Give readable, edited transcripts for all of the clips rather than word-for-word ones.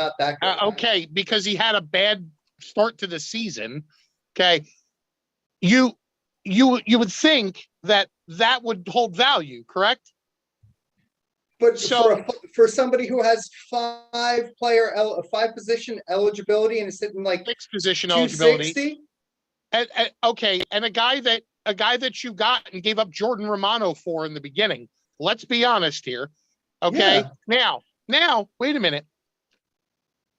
not that good. Okay, because he had a bad start to the season. Okay, you would think that would hold value, correct? But So for somebody who has five position eligibility and is sitting like 6 position 260, eligibility, and a guy that you got and gave up Jordan Romano for in the beginning. Let's be honest here. Okay, yeah. Now, wait a minute.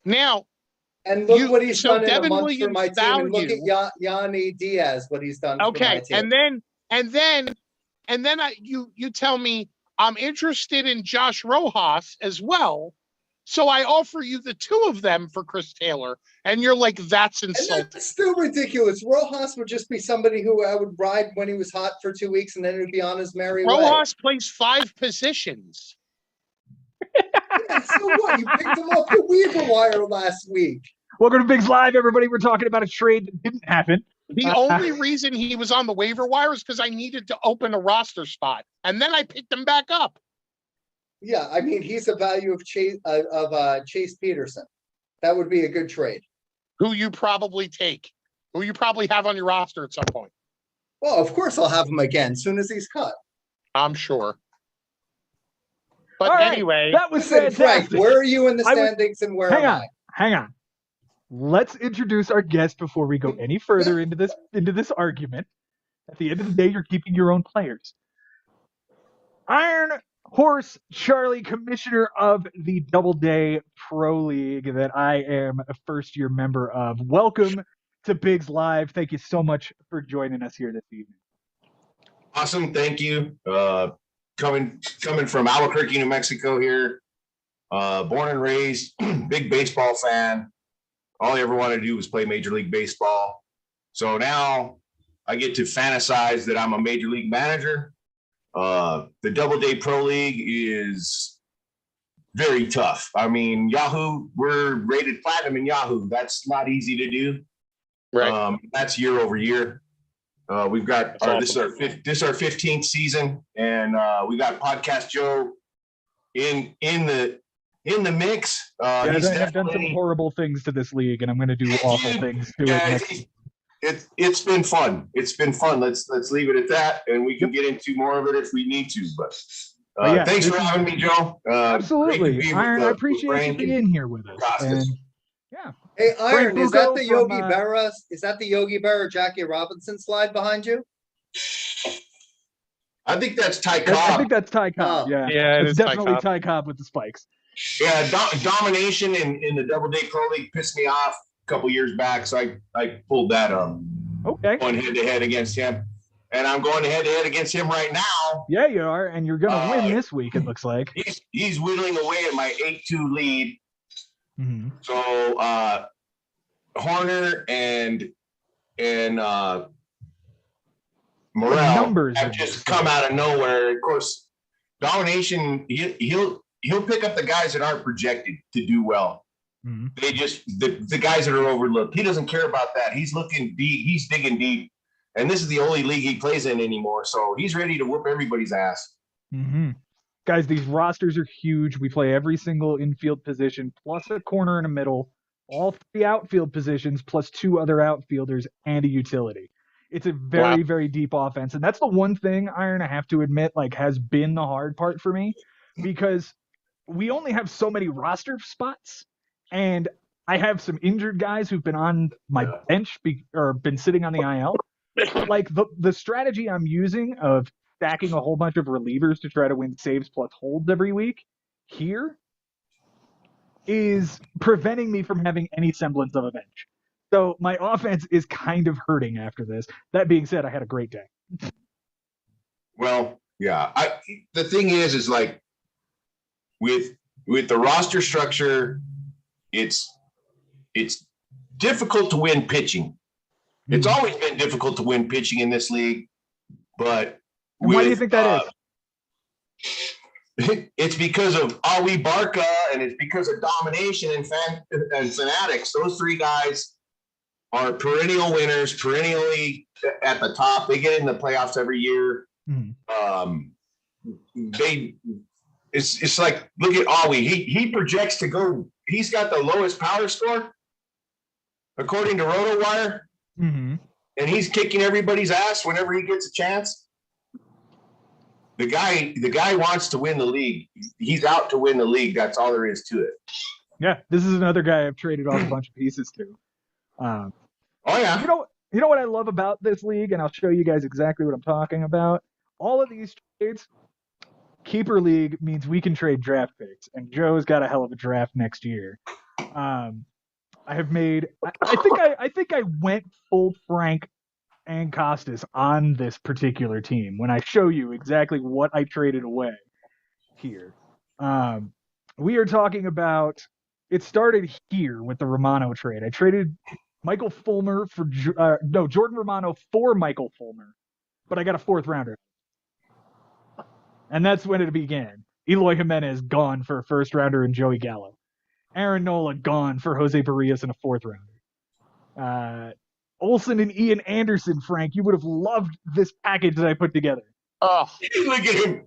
Now, and look what he's done in Devin a month Williams for my team. And look at Yanni Diaz, what he's done for my team. and then you tell me I'm interested in Josh Rojas as well. So I offer you the two of them for Chris Taylor, and you're like, that's insulting. And that's still ridiculous. Rojas would just be somebody who I would ride when he was hot for 2 weeks, and then it would be on his merry way. Rojas plays 5 positions. Yeah, so what? You picked him off the waiver wire last week. Welcome to Bigs Live, everybody. We're talking about a trade that didn't happen. The only reason he was on the waiver wire is because I needed to open a roster spot, and then I picked him back up. Yeah, I mean, he's a value of Chase Peterson. That would be a good trade. Who you probably take. Who you probably have on your roster at some point. Well, of course I'll have him again as soon as he's cut. I'm sure. But anyway, that was fantastic. Frank, where are you in the standings and where am I? Hang on. Let's introduce our guest before we go any further into this argument. At the end of the day, you're keeping your own players. Iron Horse Charlie, commissioner of the Doubleday Pro League that I am a first-year member of. Welcome to Bigs Live. Thank you so much for joining us here this evening. Awesome, thank you. Coming from Albuquerque, New Mexico here. Born and raised, big baseball fan. All I ever wanted to do was play Major League Baseball. So now I get to fantasize that I'm a Major League manager. The Doubleday Pro League is very tough. I mean, Yahoo, we're rated platinum in Yahoo. That's not easy to do. Right. That's year over year. We've got this is our 15th season, and we got Podcast Joe in the mix. Guys, I have done some horrible things to this league, and I'm going to do awful things to it. It's been fun. It's been fun. Let's leave it at that, and we can get into more of it if we need to. But thanks for having me, Joe. Absolutely, Iron. I appreciate you being here with us. And, yeah. Hey, Iron, is that the Yogi Berra? Is that the Yogi Berra Jackie Robinson slide behind you? I think that's Ty Cobb. I think that's Ty Cobb. Yeah, it's definitely Ty Cobb with the spikes. Yeah, domination in the Doubleday Pro League pissed me off a couple years back, so I pulled that up. Okay. Going head-to-head against him. And I'm going head-to-head against him right now. Yeah, you are, and you're going to win this week, it looks like. He's whittling away at my 8-2 lead. Mm-hmm. So Horner and Morrell have just come out of nowhere. Of course, domination, he'll pick up the guys that aren't projected to do well. Mm-hmm. They just the guys that are overlooked. He doesn't care about that. He's looking deep. He's digging deep. And this is the only league he plays in anymore. So he's ready to whoop everybody's ass. Mm-hmm. Guys, these rosters are huge. We play every single infield position, plus a corner and a middle, all 3 outfield positions, plus 2 other outfielders and a utility. It's a very, very deep offense. And that's the one thing, Iron, I have to admit, has been the hard part for me, because we only have so many roster spots. And I have some injured guys who've been on my bench or been sitting on the IL. The strategy I'm using of stacking a whole bunch of relievers to try to win saves plus holds every week here is preventing me from having any semblance of a bench. So my offense is kind of hurting after this. That being said, I had a great day. Well, yeah. The thing is like with the roster structure, it's difficult to win pitching. It's always been difficult to win pitching in this league, but why do you think that is? It's because of Ali Barca, and it's because of domination and fanatics. Those 3 guys are perennial winners, perennially at the top. They get in the playoffs every year. It's like, look at Ali. He projects to go. he's got the lowest power score according to RotoWire, Mm-hmm. and he's kicking everybody's ass whenever he gets a chance. The guy wants to win the league. He's out to win the league. That's all there is to it. Yeah, this is another guy I've traded off a bunch of pieces to. Oh yeah. You know what I love about this league, and I'll show you guys exactly what I'm talking about. All of these trades, keeper league means we can trade draft picks, and Joe's got a hell of a draft next year. I have made. I think I went full Frank and Costas on this particular team when I show you exactly what I traded away here. We are talking about. It started here with the Romano trade. I traded Michael Fulmer for Jordan Romano for Michael Fulmer, but I got a 4th rounder, and that's when it began. Eloy Jimenez gone for a 1st rounder and Joey Gallo. Aaron Nola gone for Jose Barrios and a 4th rounder. Olsen and Ian Anderson, Frank, you would have loved this package that I put together. Oh, Look at him.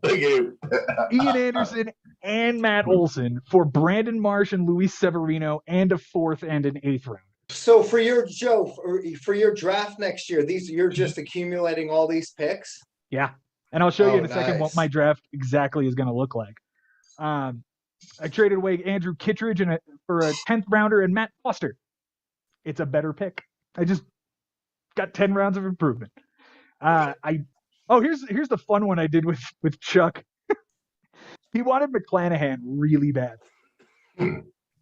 Ian Anderson and Matt Olson for Brandon Marsh and Luis Severino and a 4th and an 8th round. So for your Joe, for your draft next year, you're just accumulating all these picks. Yeah. And I'll show you in a Oh, second what nice. my draft exactly is going to look like. I traded away Andrew Kittredge for a 10th rounder and Matt Foster. It's a better pick. I just got 10 rounds of improvement. Here's the fun one I did with Chuck. He wanted McClanahan really bad.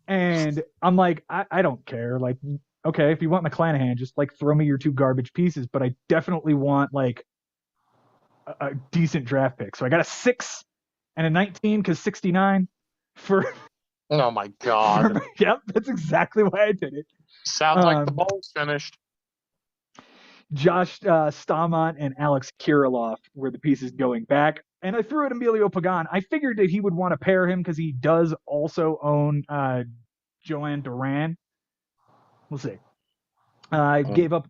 And I'm like, I don't care. Like, okay, if you want McClanahan, just like throw me your 2 garbage pieces, but I definitely want like a decent draft pick. So I got a 6 and a 19 because 69 for. oh my God. Yep, that's exactly why I did it. Sounds like the bowl's finished. Josh Stamont and Alex Kirilloff were the pieces going back. And I threw at Emilio Pagan. I figured that he would want to pair him because he does also own Joanne Duran. We'll see. I gave up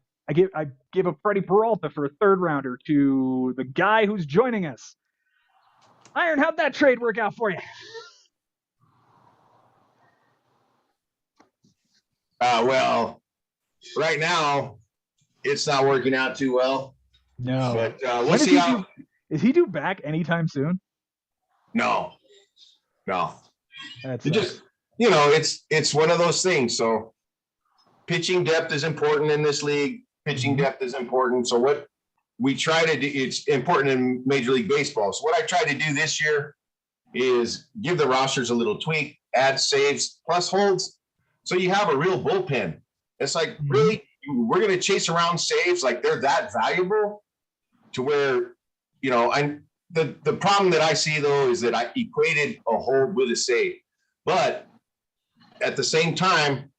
Freddie Peralta for a 3rd rounder to the guy who's joining us. Iron, how'd that trade work out for you? Well, right now it's not working out too well. No. But we'll When see how. Is he due back anytime soon? No. That's It just, it's one of those things. So pitching depth is important in this league. Pitching depth is important. So what we try to do, it's important in Major League Baseball. So what I try to do this year is give the rosters a little tweak, add saves plus holds. So you have a real bullpen. It's like, really, we're going to chase around saves like they're that valuable to where, the problem that I see, though, is that I equated a hold with a save. But at the same time,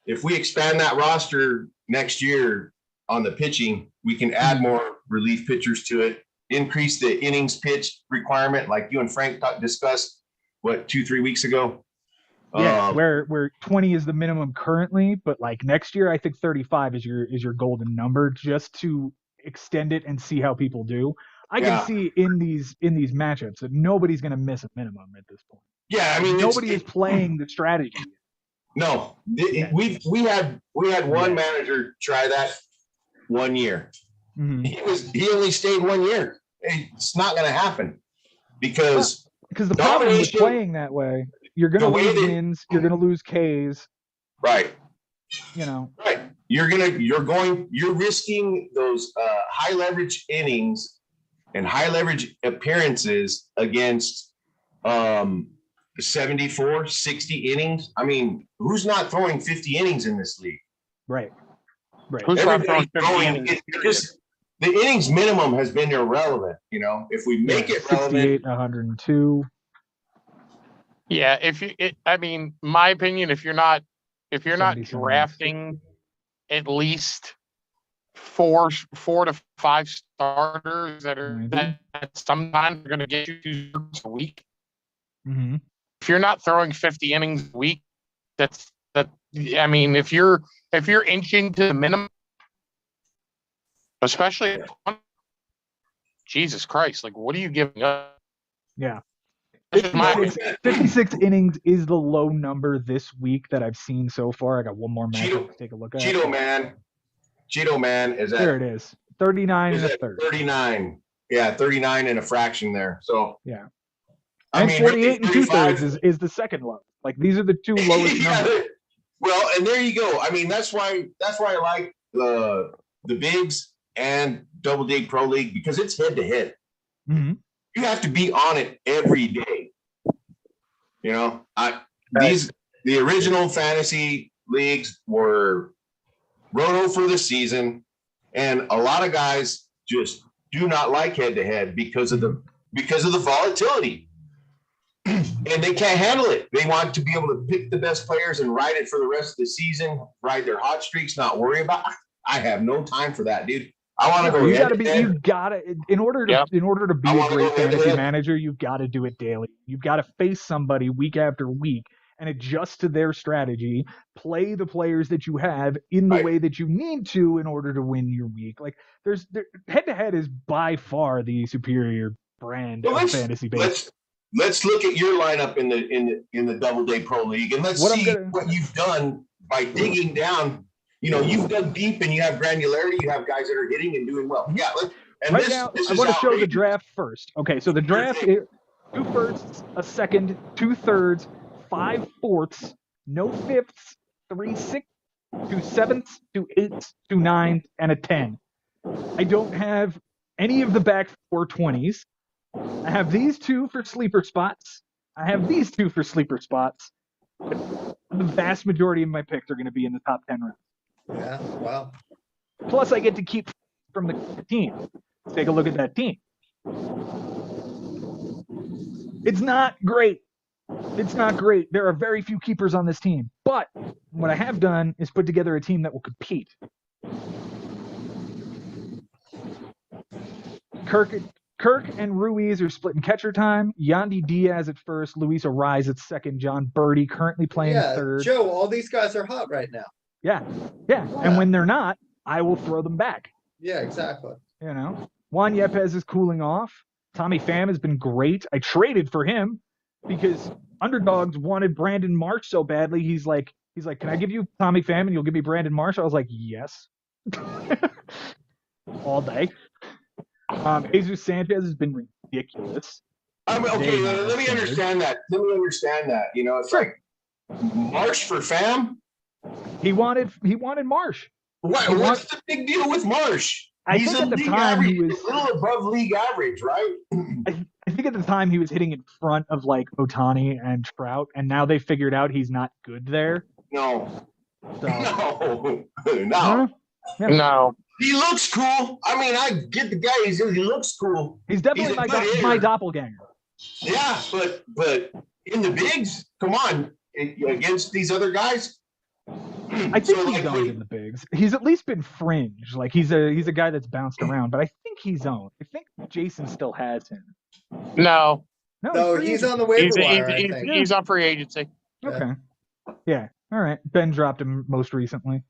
if we expand that roster next year on the pitching, we can add more relief pitchers to it, increase the innings pitch requirement, like you and Frank discussed, 2-3 weeks ago? Yeah, where 20 is the minimum currently, but like next year, I think 35 is your golden number just to extend it and see how people do. I can see in these matchups that nobody's going to miss a minimum at this point. Yeah, I mean, nobody is playing the strategy. No, we had one manager try that 1 year. Mm-hmm. He only stayed 1 year. It's not going to happen because the problem with playing that way, you're going to lose wins, you're going to lose Ks. Right. Right. You're risking those high leverage innings and high leverage appearances against 74, 60 innings. I mean, who's not throwing 50 innings in this league? Right. Who's not throwing 50 innings? The innings minimum has been irrelevant. If we make it relevant, 68, 102. Yeah, my opinion, if you're not 77. drafting at least four to five starters that sometimes are going to get you 2 starts a week. Mm-hmm. If you're not throwing 50 innings a week, if you're inching to the minimum, especially Jesus Christ, like what are you giving up? Yeah. My- 56 innings is the low number this week that I've seen so far. I got one more matchup Cheeto- to take a look at. Cheeto man is There at, it is. 39 is and a at third. 39. Yeah, 39 and a fraction there. So Yeah. I And mean, 48 and 35 2/3 is the second low. Like these are the two lowest Yeah, numbers. well, and there you go. I mean, that's why I like the bigs and Double D Pro League, because it's head to head. Mhm. You have to be on it every day. You know, the original fantasy leagues were roto for the season, and a lot of guys just do not like head to head because of the volatility. And they can't handle it. They want to be able to pick the best players and ride it for the rest of the season, ride their hot streaks, not worry about. I have no time for that, dude. I want to go. You gotta in order to be a great fantasy manager, you've got to do it daily. You've got to face somebody week after week and adjust to their strategy, play the players that you have in the way that you need to in order to win your week. Like head to head is by far the superior brand of fantasy baseball. Let's look at your lineup in the Double Day Pro League, and let's see what you've done by digging down. You know, you've dug deep and you have granularity. You have guys that are hitting and doing well. Yeah. Now, I want to show the draft first. Okay, so the draft is 2 firsts, a second, 2 thirds, 5 fourths, no fifths, 3 sixths, 2 sevenths, 2 eighths, 2 nines, and a 10. I don't have any of the back 4 20s. I have these 2 for sleeper spots. I have these 2 for sleeper spots. But the vast majority of my picks are going to be in the top 10 rounds. Yeah, wow. Plus, I get to keep from the team. Let's take a look at that team. It's not great. It's not great. There are very few keepers on this team. But what I have done is put together a team that will compete. Kirk and Ruiz are splitting catcher time. Yandy Diaz at first, Luis Ariz at second, John Birdie currently playing third. Joe, all these guys are hot right now. Yeah. And when they're not, I will throw them back. Yeah, exactly. You know, Juan Yepes is cooling off. Tommy Pham has been great. I traded for him because underdogs wanted Brandon Marsh so badly. He's like, can I give you Tommy Pham and you'll give me Brandon Marsh? I was like, yes. All day. Jesus Sanchez has been ridiculous. Let me understand that. You know, it's like Marsh for Pham. He wanted Marsh. What's the big deal with Marsh? He's at the time he was a little above league average, right? I think at the time he was hitting in front of like Ohtani and Trout, and now they figured out he's not good there. No. So. No. He looks cool. I mean, I get the guy. He looks cool. He's definitely my doppelganger. Yeah, but in the bigs, come on, against these other guys. I think he's owned in the bigs. He's at least been fringe. Like he's a guy that's bounced around, but I think he's owned. I think Jason still has him. No, he's on the waiver wire. He's on free agency. Okay. Yeah. All right. Ben dropped him most recently.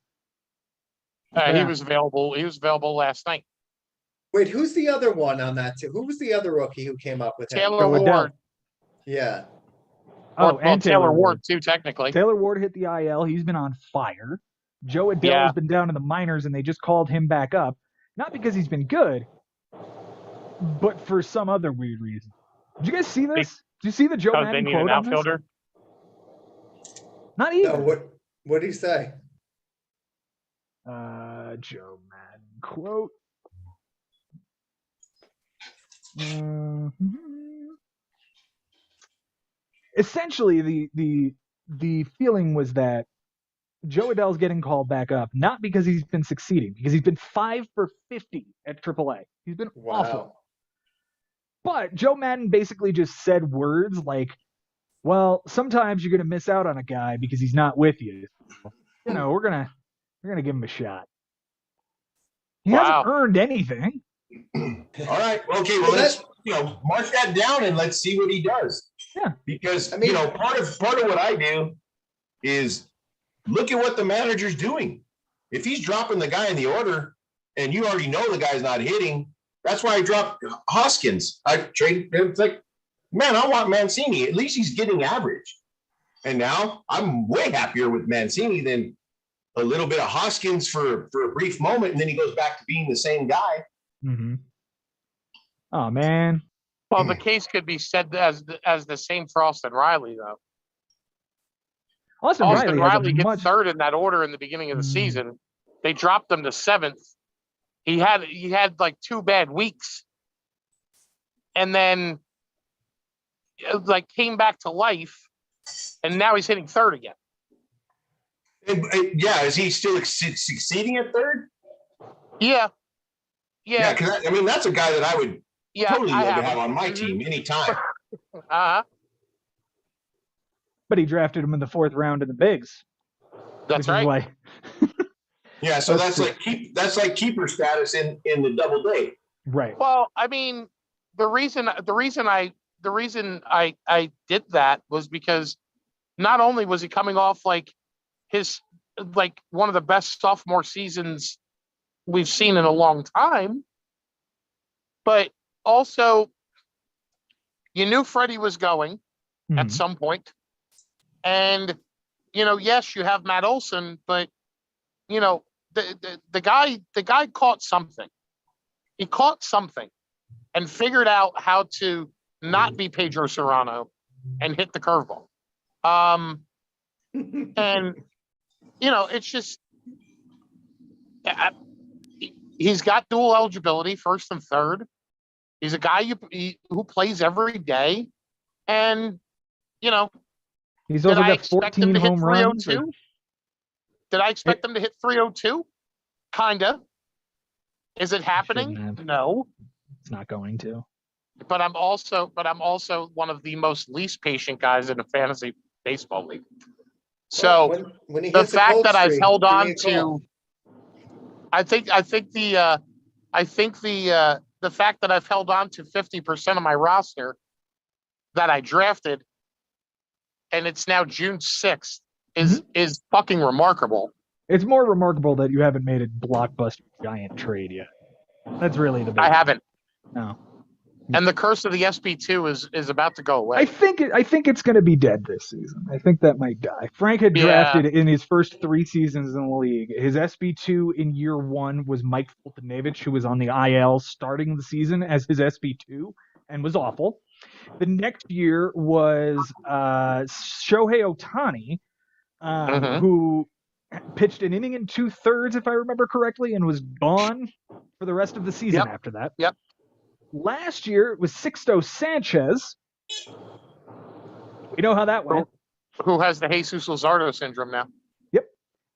He was available. He was available last night. Wait, who's the other one on that too? Who was the other rookie who came up with him? Taylor Ward. Yeah. And Taylor Ward too, technically. Taylor Ward hit the IL. He's been on fire. Joe Adele has been down in the minors, and they just called him back up. Not because he's been good, but for some other weird reason. Did you guys see this? Did you see the Joe Madden they need quote an on outfielder? This? Not even. No, what did he say? Joe Madden quote. Essentially, the feeling was that Joe Adele's getting called back up, not because he's been succeeding, because he's been 5 for 50 at AAA. He's been awful. But Joe Madden basically just said words like, well, sometimes you're going to miss out on a guy because he's not with you. You know, we're going to give him a shot. He hasn't earned anything. All right. Okay. Well, let's mark that down and let's see what he does. Yeah. Because part of what I do is look at what the manager's doing. If he's dropping the guy in the order and you already know the guy's not hitting, that's why I dropped Hoskins. I traded him. It's like man, I want Mancini. At least he's getting average. And now I'm way happier with Mancini than a little bit of Hoskins for a brief moment, and then he goes back to being the same guy. Mm-hmm. Oh man. Well, the case could be said as the same for Austin Riley, though. Austin Austin Riley has a gets third in that order in the beginning of the season. They dropped him to seventh. He had like 2 bad weeks, and then like came back to life, and now he's hitting third again. Yeah, is he still succeeding at third? Yeah. Because I mean that's a guy that I would totally love to have on my team anytime. But he drafted him in the 4th round in the bigs. That's right. Yeah, so that's like keeper status in the double day. Right. Well, I mean, the reason I did that was because not only was he coming off like one of the best sophomore seasons we've seen in a long time, but also you knew Freddie was going at some point. And, yes, you have Matt Olson, but, the guy caught something. He caught something and figured out how to not be Pedro Serrano and hit the curveball. And, it's just, he's got dual eligibility, first and third. He's a guy who plays every day. And, he's also got 14 home runs. Did I expect them to hit 302? Kinda. Is it happening? No. It's not going to. But I'm also one of the most least patient guys in a fantasy baseball league. So when he the hits fact that I've held on to, I think the fact that I've held on to 50% of my roster that I drafted, and it's now June 6th, is fucking remarkable. It's more remarkable that you haven't made a blockbuster giant trade yet. That's really the big I haven't. No. And the curse of the SB2 is about to go away. I think it's going to be dead this season. I think that might die. Frank had drafted in his first 3 seasons in the league. His SB2 in year 1 was Mike Fultonevich, who was on the IL starting the season as his SB2 and was awful. The next year was Shohei Ohtani, who pitched an inning and 2/3, if I remember correctly, and was gone for the rest of the season after that. Yep. Last year it was Sixto Sanchez. We know how that went. Who has the Jesus Luzardo syndrome now. Yep.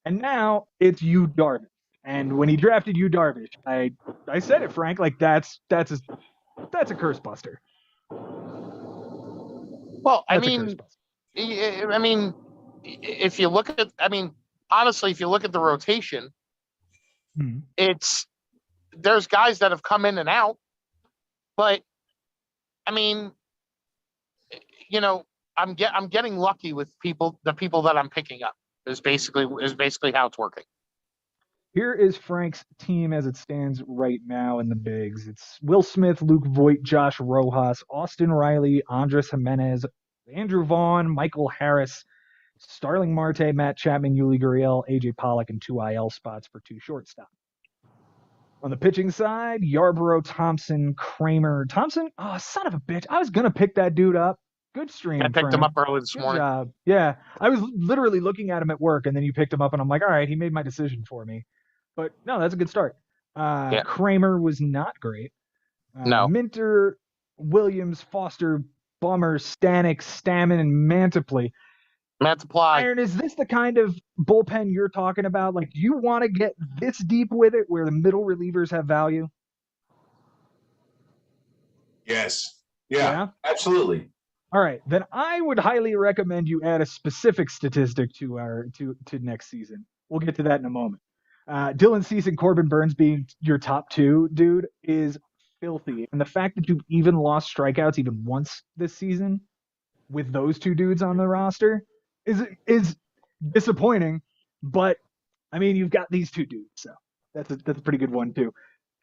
And now it's Yu Darvish. And when he drafted Yu Darvish, I said it, Frank, like that's a curse buster. Well, I mean, if you look at, honestly, if you look at the rotation, there's guys that have come in and out, but I'm getting lucky with the people that I'm picking up is basically how it's working. Here is Frank's team as it stands right now in the bigs. It's Will Smith, Luke Voigt, Josh Rojas, Austin Riley, Andres Jimenez, Andrew Vaughn, Michael Harris, Starling Marte, Matt Chapman, Yuli Gurriel, AJ Pollock, and 2 IL spots for 2 shortstop. On the pitching side, Yarborough, Thompson, Kramer. Thompson, oh, son of a bitch. I was going to pick that dude up. Good stream. I picked him up early this morning. Job. Yeah. I was literally looking at him at work, and then you picked him up, and I'm like, all right, he made my decision for me. But no, that's a good start. Kramer was not great. No. Minter, Williams, Foster, Bummer, Stanek, Stammen, and Mantiply. Iron, is this the kind of bullpen you're talking about? Like, do you want to get this deep with it where the middle relievers have value? Yes. Yeah. Absolutely. All right. Then I would highly recommend you add a specific statistic to next season. We'll get to that in a moment. Dylan Cease and Corbin Burns being your top 2, dude, is filthy. And the fact that you've even lost strikeouts even once this season with those 2 dudes on the roster is disappointing, but you've got these 2 dudes, so that's a pretty good one too.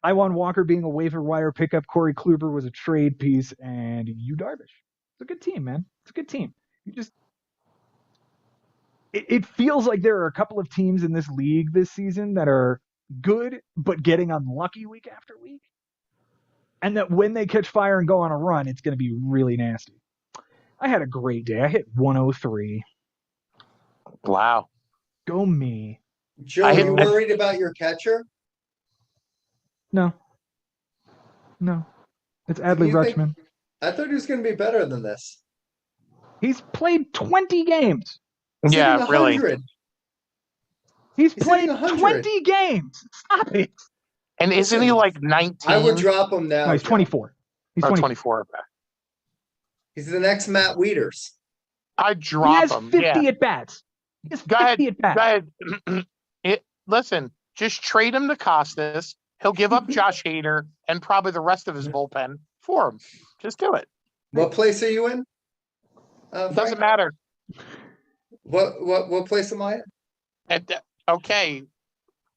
Iwan Walker being a waiver wire pickup, Corey Kluber was a trade piece, and Yu Darvish. It's a good team, man. It's a good team. You just it feels like there are a couple of teams in this league this season that are good but getting unlucky week after week. And that when they catch fire and go on a run, it's going to be really nasty. I had a great day. I hit 103. Wow. Go me. Joe, I are hit- you worried about your catcher? No. It's Do Adley you think- Rutschman. I thought he was going to be better than this. He's played 20 games. He's Yeah, hitting really. 100. He's He's played hitting 100. 20 games. Stop it. And isn't he like 19? I would drop him now. No, he's Joe. 24. He's Or 24. 24. Okay. He's the next Matt Wieters. I He drop has him. 50 Yeah. at bats. He has Go 50 ahead. at bats. Go ahead. Listen, just trade him to Costas. He'll give up Josh Hader and probably the rest of his bullpen for him. Just do it. What place are you in? It Frank? doesn't matter. What place am I in? Okay.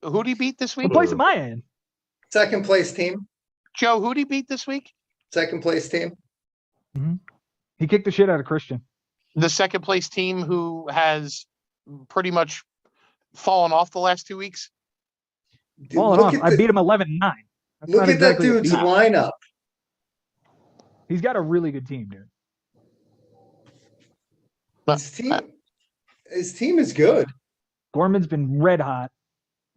Who'd he beat this week? What place am I in? Second place team. Joe, who'd he beat this week? Second place team. He kicked the shit out of Christian. The second place team who has pretty much fallen off the last 2 weeks. Dude, Falling look off. at I the- beat him 11-9. That's Look not at that exactly a dude's beat. lineup. He's got a really good team, dude. His team is good. Gorman's been red hot.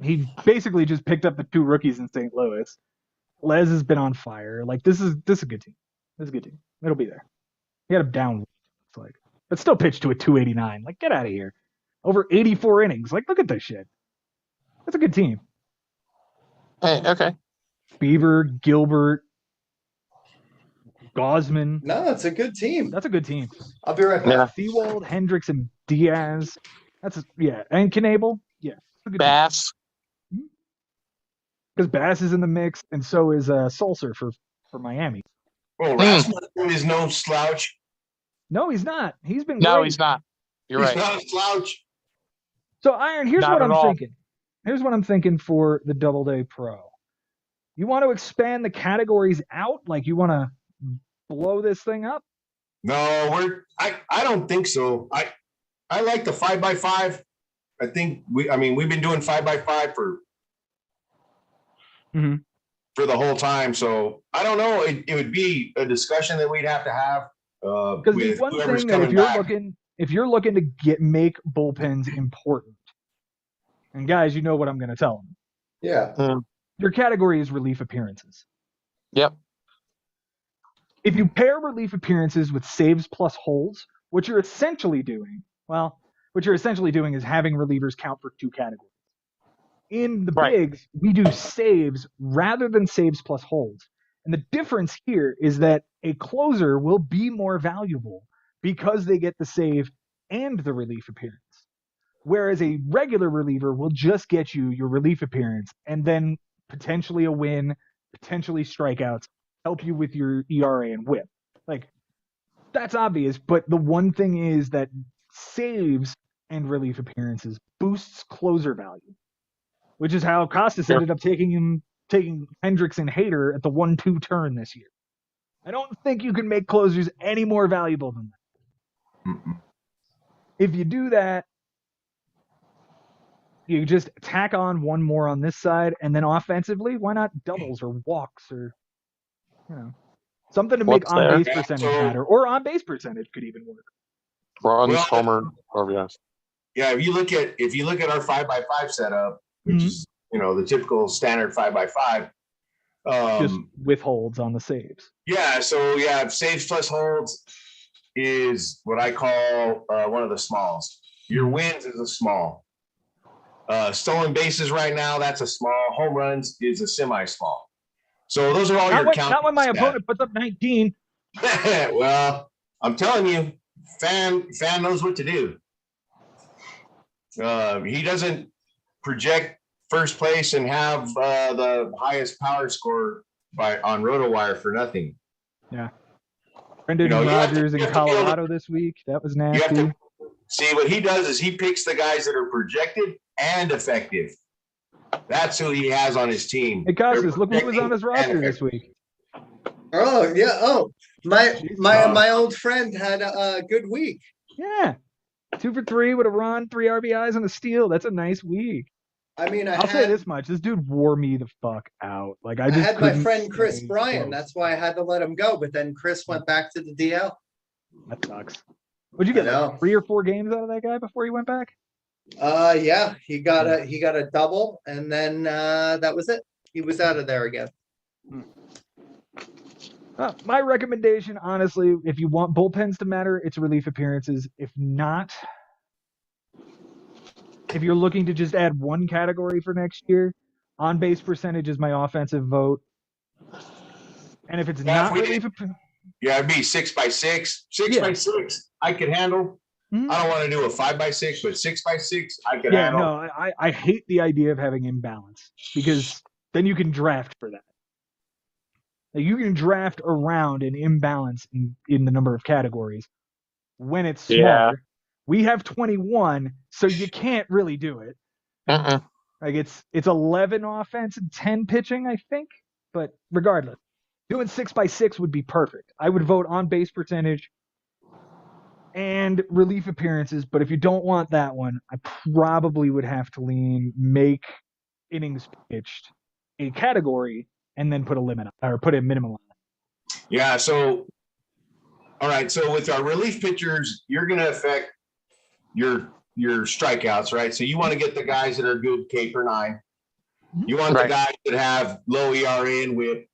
He basically just picked up the 2 rookies in St. Louis. Les has been on fire. Like this is a good team. This is a good team. It'll be there. He had him down. It's like, but still pitched to a 289. Like get out of here. Over 84 innings. Like look at this shit. That's a good team. Hey, okay. Beaver, Gilbert, Gosman. No, it's a good team. That's a good team. I'll be right back. Yeah. Seawald, Hendricks, and Diaz. And Knable. Yeah. That's a good team. Bass. Because Bass is in the mix, and so is Sulcer for Miami. Oh, Rasmussen is no slouch. No, he's not. He's been No, great. he's not. You're He's right. not a slouch. So Iron, here's Not what at I'm all. thinking. Here's what I'm thinking for the Doubleday Pro. You want to expand the categories out? Like you want to blow this thing up? No, I don't think so. I like the 5x5. I think we've been doing 5x5 Mhm. for the whole time. So I don't know. It would be a discussion that we'd have to have. Because the With one whoever's thing that coming back. if you're looking to make bullpens important, and guys, you know what I'm going to tell them. Yeah. Your category is relief appearances. Yep. If you pair relief appearances with saves plus holds, what you're essentially doing is having relievers count for 2 categories. In the Right. bigs, we do saves rather than saves plus holds. And the difference here is that a closer will be more valuable because they get the save and the relief appearance. Whereas a regular reliever will just get you your relief appearance and then potentially a win, potentially strikeouts, help you with your ERA and whip. Like, that's obvious, but the one thing is that saves and relief appearances boosts closer value, which is how Costas Sure. ended up taking Hendricks and Hader at the 1-2 turn this year. I don't think you can make closers any more valuable than that. Mm-mm. If you do that, you just tack on one more on this side, and then offensively, why not doubles or walks or something to make What's there? on base Yeah, percentage so- matter, or on base percentage could even work. Runs, Well, homer, or yes. Yeah, if you look at our 5x5 setup, which Mhm. is the typical standard 5x5. Just withholds on the saves. Yeah, so yeah, saves plus holds is what I call one of the smalls. Your wins is a small. Stolen bases right now, that's a small. Home runs is a semi-small. So those are all your counts. Not when my opponent puts up 19. Well, I'm telling you, fan knows what to do. He doesn't project first place and have the highest power score on RotoWire for nothing. Brendan You have to- Rodgers you in have to be able to- Colorado this week. That was You have nasty. to see what he does is he picks the guys that are projected and effective. That's who he has on his team. Hey, Costas, They're look who was on his projected roster and this week. Oh, yeah. Oh, My old friend had a good week. Yeah. 2 for 3 with a run, 3 RBIs and a steal. That's a nice week. I mean, I'll say this much: this dude wore me the fuck out. Like I I just had my couldn't friend Chris stay Bryan. close. That's why I had to let him go. But then Chris went back to the DL. That sucks. What'd you get? I know. Like 3 or 4 games out of that guy before he went back? Yeah, he got a double, and then that was it. He was out of there again. My recommendation, honestly, if you want bullpens to matter, it's relief appearances. If not, if you're looking to just add one category for next year, on base percentage is my offensive vote. And if it's not relief, yeah, it'd be 6x6. 6x6, I could handle. Mhm. I don't want to do a 5x6, but 6x6, I could handle. No, I hate the idea of having imbalance because then you can draft for that. Like you can draft around an imbalance in the number of categories when it's smaller. Yeah. We have 21, so you can't really do it. Like it's 11 offense and 10 pitching, I think. But regardless, doing 6x6 would be perfect. I would vote on base percentage and relief appearances. But if you don't want that one, I probably would have to make innings pitched a category and then put a limit or put a minimum on it. Yeah. So, all right. So with our relief pitchers, you're going to affect your strikeouts, right? So you want to get the guys that are good K per 9. You want the guys that have low ERA and WHIP.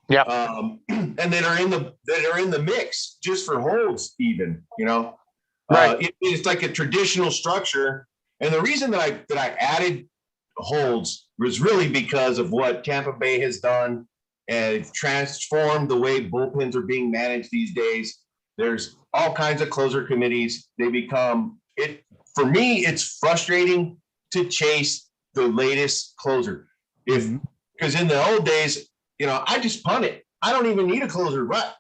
Yeah. And that are in the mix just for holds, even, you know. Right. It's like a traditional structure. And the reason that I added holds was really because of what Tampa Bay has done and transformed the way bullpens are being managed these days. There's all kinds of closer committees. They become it. For me, it's frustrating to chase the latest closer. Because in the old days, you know, I just punt it. I don't even need a closer, but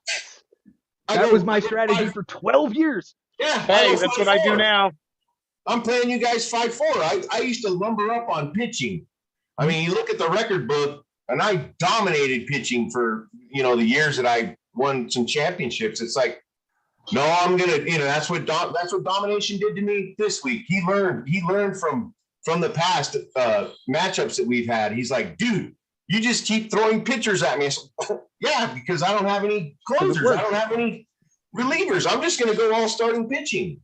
that was my strategy for 12 years. Yeah. Hey, that's what I do now. I'm playing you guys 5-4. I used to lumber up on pitching. I mean, you look at the record book, and I dominated pitching for, you know, the years that I won some championships. It's like, no, I'm gonna, you know, that's what domination did to me this week. He learned from the past matchups that we've had. He's like, dude, you just keep throwing pitchers at me. I said, yeah, because I don't have any closers. I don't have any relievers. I'm just gonna go all starting pitching.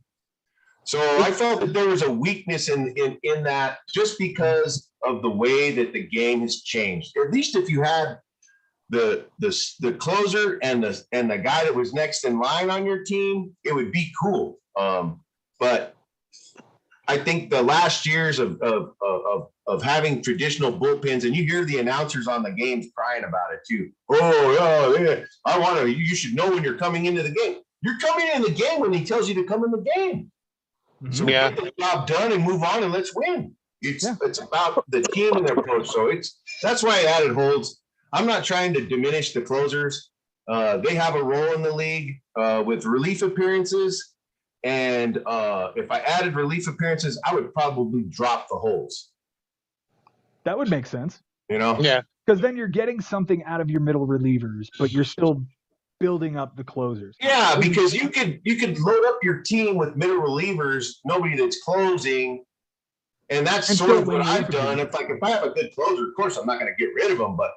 So I felt that there was a weakness in that just because of the way that the game has changed. At least if you had the closer and the guy that was next in line on your team, it would be cool. But I think the last years of having traditional bullpens, and you hear the announcers on the games crying about it too. Oh yeah, you should know when you're coming into the game. You're coming in the game when he tells you to come in the game. So get the job done and move on and let's win. It's about the team and their approach. So that's why I added holds. I'm not trying to diminish the closers. They have a role in the league with relief appearances. And if I added relief appearances, I would probably drop the holds. That would make sense. You know? Yeah. Because then you're getting something out of your middle relievers, but you're still building up the closers. Yeah, because you could load up your team with middle relievers, nobody that's closing, and that's sort of what I've done. If I have a good closer, of course I'm not going to get rid of them, but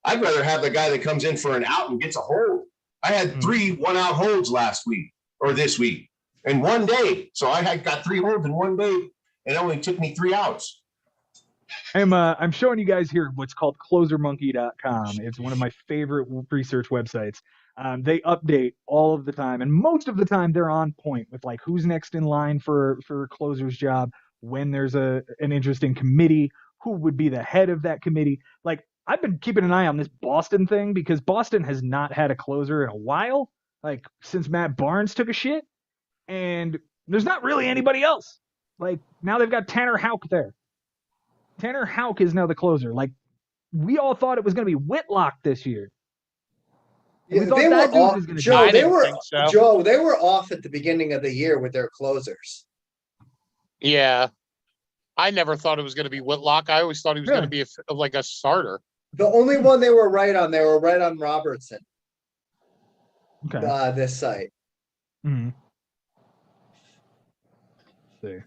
I'd rather have the guy that comes in for an out and gets a hold. I had 3 1-out holds last week or this week in one day, so I had got 3 holds in one day, and it only took me 3 outs. I'm showing you guys here what's called closermonkey.com. It's one of my favorite research websites. They update all of the time, and most of the time they're on point with like who's next in line for a closer's job, when there's an interesting committee, who would be the head of that committee. Like I've been keeping an eye on this Boston thing because Boston has not had a closer in a while, like since Matt Barnes took a shit, and there's not really anybody else. Like now they've got Tanner Houck there. Tanner Houck is now the closer. Like we all thought it was going to be Whitlock this year. Yeah, they were off, Joe. They were off at the beginning of the year with their closers. Yeah, I never thought it was going to be Whitlock. I always thought he was going to be like a starter. The only one they were right on Robertson. Okay. this site. Mhm. See.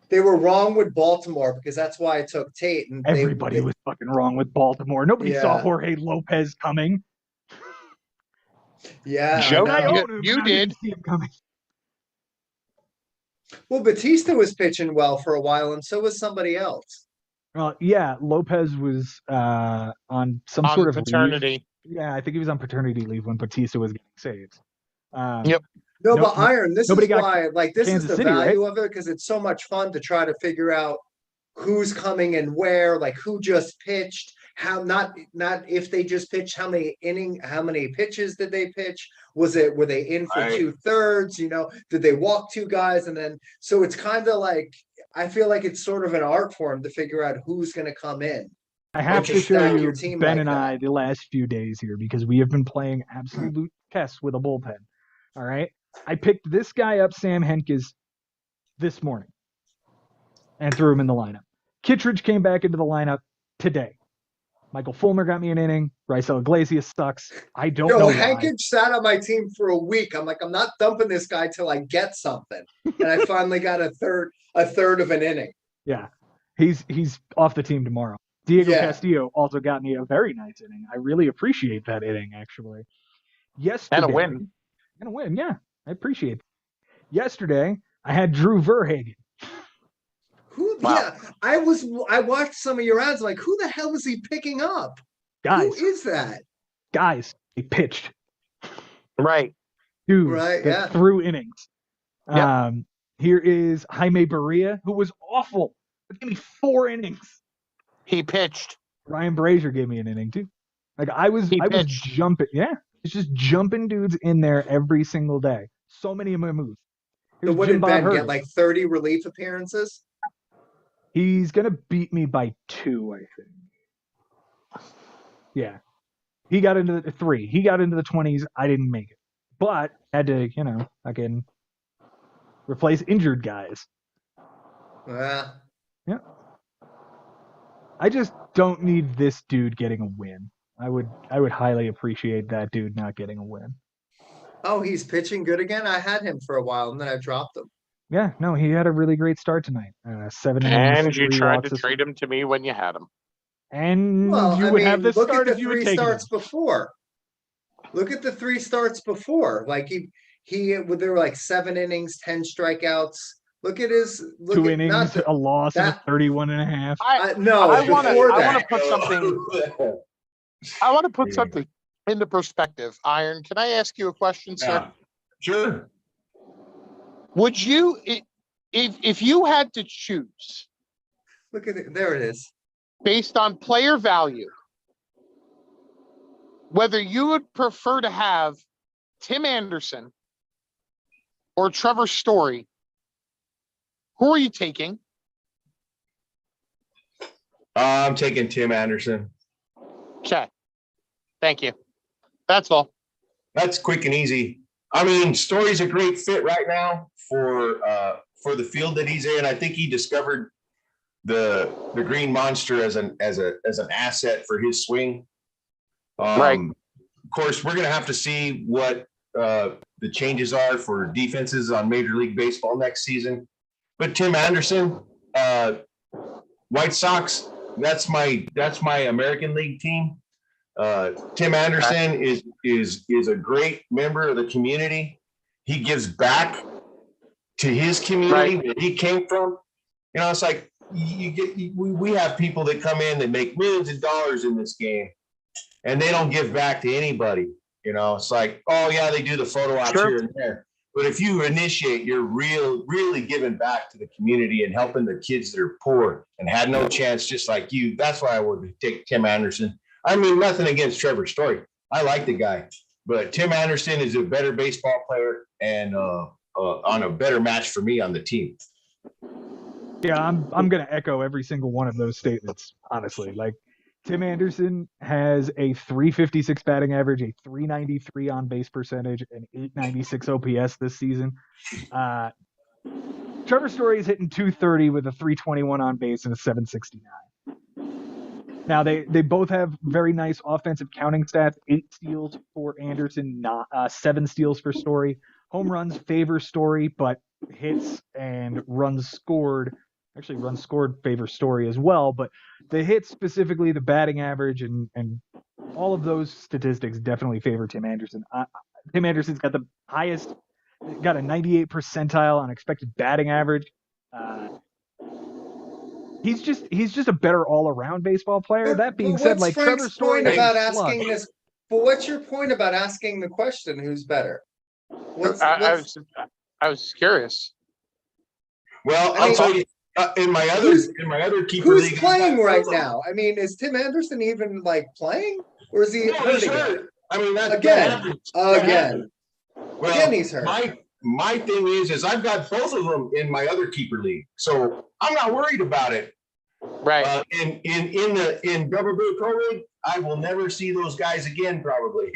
They were wrong with Baltimore because that's why I took Tate. And Everybody was fucking wrong with Baltimore. Nobody saw Yeah. Jorge Lopez coming. Yeah, I Joe, I know. own him, you and I didn't did. see him coming. Well, Batista was pitching well for a while, and so was somebody else. Yeah, Lopez was on some sort On of leave. paternity. Yeah, I think he was on paternity leave when Batista was getting saved. Yep. No, No- but Iron, this nobody is got why, like, this is Kansas the City, right? value of it because it's so much fun to try to figure out who's coming and where, like who just pitched, how not if they just pitched, how many pitches did they pitch? Were they in for Right. 2/3? Did they walk two guys? And then so it's kind of like I feel like it's sort of an art form to figure out who's going to come in. I have to to show stack you your team Ben like and that. I the last few days here because we have been playing absolute chess with a bullpen. All right. I picked this guy up, Sam Henkes, this morning and threw him in the lineup. Kittredge came back into the lineup today. Michael Fulmer got me an inning. Raisel Iglesias sucks. I don't know why. Hankage sat on my team for a week. I'm like, I'm not dumping this guy till I get something. And I finally got a third of an inning. Yeah. He's off the team tomorrow. Diego Yeah. Castillo also got me a very nice inning. I really appreciate that inning, actually. Yesterday, And a win. And a win, yeah. I appreciate it. Yesterday, I had Drew Verhagen. Wow. Yeah, I watched some of your ads, like, who the hell is he picking up? Guys, Who is that? he pitched. Right. Dude, Right, that yeah. threw innings. Yep. Here is Jaime Barria, who was awful. But gave me 4 innings. He pitched. Ryan Brazier gave me an inning too. Like I was pitched. jumping. Yeah, it's just jumping dudes in there every single day. So many of my moves. So Here's what Jim did Bob Ben Hurd. get? Like 30 relief appearances? He's gonna beat me by 2, I think. Yeah, he got into the 3. He got into the 20s. I didn't make it, but had to, I can replace injured guys. Yeah. I just don't need this dude getting a win. I would highly appreciate that dude not getting a win. Oh, he's pitching good again? I had him for a while, and then I dropped him. Yeah, no, he had a really great start tonight. 7 innings, And you 3 tried walks. to trade him to me when you had him. And Well, you I would mean, have this look at start the if you had 3 taken him. starts before. Look at the 3 starts before. Like there were like 7 innings, 10 strikeouts. Look at 2 innings, a loss, and a that- 31 and a half. No, I want before to that. put something. I want to put something into perspective. Iron, can I ask you a question, sir? Yeah. Sure. Would you, if you had to choose Look at it. There it is. based on player value, whether you would prefer to have Tim Anderson or Trevor Story, who are you taking? I'm taking Tim Anderson. Okay. Thank you. That's all. That's quick and easy. I mean, Story's a great fit right now for the field that he's in. I think he discovered the green monster as an asset for his swing. Right. Of course, we're gonna have to see what the changes are for defenses on Major League Baseball next season. But Tim Anderson, White Sox, that's my American League team. Tim Anderson is a great member of the community. He gives back to his community where he came from. It's like we have people that come in that make millions of dollars in this game, and they don't give back to anybody. It's like, oh yeah, they do the photo ops here and there. But if you initiate, you're really giving back to the community and helping the kids that are poor and had no chance, just like you. That's why I would take Tim Anderson. I mean, nothing against Trevor Story. I like the guy, but Tim Anderson is a better baseball player and on a better match for me on the team. Yeah, I'm gonna echo every single one of those statements, honestly. Like Tim Anderson has a 356 batting average, a 393 on base percentage, an 896 OPS this season. Trevor Story is hitting 230 with a 321 on base and a 769. Now they both have very nice offensive counting stats: 8 steals for Anderson, 7 steals for Story. Home runs favor Story, but hits and runs scored. Actually, runs scored favor Story as well, but the hits specifically, the batting average, and all of those statistics definitely favor Tim Anderson. Tim Anderson's got the highest, got a 98 percentile on expected batting average. He's just a better all around baseball player. That being said, what's like Frank's Trevor Story point is about a slug. asking this? But what's your point about asking the question? Who's better? I was curious. Well, I I'll mean, tell you, in my other keeper Who's league, playing right now? I mean, is Tim Anderson even like playing, or is he No, hurt he's again? hurt. I mean, that Again, happens. That again, happens. Well, again, he's hurt. My thing is I've got both of them in my other keeper league, so I'm not worried about it. Right. In Double Blue Pro League, I will never see those guys again. Probably.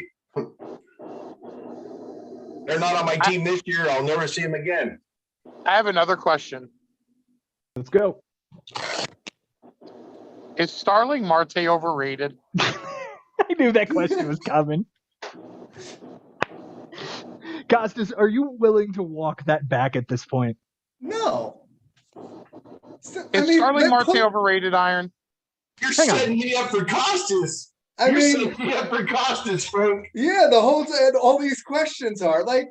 They're not on my team this year. I'll never see them again. I have another question. Let's go. Is Starling Marte overrated? I knew that question was coming. Costas, are you willing to walk that back at this point? No. Is Starling Marte overrated, Iron? You're Hang on. setting me up for Costas. You're setting me up for Costas, Frank. Yeah, all these questions are like,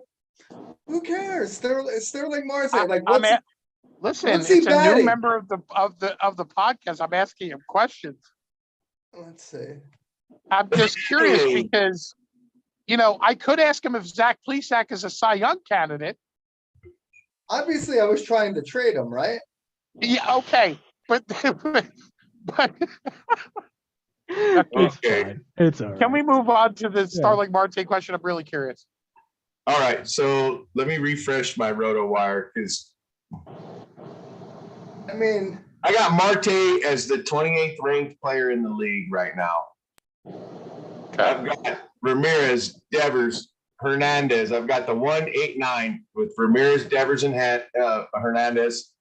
who cares? Sterling Marte. Like, listen, what's he it's a batting? new member of the podcast. I'm asking him questions. Let's see. I'm just curious because, I could ask him if Zach Plesac is a Cy Young candidate. Obviously, I was trying to trade him, right? Yeah, okay, but It's Okay. fine. It's all right. can we move on to the Starling Marte question? I'm really curious. All right, so let me refresh my RotoWire because I mean, I got Marte as the 28th ranked player in the league right now. I've got Ramirez, Devers, Hernandez. I've got the 1, 8, 9 with Ramirez, Devers, and Hernandez.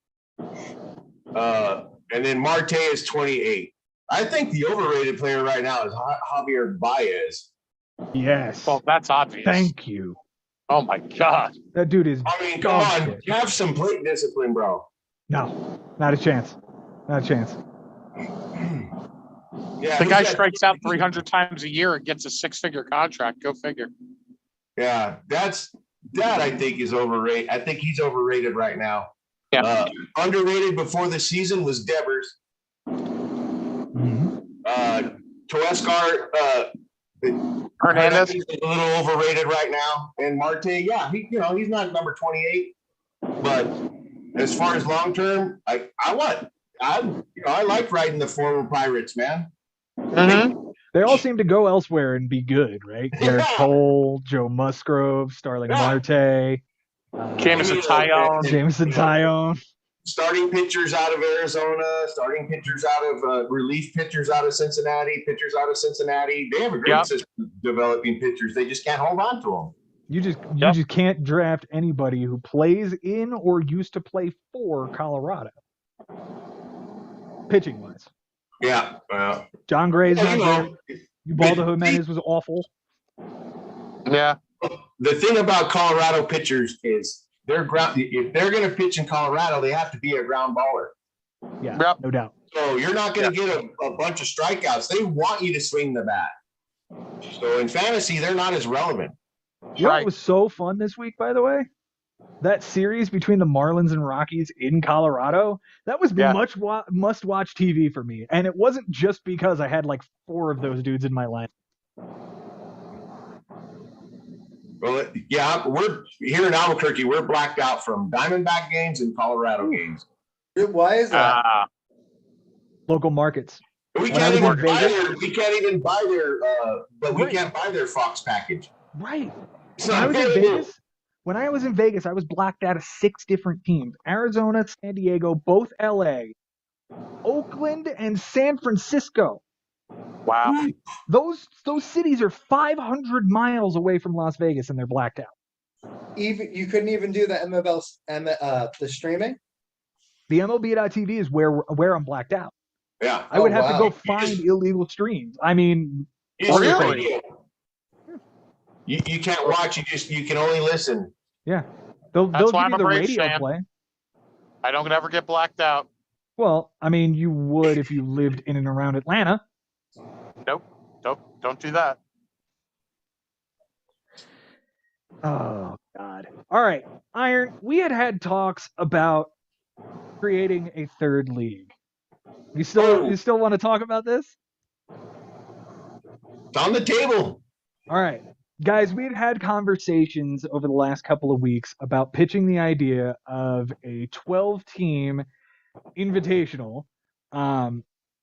And then Marte is 28. I think the overrated player right now is Javier Baez. Yes. Well, that's obvious. Thank you. Oh my God. That dude is. I mean, come dog on, shit. have some plate discipline, bro. No, not a chance. Not a chance. Yeah, The guy strikes out 300 times a year and gets a 6-figure contract. Go figure. Yeah, that I think is overrated. I think he's overrated right now. Yeah. Underrated before the season was Devers. Mm-hmm. Toescar, Hernandez. He's a little overrated right now. And Marte, yeah, he's not number 28. But as far as long term, I like riding the former Pirates, man. Mm-hmm. They all seem to go elsewhere and be good, right? Garrett Cole, Joe Musgrove, Starling Marte, Jameson Tyone. Jameson Tyone. Starting pitchers out of Arizona, starting pitchers out of relief pitchers out of Cincinnati, pitchers out of Cincinnati. They have a great system developing pitchers. They just can't hold on to them. You just can't draft anybody who plays in or used to play for Colorado. Pitching wise. Yeah. John Gray's not there. Ubaldo Jimenez was awful. Yeah. The thing about Colorado pitchers is if they're going to pitch in Colorado, they have to be a ground baller. Yeah, Yep. no doubt. So you're not going to get a bunch of strikeouts. They want you to swing the bat. So in fantasy, they're not as relevant. You know what was so fun this week, by the way? That series between the Marlins and Rockies in Colorado, that was must-watch TV for me. And it wasn't just because I had like 4 of those dudes in my lineup. Well, yeah, we're here in Albuquerque. We're blacked out from Diamondback games and Colorado games. Why is that? Local markets. We can't even buy their Fox package. Right. When When I was in Vegas, I was blacked out of 6 different teams: Arizona, San Diego, both LA, Oakland, and San Francisco. Wow. Those cities are 500 miles away from Las Vegas, and they're blacked out. Even you couldn't even do the the streaming. The MLB.TV is where I'm blacked out. Yeah. I would Oh, have to wow. go find illegal streams. I mean, Use Really? your radio. You can't watch, you can only listen. yeah, they'll That's why give I'm you a the Braves radio fan. play. I don't ever get blacked out. Well, I mean, you would if you lived in and around Atlanta. Nope. Don't do that. Oh God! All right, Iron. We had talks about creating a third league. You still want to talk about this? It's on the table. All right, guys. We had conversations over the last couple of weeks about pitching the idea of a 12-team invitational,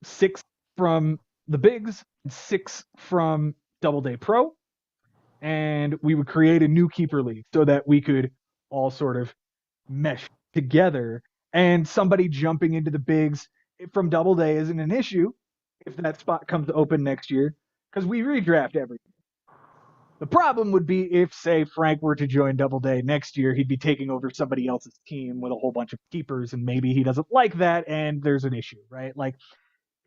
6 from the bigs, 6 from Double Day Pro, and we would create a new keeper league so that we could all sort of mesh together. And somebody jumping into the bigs from Double Day isn't an issue if that spot comes open next year because we redraft every year. The problem would be if, say, Frank were to join Double Day next year, he'd be taking over somebody else's team with a whole bunch of keepers, and maybe he doesn't like that, and there's an issue, right? Like,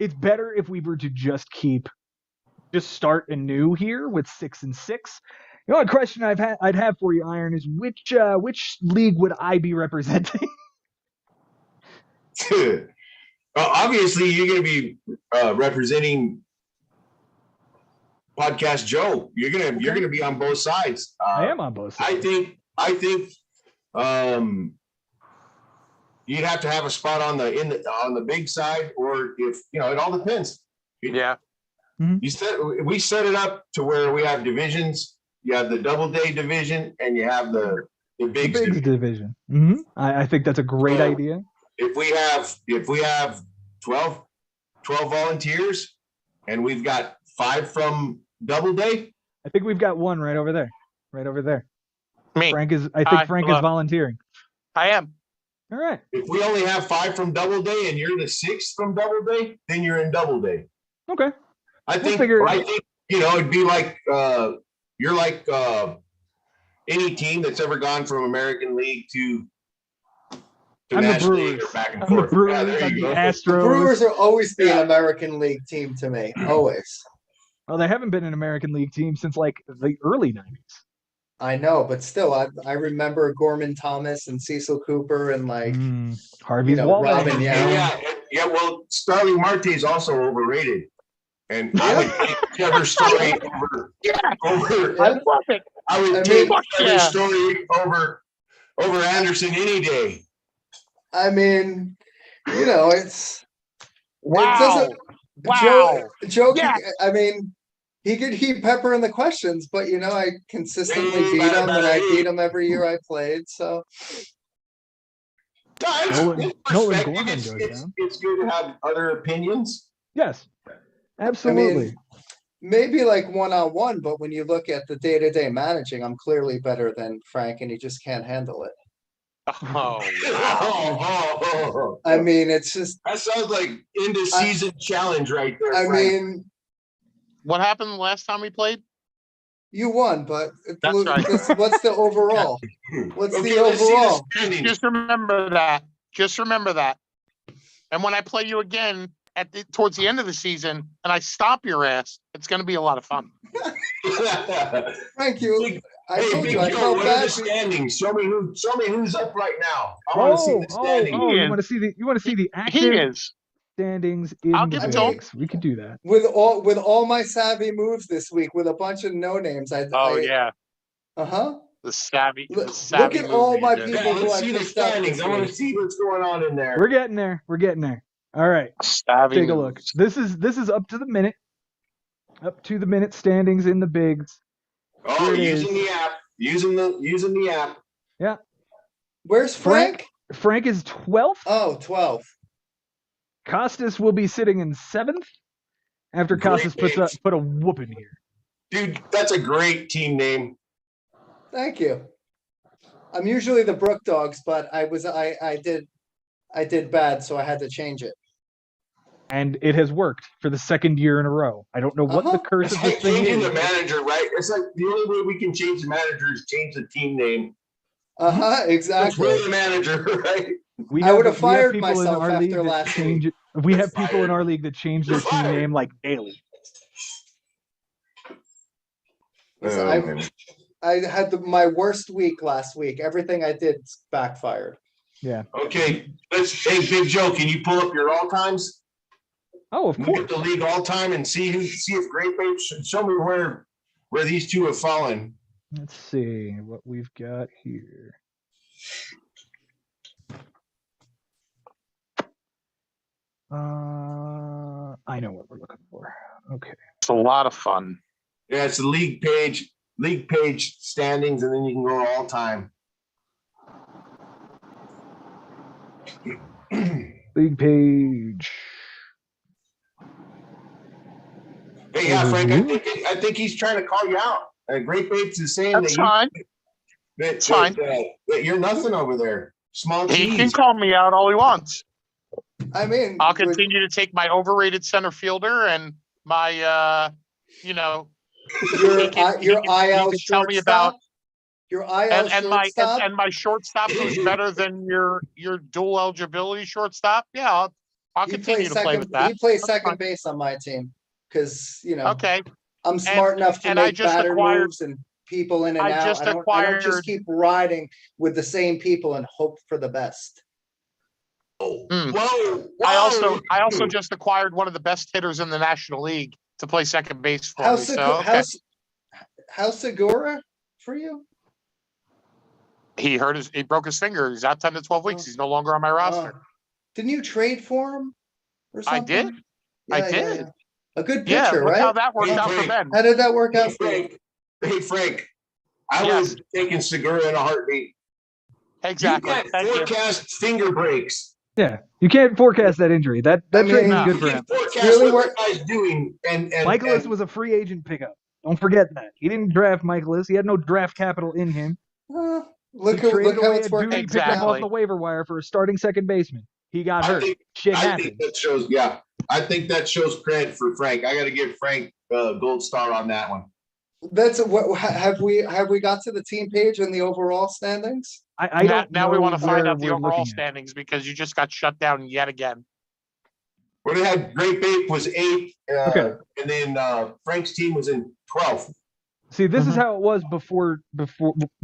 it's better if we were to just start anew here with 6 and 6. The only question I'd have for you, Iron, is which league would I be representing? Obviously, you're going to be representing Podcast Joe. You're gonna be on both sides. I am on both sides. I think you'd have to have a spot on the big side, or if it all depends. Yeah. We set it up to where we have divisions. You have the Double Day division, and you have the bigs division. Mm-hmm. I think that's a great idea. If we have 12 volunteers, and we've got 5 from Double Day, I think we've got one right over there. Me. Frank is volunteering. I am. All right. If we only have 5 from Double Day and you're the 6th from Double Day, then you're in Double Day. Okay. I think it'd be like you're like any team that's ever gone from American League to National League or back and forth. The Brewers, there you go. the Astros. The Brewers will always be an American League team to me. Always. Well, they haven't been an American League team since like the early 90s. I know, but still, I remember Gorman Thomas and Cecil Cooper and like Harvey's Wallman. Robin. Yeah. Well, Starling Marte is also overrated, and I would take Trevor Story over. I love it. I would take Trevor Story over Anderson any day. I mean, it's wow. Joe. Yes. I mean, he could heat pepper in the questions, but I consistently beat him, and I beat him every year I played. So Nolan Gorman it's goes good to have other opinions. Yes, absolutely. I mean, maybe like one-on-one, but when you look at the day-to-day managing, I'm clearly better than Frank, and he just can't handle it. Oh, I mean, it's just that sounds like end of season challenge right there. I Frank. mean, what happened the last time we played? you won, but That's right. What's the overall? What's the overall? Just remember that. And when I play you again towards the end of the season, and I stop your ass, it's going to be a lot of fun. Thank you. I told Big you, I Joe, felt what are bad. the standings? Show me who's up right now. I want to see the standings. You want to see the active He is. standings in I'll the give it to him. bigs. We could do that. With all my savvy moves this week, with a bunch of no names. Yeah. The savvy. Look at all my people Yeah, who let's I see the pushed up standings. this I want week. to see what's going on in there. We're getting there. All right. Savvy. Take a look. This is up to the minute. Up to the minute standings in the bigs. Oh, using the app. Using the app. Yeah. Where's Frank? Frank is 12th. Oh, 12. Costas will be sitting in 7th after Costas put a whooping here. Dude, that's a great team name. Thank you. I'm usually the Brook Dogs, but I did bad, so I had to change it. And it has worked for the second year in a row. I don't know what the curse It's of this like thing changing is. the manager, right? It's like the only way we can change the manager is change the team name. Exactly. We're the manager, right? I would have fired people in myself our league after that last change it We have people in our league that change their You're team fired. name like daily. Listen, Oh, man. I had my worst week last week. Everything I did backfired. Yeah. Okay, hey, Big Joe, can you pull up your all times? Oh, of Look course. at the league all time and see if Great Babes show me where these two have fallen. Let's see what we've got here. I know what we're looking for. Okay. It's a lot of fun. Yeah, it's the league page standings, and then you can go all time. League page. Hey, yeah, Frank, I think he's trying to call you out. Great Babes is saying That's fine. that fine. that you're nothing over there. Small He can cheese. call me out all he wants. I mean, I'll continue to take my overrated center fielder and my, your he can IL tell me about shortstop. Your IL shortstop. and my shortstop who's better than your dual eligibility shortstop. Yeah, I'll He continue plays to play second. with that. He plays That's second fine. base on my team because Okay. I'm smart enough to and I make just batter acquired- moves and people in and I out. just I don't just acquired- keep riding with the same people and hope for the best. Hmm. Whoa! I also just acquired one of the best hitters in the National League to play second base for me. How's Segura for you? He broke his finger. He's out 10 to 12 weeks. He's no longer on my roster. Didn't you trade for him or I something? did. I did. Yeah. A good Yeah, pitcher, look right? how that worked Hey, out for Frank. Ben. How did that work out for you? Hey, Frank, I Yes. would have taken Segura in a heartbeat. Exactly. You can't Thank you. forecast finger breaks. Yeah, you can't forecast that injury. That I trade mean, was no. good You for can him. forecast Really what the guy's doing. And Michaelis was a free agent pickup. Don't forget that. He didn't draft Michaelis. He had no draft capital in him. Look He traded how away it's a dude working. he picked up off Exactly. the waiver wire for a starting second baseman. He got I hurt. think- Shit I happens. think that shows. Yeah, I think that shows credit for Frank. I got to give Frank a gold star on that one. That's what have we got to the team page and the overall standings? I don't Now we know want to find where out the we're overall looking at. standings because you just got shut down yet again. What it had Great Babe was 8, Okay. and then Frank's team was in 12th. See, this is Mhm. how it was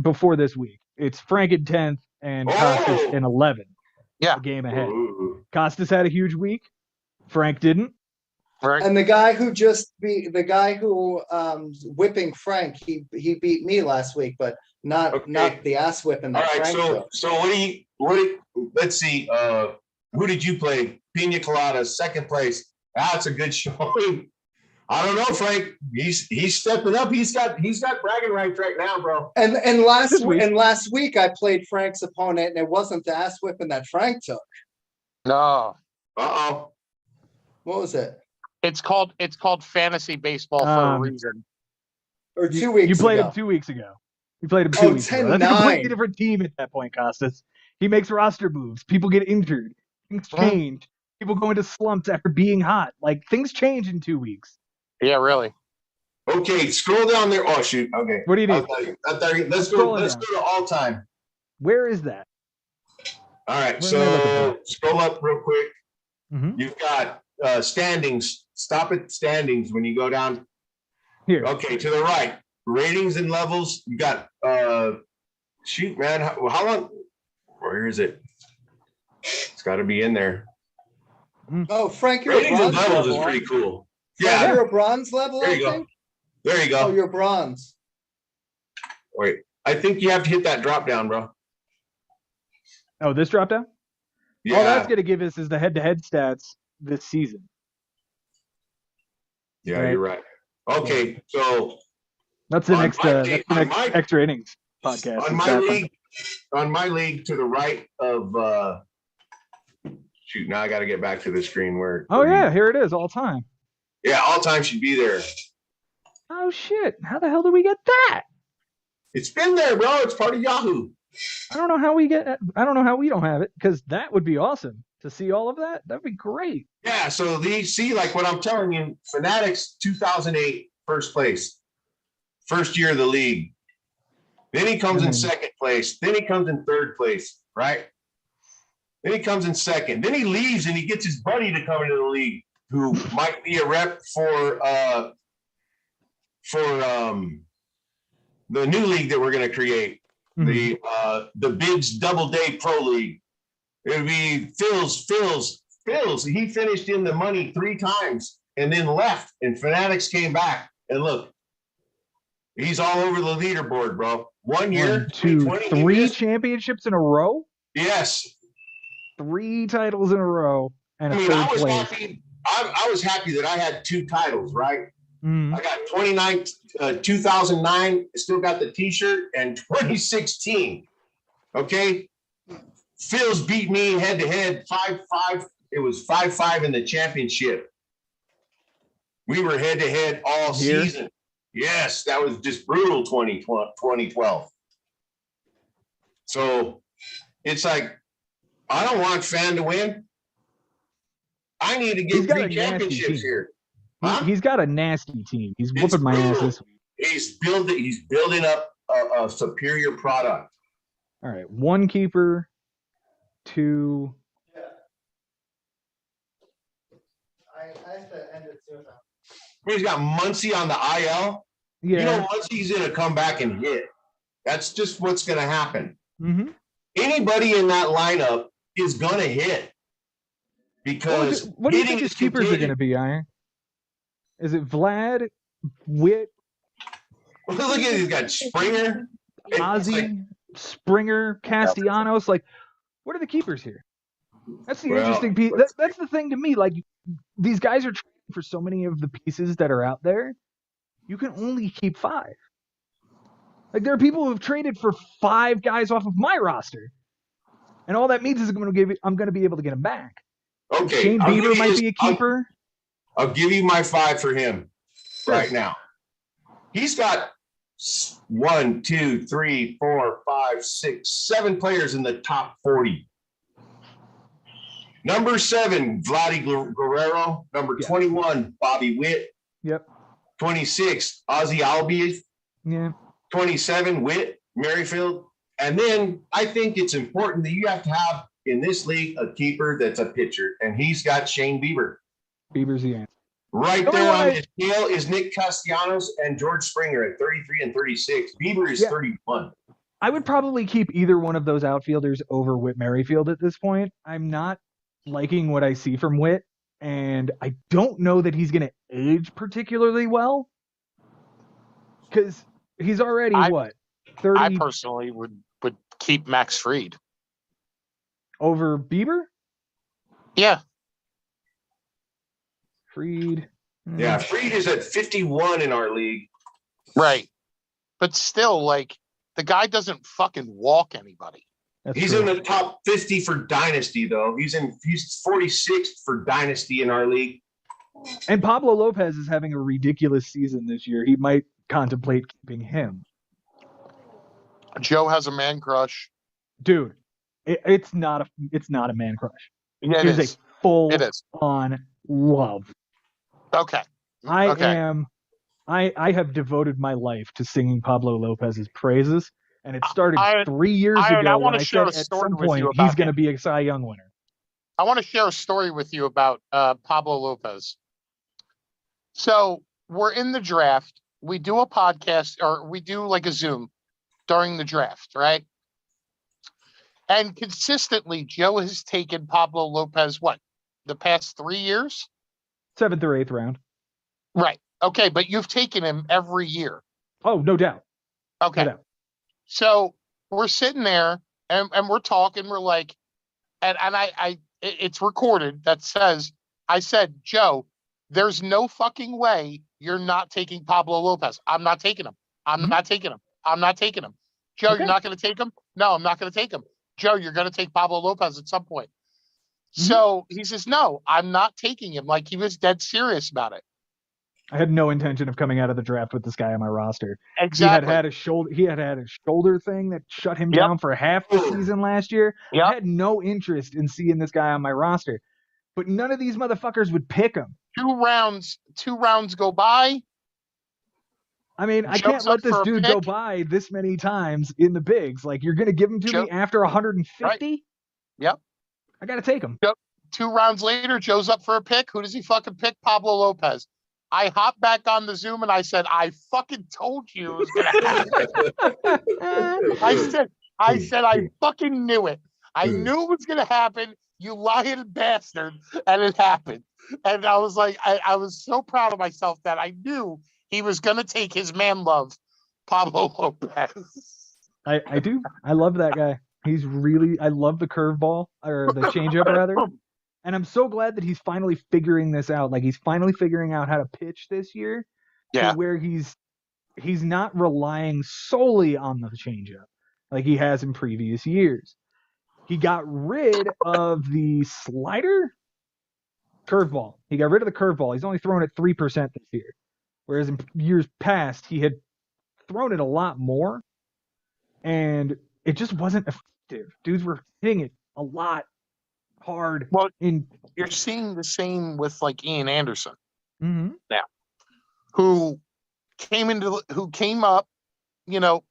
before this week. It's Frank in 10th and Oh! Costas in 11th. Yeah. A game ahead. Ooh. Costas had a huge week. Frank didn't. Right. And the guy who whipping Frank, he beat me last week, but not Okay. the ass whipping All that right, Frank took. so let's see. Who did you play? Pina Colada, second place. That's a good showing. I don't know, Frank. He's stepping up. He's got bragging rights right now, bro. And This week. last week I played Frank's opponent, and it wasn't the ass whipping that Frank took. No. Uh-oh. What was it? It's called fantasy baseball for a reason. Or 2 weeks You played ago. him 2 weeks ago. You played him 2 weeks ago. That's a 10-9. completely different team at that point, Costas. He makes roster moves. People get injured. Things change. People go into slumps after being hot. Like, things change in 2 weeks. Yeah, really. Okay, scroll down there. Oh shoot. Okay. What do you need? Let's go to all time. Where is that? All right. Where am I looking So scroll up real quick. Mm-hmm. You've got standings. Stop at standings when you go down. Here. Okay, to the right. Ratings and levels. You got shoot, man. How long? Where is it? It's got to be in there. Oh, Frank, you're a Ratings and bronze levels level. is pretty cool. Frank, Yeah. you're a bronze level, There I you go. think. There you Oh, go. you're bronze. Wait. I think you have to hit that drop down, bro. Oh, this drop down? Yeah. All that's going to give us is the head-to-head stats this season. Yeah, Right. you're right. Okay, so That's the On next, my that's team- the on next my- extra innings podcast. on is my that one. league, to the right of shoot, now I got to get back to the screen where. Oh, yeah, here it is, all time. Yeah, all time should be there. Oh, shit. How the hell do we get that? It's been there, bro. It's part of Yahoo. I don't know how we don't have it, because that would be awesome to see all of that. That'd be great. Yeah, so these see like what I'm telling you, Fanatics 2008 first place, first year of the league. Then he comes in second place. Then he comes in third place, right? Then he comes in second. Then he leaves and he gets his buddy to come into the league, who might be a rep for the new league that we're going to create, the Bigs Double Day Pro League. It would be Phil's. He finished in the money 3 times and then left, and Fanatics came back. And look, he's all over the leaderboard, bro. 1 year, 1, 2, 3 championships in a row. Yes, 3 titles in a row, and a I mean, third I was place. happy. I was happy that I had 2 titles, right? Mhm. I got 2009, still got the T-shirt, and 2016. Okay, Phil's beat me head to head 5-5. It was 5-5 in the championship. We were head to head all Here? season. Yes, that was just brutal. 2012. So it's like, I don't want Fan to win. I need to He's get got 3 a nasty championships team. here. Huh? He's got a nasty team. He's It's whooping my ass brutal. this week. He's building up a superior product. All right, 1 keeper, 2. I have to end it soon. He's got Muncie on the IL. Yeah. You know, Muncie's going to come back and hit. That's just what's going to happen. Mm-hmm. Anybody in that lineup is going to hit. Because What do you hitting think his is keepers are going to contagious. be, Iron? Is it Vlad, Witt, Look at it. He's got Springer. It's Ozzy, like- Springer, Castellanos? Like, what are the keepers here? That's the Well, interesting piece. That's the thing to me. Like, these guys are trading for so many of the pieces that are out there. You can only keep 5. Like, there are people who have traded for 5 guys off of my roster, and all that means is I'm going to be able to get them back. Okay. Shane I'll give Bieber you might his- be a keeper. I'll give you my 5 for him right Sure. now. He's got 1, 2, 3, 4, 5, 6, 7 players in the top 40. Number 7, Vladdy Guerrero. Number 21, Bobby Witt. Yep. 26, Ozzy Albies. Yeah. 27, Witt, Merrifield. And then I think it's important that you have to have in this league a keeper that's a pitcher, and he's got Shane Bieber. Bieber's the answer. Right The only there one on I- his scale is Nick Castellanos and George Springer at 33 and 36. Bieber is Yeah. 31. I would probably keep either one of those outfielders over Whit Merrifield at this point. I'm not liking what I see from Whit, and I don't know that he's going to age particularly well. Because he's already, I 30 personally would keep Max Fried. over Bieber? Yeah. Fried. Yeah, Fried is at 51 in our league. Right. But still, like, the guy doesn't fucking walk anybody. That's He's true. in the top 50 for Dynasty, though. He's 46th for Dynasty in our league. And Pablo Lopez is having a ridiculous season this year. He might contemplate keeping him. Joe has a man crush. Dude, it's not a man crush. Yeah, It is a full It is. on love. Okay. I Okay. have devoted my life to singing Pablo Lopez's praises, and it started I- 3 years I ago when wanna I share said a at story some with point you he's about going to him. be a Cy Young winner. I want to share a story with you about Pablo Lopez. So we're in the draft. We do a podcast, or we do like a Zoom during the draft, right? And consistently, Joe has taken Pablo Lopez, what, the past 3 years? 7th or 8th round. Right. Okay, but you've taken him every year. Oh, no doubt. Okay. No doubt. So we're sitting there and we're talking. We're like, and it's recorded that says, I said, Joe, there's no fucking way you're not taking Pablo Lopez. I'm not taking him. I'm Mhm. not taking him. I'm not taking him. Joe, Okay. you're not going to take him? No, I'm not going to take him. Joe, you're going to take Pablo Lopez at some point. Mhm. So he says, no, I'm not taking him. Like, he was dead serious about it. I had no intention of coming out of the draft with this guy on my roster. Exactly. He had had a shoulder thing that shut him Yep. down for half the season last year. I Yep. had no interest in seeing this guy on my roster. But none of these motherfuckers would pick him. Two rounds go by. I mean, I Joe's can't let up this for a dude go pick. by this many times in the bigs. Like, you're going to give him to Joe- me after 150? Yep. I got to take him. 2 rounds later, Joe's up for a pick. Who does he fucking pick? Pablo Lopez. I hopped back on the Zoom and I said, I fucking told you it was going to happen. I said, I fucking knew it. I knew it was going to happen, you lying bastard. And it happened. And I was like, I was so proud of myself that I knew he was going to take his man love, Pablo Lopez. I do. I love that guy. I love the curveball, or the changeup rather. And I'm so glad that he's finally figuring this out. Like, he's finally figuring out how to pitch this year to where he's not relying solely on the changeup like he has in previous years. He got rid of the slider curveball. He got rid of the curveball. He's only thrown it 3% this year. Whereas in years past, he had thrown it a lot more. And it just wasn't effective. Dudes were hitting it a lot hard. Well, you're seeing the same with like Ian Anderson now, who came up,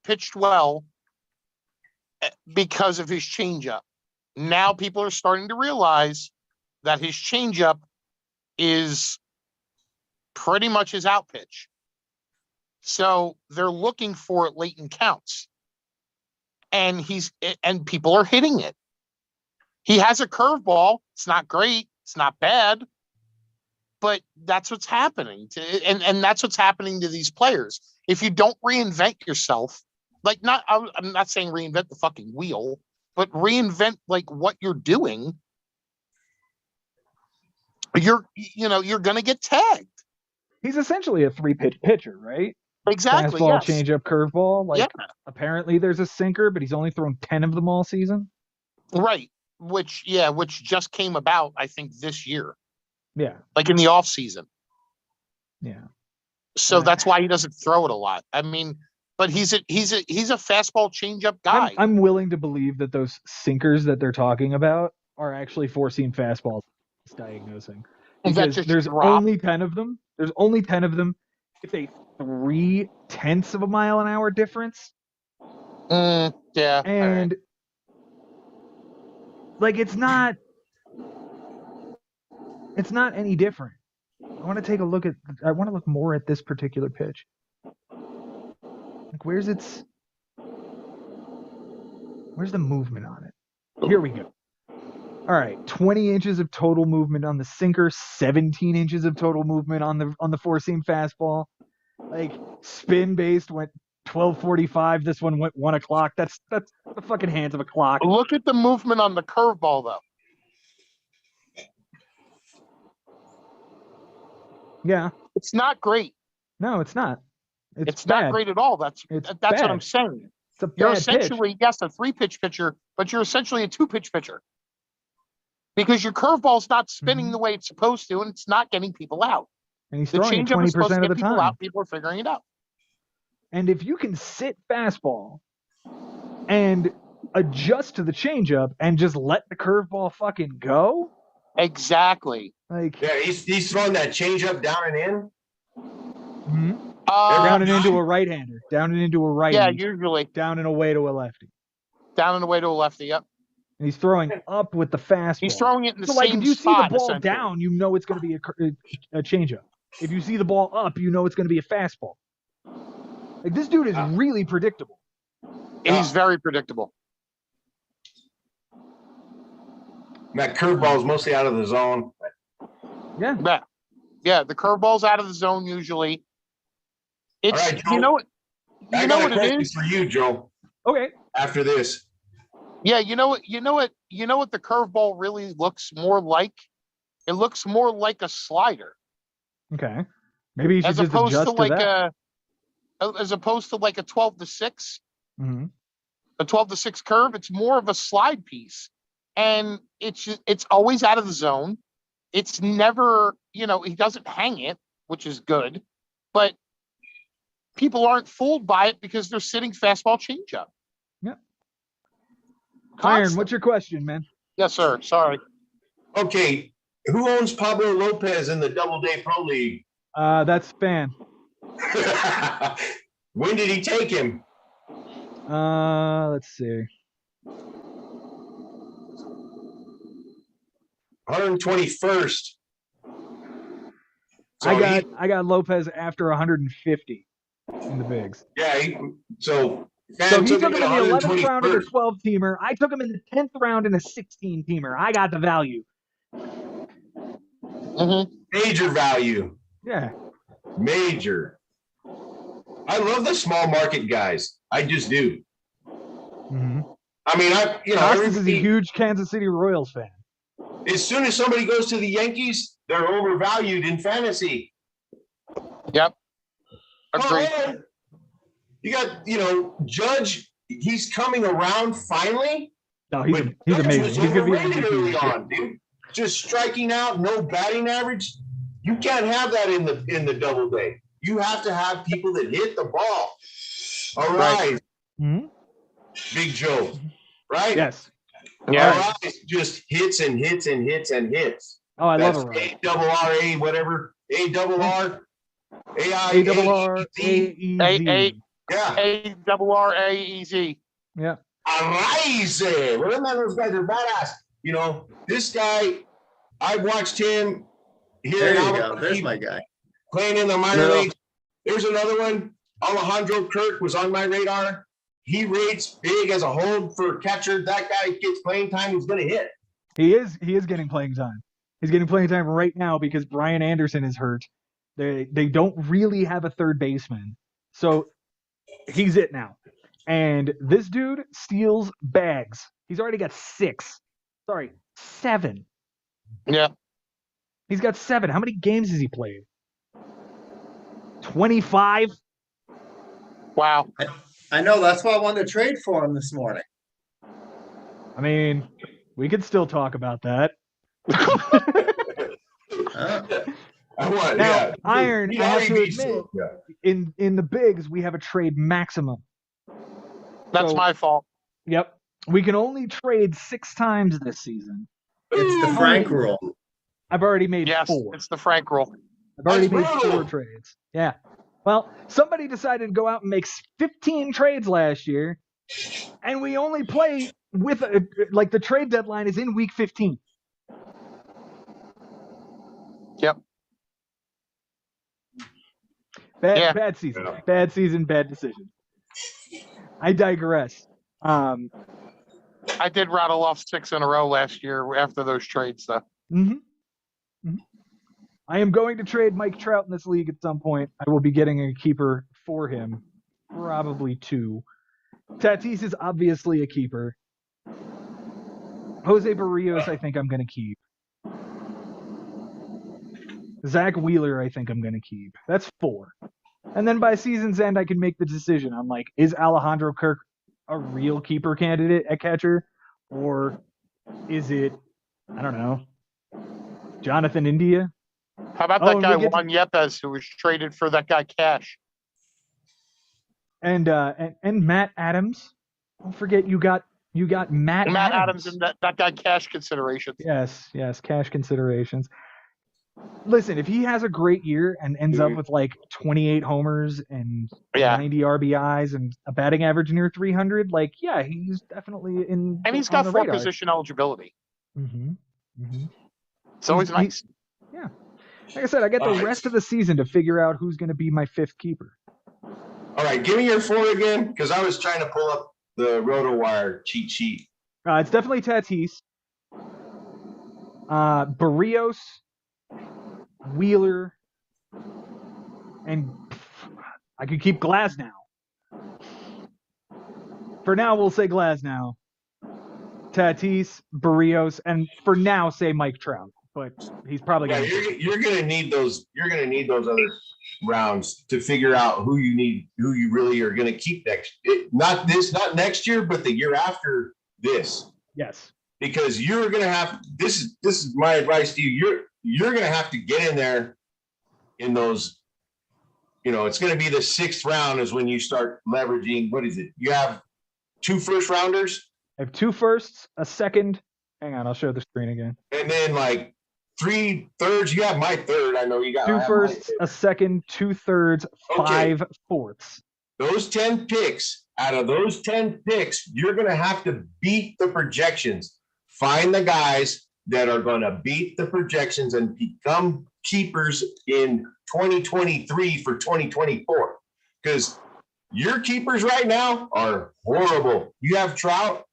pitched well because of his changeup. Now people are starting to realize that his changeup is pretty much his out pitch. So they're looking for it late in counts. And people are hitting it. He has a curveball. It's not great. It's not bad. But that's what's happening. And that's what's happening to these players. If you don't reinvent yourself, I'm not saying reinvent the fucking wheel, but reinvent like what you're doing, you're going to get tagged. He's essentially a 3-pitch pitcher, right? Exactly. Fastball, yes. changeup, curveball. Apparently there's a sinker, but he's only thrown 10 of them all season. Right. Which just came about, I think, this year. Yeah. Like in the off season. Yeah. So that's why he doesn't throw it a lot. I mean, but he's a fastball changeup guy. I'm willing to believe that those sinkers that they're talking about are actually 4-seam fastballs diagnosing. Because there's only 10 of them. There's only 10 of them. It's a 0.3 of a mile an hour difference. Yeah. And like it's not any different. I want to look more at this particular pitch. Like where's the movement on it? Here we go. All right, 20 inches of total movement on the sinker, 17 inches of total movement on the 4-seam fastball. Like spin based went 12:45. This one went 1 o'clock. That's the fucking hands of a clock. Look at the movement on the curveball though. Yeah. It's not great. No, it's not. It's not great at all. That's what I'm saying. It's a you're bad essentially, pitch. yes, a 3-pitch pitcher, but you're essentially a 2-pitch pitcher. Because your curveball's not spinning the way it's supposed to, and it's not getting people out. And he's The throwing it changeup is supposed 20% to of get the people time. out. People are figuring it out. And if you can sit fastball and adjust to the changeup and just let the curveball fucking go. Exactly. Like he's throwing that changeup down and in. Down and into a right-hander. Down and into a righty. Yeah, usually. Down and away to a lefty. Down and away to a lefty, yep. And he's throwing up with the fastball. He's throwing it in the same spot. So, like, if you see the ball essentially. down, you know it's going to be a changeup. If you see the ball up, you know it's going to be a fastball. Like, this dude is really predictable. He's very predictable. That curveball is mostly out of the zone. Yeah. Yeah, the curveball's out of the zone usually. It's all right, Joe, you know what it is for you, Joe. Okay. After this. Yeah, you know what the curveball really looks more like? It looks more like a slider. Okay. Maybe you should just adjust to that. As opposed to like a 12-6. Mm-hmm. A 12-6 curve, it's more of a slide piece. And it's always out of the zone. It's never, he doesn't hang it, which is good. But people aren't fooled by it because they're sitting fastball changeup. Yeah. Iron, what's your question, man? Yes, sir. Sorry. Okay. Who owns Pablo Lopez in the Doubleday Pro League? That's Fan. When did he take him? Let's see. 121st. I got Lopez after 150 in the bigs. Yeah. So he took him in the 11th round in a 121st. 12-teamer. I took him in the 10th round in a 16-teamer. I got the value. Major value. Yeah. Major. I love the small market guys. I just do. Mm-hmm. I mean, Costas is a huge Kansas City Royals fan. As soon as somebody goes to the Yankees, they're overvalued in fantasy. Yep. Agreed. Oh, you got, Judge. He's coming around finally. No, he's amazing. He's going to be overrated early on, dude. Just striking out, no batting average. You can't have that in the double day. You have to have people that hit the ball. All right. Mm-hmm. Big Joe. Right? Yes. Yeah. All right. Just hits and hits and hits and hits. Oh, I love That's it. A-double-R-A, whatever. A-double-R. A-I. A-double-R-A-E-Z. Yeah. A-double-R-A-E-Z. Yeah. Arise. Well, those guys are badass. This guy, I've watched him here. There you go. There's my guy. Playing in the minor leagues. There's another one. Alejandro Kirk was on my radar. He rates big as a hold for catcher. That guy gets playing time. He's going to hit. He is getting playing time. He's getting playing time right now because Brian Anderson is hurt. They don't really have a third baseman. So he's it now. And this dude steals bags. He's already got 7. Yeah. He's got 7. How many games has he played? 25? Wow. I know. That's why I wanted to trade for him this morning. I mean, we could still talk about that. Iron, I have to admit, in the bigs, we have a trade maximum. That's my fault. Yep. We can only trade 6 times this season. It's the Frank rule. I've already made 4. It's the Frank rule. I've already made 4 trades. Yeah. Well, somebody decided to go out and make 15 trades last year, and we only play with the trade deadline is in week 15. Yep. Bad season. Yeah. Bad season, bad decision. I digress. I did rattle off 6 in a row last year after those trades, though. Mm-hmm. Mm-hmm. I am going to trade Mike Trout in this league at some point. I will be getting a keeper for him. Probably 2. Tatis is obviously a keeper. Jose Barrios, I think I'm going to keep. Zach Wheeler, I think I'm going to keep. That's 4. And then by season's end, I can make the decision. I'm like, is Alejandro Kirk a real keeper candidate at catcher? Or is it, I don't know, Jonathan India? How about that guy Juan Yepes, who was traded for that guy Cash? And Matt Adams. Don't forget you got Matt Adams and that guy Cash considerations. Yes, cash considerations. Listen, if he has a great year and ends up with like 28 homers and 90 RBIs and a batting average near 300, he's definitely in. And he's got 4 radar. Position eligibility. Mm-hmm. Mm-hmm. It's always nice. Yeah. Like I said, I get the rest of the season to figure out who's going to be my 5th keeper. All right, give me your 4 again, because I was trying to pull up the RotoWire cheat sheet. It's definitely Tatis. Barrios, Wheeler, and I could keep Glasnow. For now, we'll say Glasnow. Tatis, Barrios, and for now, say Mike Trout. But he's probably going to. You're going to need those. You're going to need those other rounds to figure out who you really are going to keep not next year, but the year after this. Yes. Because you're going to have. This is my advice to you. You're going to have to get in there in those. It's going to be the 6th round is when you start leveraging. What is it? You have 2 first rounders. I have 2 firsts, a second. Hang on, I'll show the screen again. And then 3 thirds. You have my 3rd. I know you got 2 firsts, a second, 2 thirds, 5 fourths. Those 10 picks. Out of those 10 picks, you're going to have to beat the projections. Find the guys that are going to beat the projections and become keepers in 2023 for 2024. Because your keepers right now are horrible. You have Trout.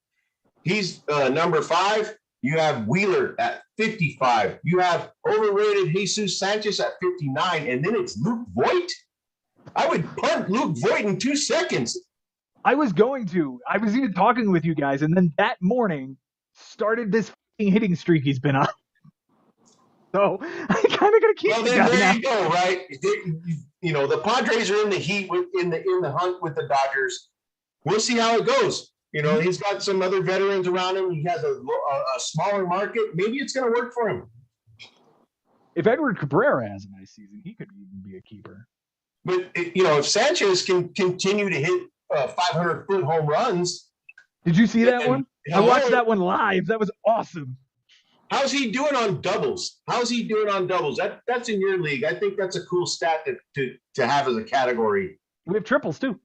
He's number 5. You have Wheeler at 55. You have overrated Jesus Sanchez at 59. And then it's Luke Voigt. I would punt Luke Voigt in 2 seconds. I was going to. I was even talking with you guys, and then that morning started this hitting streak he's been on. So I kind of got to keep the guy there now. you go, right? You know, the Padres are in the heat in the hunt with the Dodgers. We'll see how it goes. You know, he's got some other veterans around him. He has a smaller market. Maybe it's going to work for him. If Edward Cabrera has a nice season, he could even be a keeper. But, you know, if Sanchez can continue to hit 500-foot home runs. Did you see that one? I watched that one live. That was awesome. How's he doing on doubles? That's in your league. I think that's a cool stat to have as a category. We have triples, too.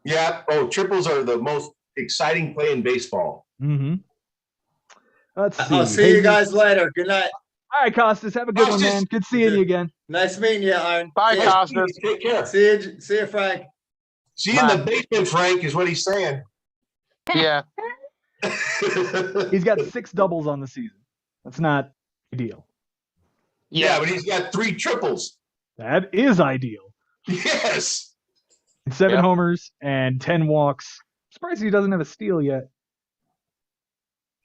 Yeah. Oh, triples are the most exciting play in baseball. Mm-hmm. Let's see. I'll see you guys later. Good night. All right, Costas. Have a good one, man. Good seeing you again. Nice meeting you, Iron. Bye, Costas. Take care. See you, Frank. See you in the basement, Frank, is what he's saying. Yeah. He's got 6 doubles on the season. That's not ideal. Yeah, but he's got 3 triples. That is ideal. Yes. 7 homers and 10 walks. Surprised he doesn't have a steal yet.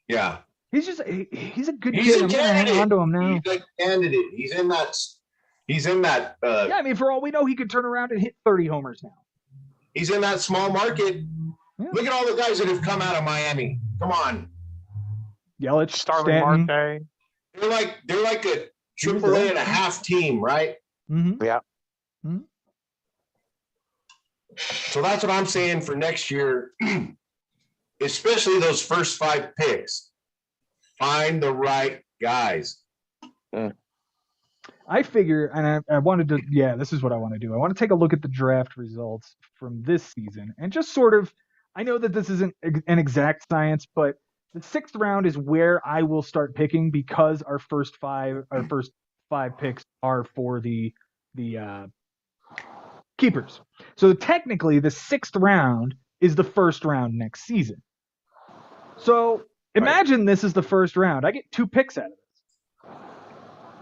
Yeah. He's a good He's kid. a I'm gonna hang on to him now. He's a candidate. He's in that. Yeah, I mean, for all we know, he could turn around and hit 30 homers now. He's in that small market. Yeah. Look at all the guys that have come out of Miami. Come on. Yelich, Starling Stanton. Marte. They're like a AAA and a half team, right? Mm-hmm. Yeah. Mm-hmm. So that's what I'm saying for next year, especially those first 5 picks. Find the right guys. I figure, and I wanted to, this is what I want to do. I want to take a look at the draft results from this season and just sort of, I know that this isn't an exact science, but the 6th round is where I will start picking because our first five picks are for the keepers. So technically the 6th round is the first round next season. So imagine this is the first round. I get 2 picks out of this.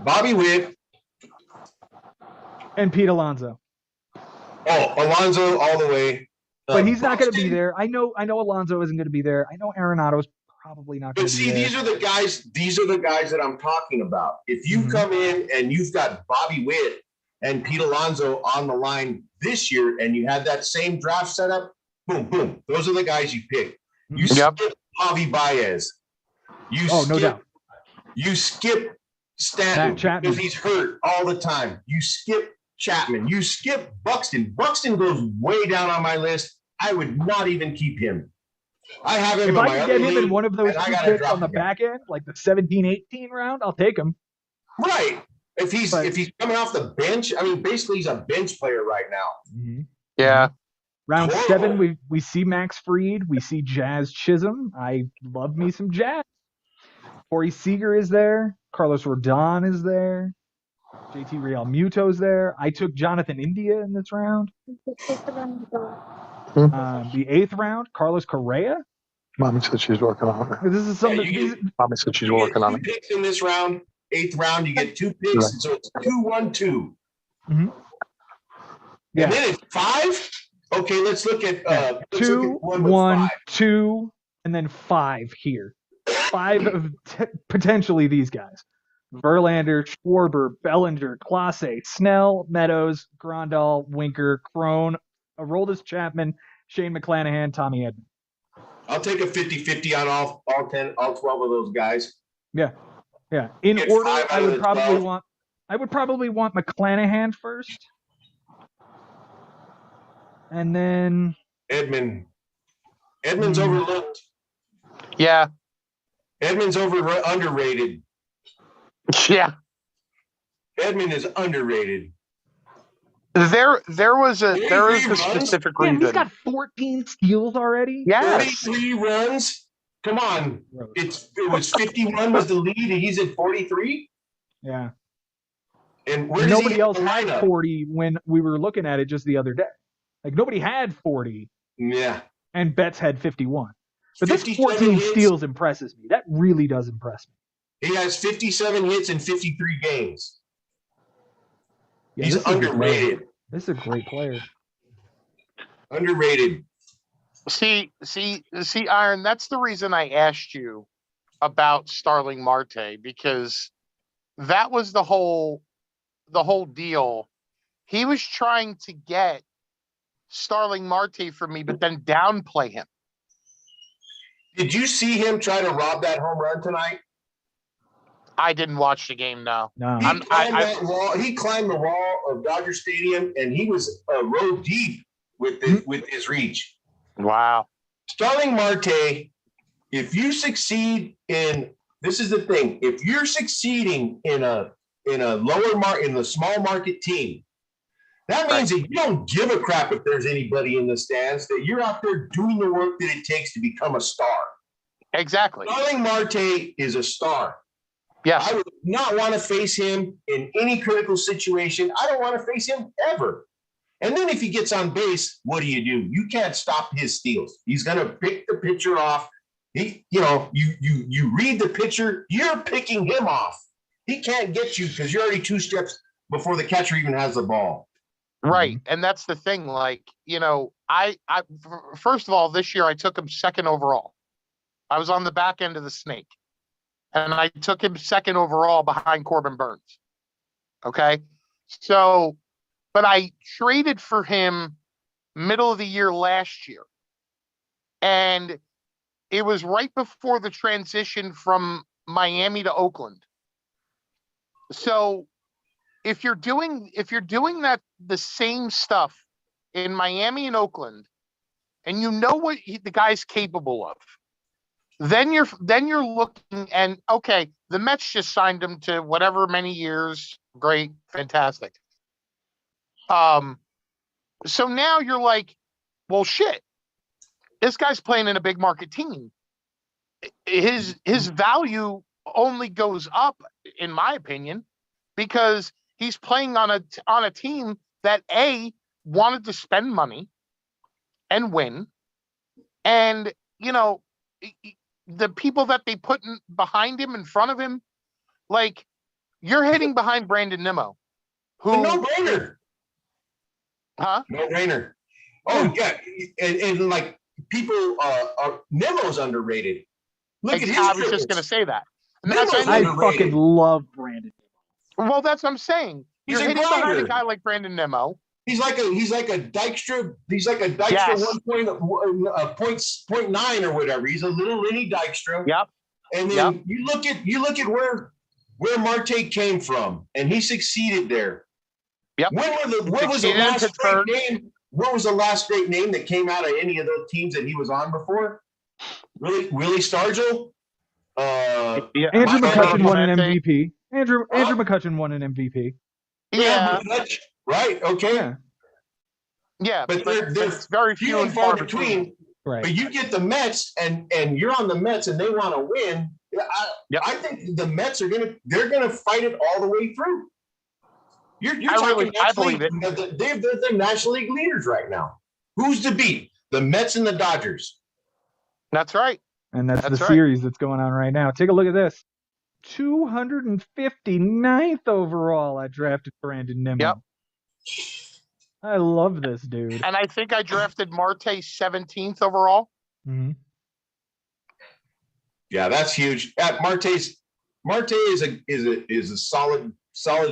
Bobby Witt. And Pete Alonso. Oh, Alonso all the way. But he's not going to be there. I know Alonso isn't going to be there. I know Arenado's probably not going to be there. But see, these are the guys that I'm talking about. If you come in and you've got Bobby Witt and Pete Alonso on the line this year and you had that same draft setup, boom, boom. Those are the guys you pick. You skip Javi Baez. No doubt. You skip Stanton because he's hurt all the time. You skip Chapman. You skip Buxton. Buxton goes way down on my list. I would not even keep him. I have him. If I can get him in one of those 2 picks on the back end, like the 17-18 round, I'll take him. Right. If he's coming off the bench, I mean, basically he's a bench player right now. Mm-hmm. Yeah. Round 7, we see Max Fried. We see Jazz Chisholm. I love me some Jazz. Corey Seager is there. Carlos Rodon is there. JT Real Muto's there. I took Jonathan India in this round. The 8th round, Carlos Correa. Mommy said she's working on it. This is something. Mommy said she's working on it. 2 picks in this round. 8th round, you get 2 picks, Right. so it's 2-1-2. Mm-hmm. Yeah. And then it's 5. Okay, let's look at 2, 1, 2, and then 5 here. 5 of potentially these guys: Verlander, Schwarber, Bellinger, Clase, Snell, Meadows, Grandal, Winker, Crone, Aroldis Chapman, Shane McClanahan, Tommy Edman. I'll take a 50-50 on all 12 of those guys. Yeah. In Get order, 5 out I of would the probably 12. want McClanahan first, and then Edman's overlooked. Yeah. Edman's underrated. Yeah. Edman is underrated. There is a specific Damn, reason. he's got 14 steals already. Yes. 33 runs. Come on. Gross. It was 51 was the lead, and he's at 43. Yeah. And where does Nobody he else in the had lineup? 40 when we were looking at it just the other day. Like nobody had 40, Yeah. and Betts had 51. But this 57 14 hits. steals impresses me. That really does impress me. He has 57 hits in 53 games. Yeah, He's this is a good player. underrated. This is a great player. Underrated. See, Iron, that's the reason I asked you about Starling Marte, because that was the whole deal. He was trying to get Starling Marte for me, but then downplay him. Did you see him try to rob that home run tonight? I didn't watch the game, no. No. That wall. He climbed the wall of Dodger Stadium, and he was a row deep with his reach. Wow. Starling Marte, if you succeed in this is the thing, if you're succeeding in a lower in the small market team, that means that you don't give a crap if there's anybody in the stands, that you're out there doing the work that it takes to become a star. Exactly. Starling Marte is a star. Yes. I would not want to face him in any critical situation. I don't want to face him ever. And then if he gets on base, what do? You can't stop his steals. He's going to pick the pitcher off. You read the pitcher, you're picking him off. He can't get you because you're already 2 steps before the catcher even has the ball. Right. And that's the thing. Like, I first of all, this year I took him 2nd overall. I was on the back end of the snake. And I took him 2nd overall behind Corbin Burns. Okay. So, but I traded for him middle of the year last year. And it was right before the transition from Miami to Oakland. So if you're doing that, the same stuff in Miami and Oakland, and you know what the guy's capable of, then you're looking, and okay, the Mets just signed him to whatever many years. Great, fantastic. So now you're like, well, shit, this guy's playing in a big market team. His value only goes up, in my opinion, because he's playing on a team that wanted to spend money and win, and the people that they put behind him, in front of him, like, you're hitting behind Brandon Nimmo, who no-brainer. Huh? No-brainer. Oh yeah, and like people Nimmo's underrated. Look at his I was just going to say that. And I fucking love Brandon. Well, that's what I'm saying. You're hitting behind a guy like Brandon Nimmo. He's like a Dykstra. He's like a Dykstra 1.9 or whatever. He's a little Lenny Dykstra. Yep. And then you look at where Marte came from, and he succeeded there. Yep. What was the last great name? What was the last great name that came out of any of those teams that he was on before? Willie Stargell? Andrew McCutchen won an MVP. Andrew McCutchen won an MVP. Yeah. Right. Okay. Yeah. But they're very few and far between. Right. But you get the Mets, and you're on the Mets, and they want to win. I think the Mets they're gonna fight it all the way through. You're talking I believe it. They're the National League leaders right now. Who's to beat? The Mets and the Dodgers. That's right. And that's the series that's going on right now. Take a look at this. 259th overall, I drafted Brandon Nimmo. Yep. I love this dude. And I think I drafted Marte 17th overall. Mm-hmm. Yeah, that's huge. Marte is a solid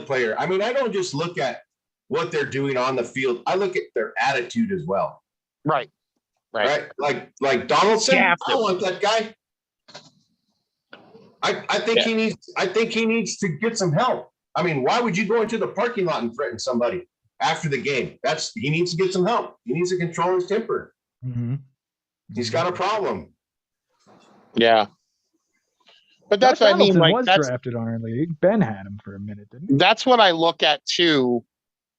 player. I mean, I don't just look at what they're doing on the field. I look at their attitude as well. Right. Like Donaldson. I want that guy. I think he needs to get some help. I mean, why would you go into the parking lot and threaten somebody after the game? He needs to get some help. He needs to control his temper. Mm-hmm. He's got a problem. Yeah. But that's what I mean. Like, was drafted on our league. Ben had him for a minute, didn't he? That's what I look at too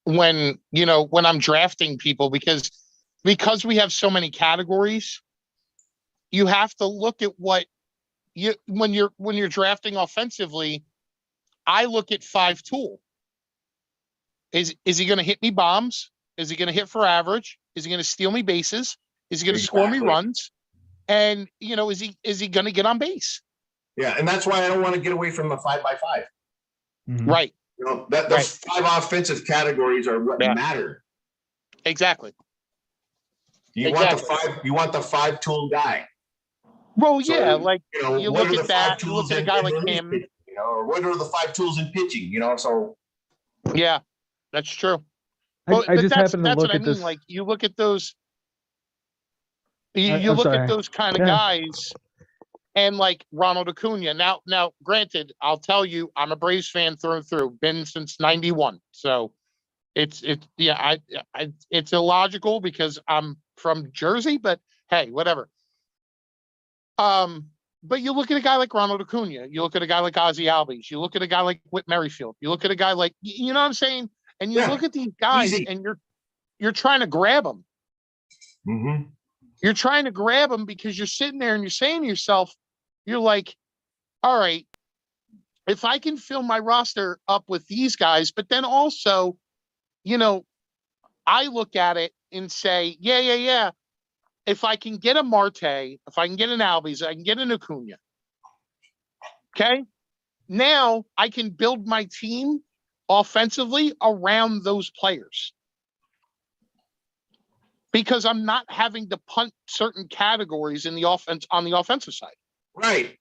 when I'm drafting people, because we have so many categories. you have to look at what when you're drafting offensively. I look at 5 tool. Is he going to hit me bombs? Is he going to hit for average? Is he going to steal me bases? Is he going to score me runs? And is he going to get on base? Yeah, and that's why I don't want to get away from the 5x5. Mhm. Right. Those 5 offensive categories are what matter. Exactly. You want the 5-tool guy. Well, So, yeah, like you what look are at the that. 5 You look tools at a in guy like relief him. pitching, or what are the 5 tools in pitching? So Yeah, that's true. I just happened to that's look what I at mean. this. Like you look at those. You I'm look sorry. at those kind of Yeah. guys, and like Ronald Acuna. Now, granted, I'll tell you, I'm a Braves fan through and through. Been since '91, so it's illogical because I'm from Jersey. But hey, whatever. But you look at a guy like Ronald Acuna. You look at a guy like Ozzie Albies. You look at a guy like Whit Merrifield. You look at a guy like you know what I'm saying. And you look at these guys, easy. and you're trying to grab them. Mm-hmm. You're trying to grab them because you're sitting there and you're saying to yourself, you're like, all right, if I can fill my roster up with these guys, but then also, I look at it and say, yeah. If I can get a Marte, if I can get an Albies, I can get an Acuna. Okay. Now I can build my team offensively around those players. Because I'm not having to punt certain categories in the offense on the offensive side. Right.